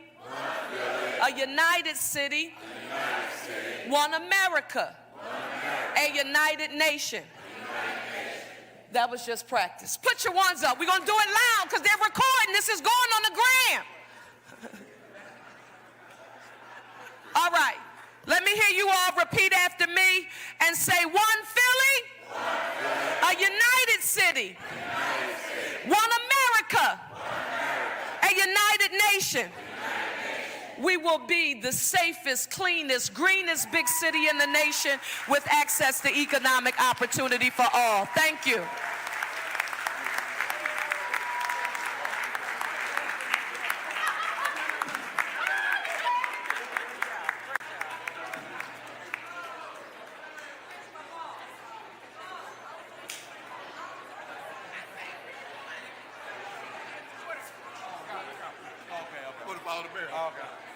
a united city, one America, a united nation. That was just practice. Put your ones up. We're going to do it loud because they're recording. This is going on the gram. All right. Let me hear you all repeat after me and say, one Philly, a united city, one America, a united nation. We will be the safest, cleanest, greenest big city in the nation with access to economic opportunity for all. Thank you. Follow the mayor. Okay.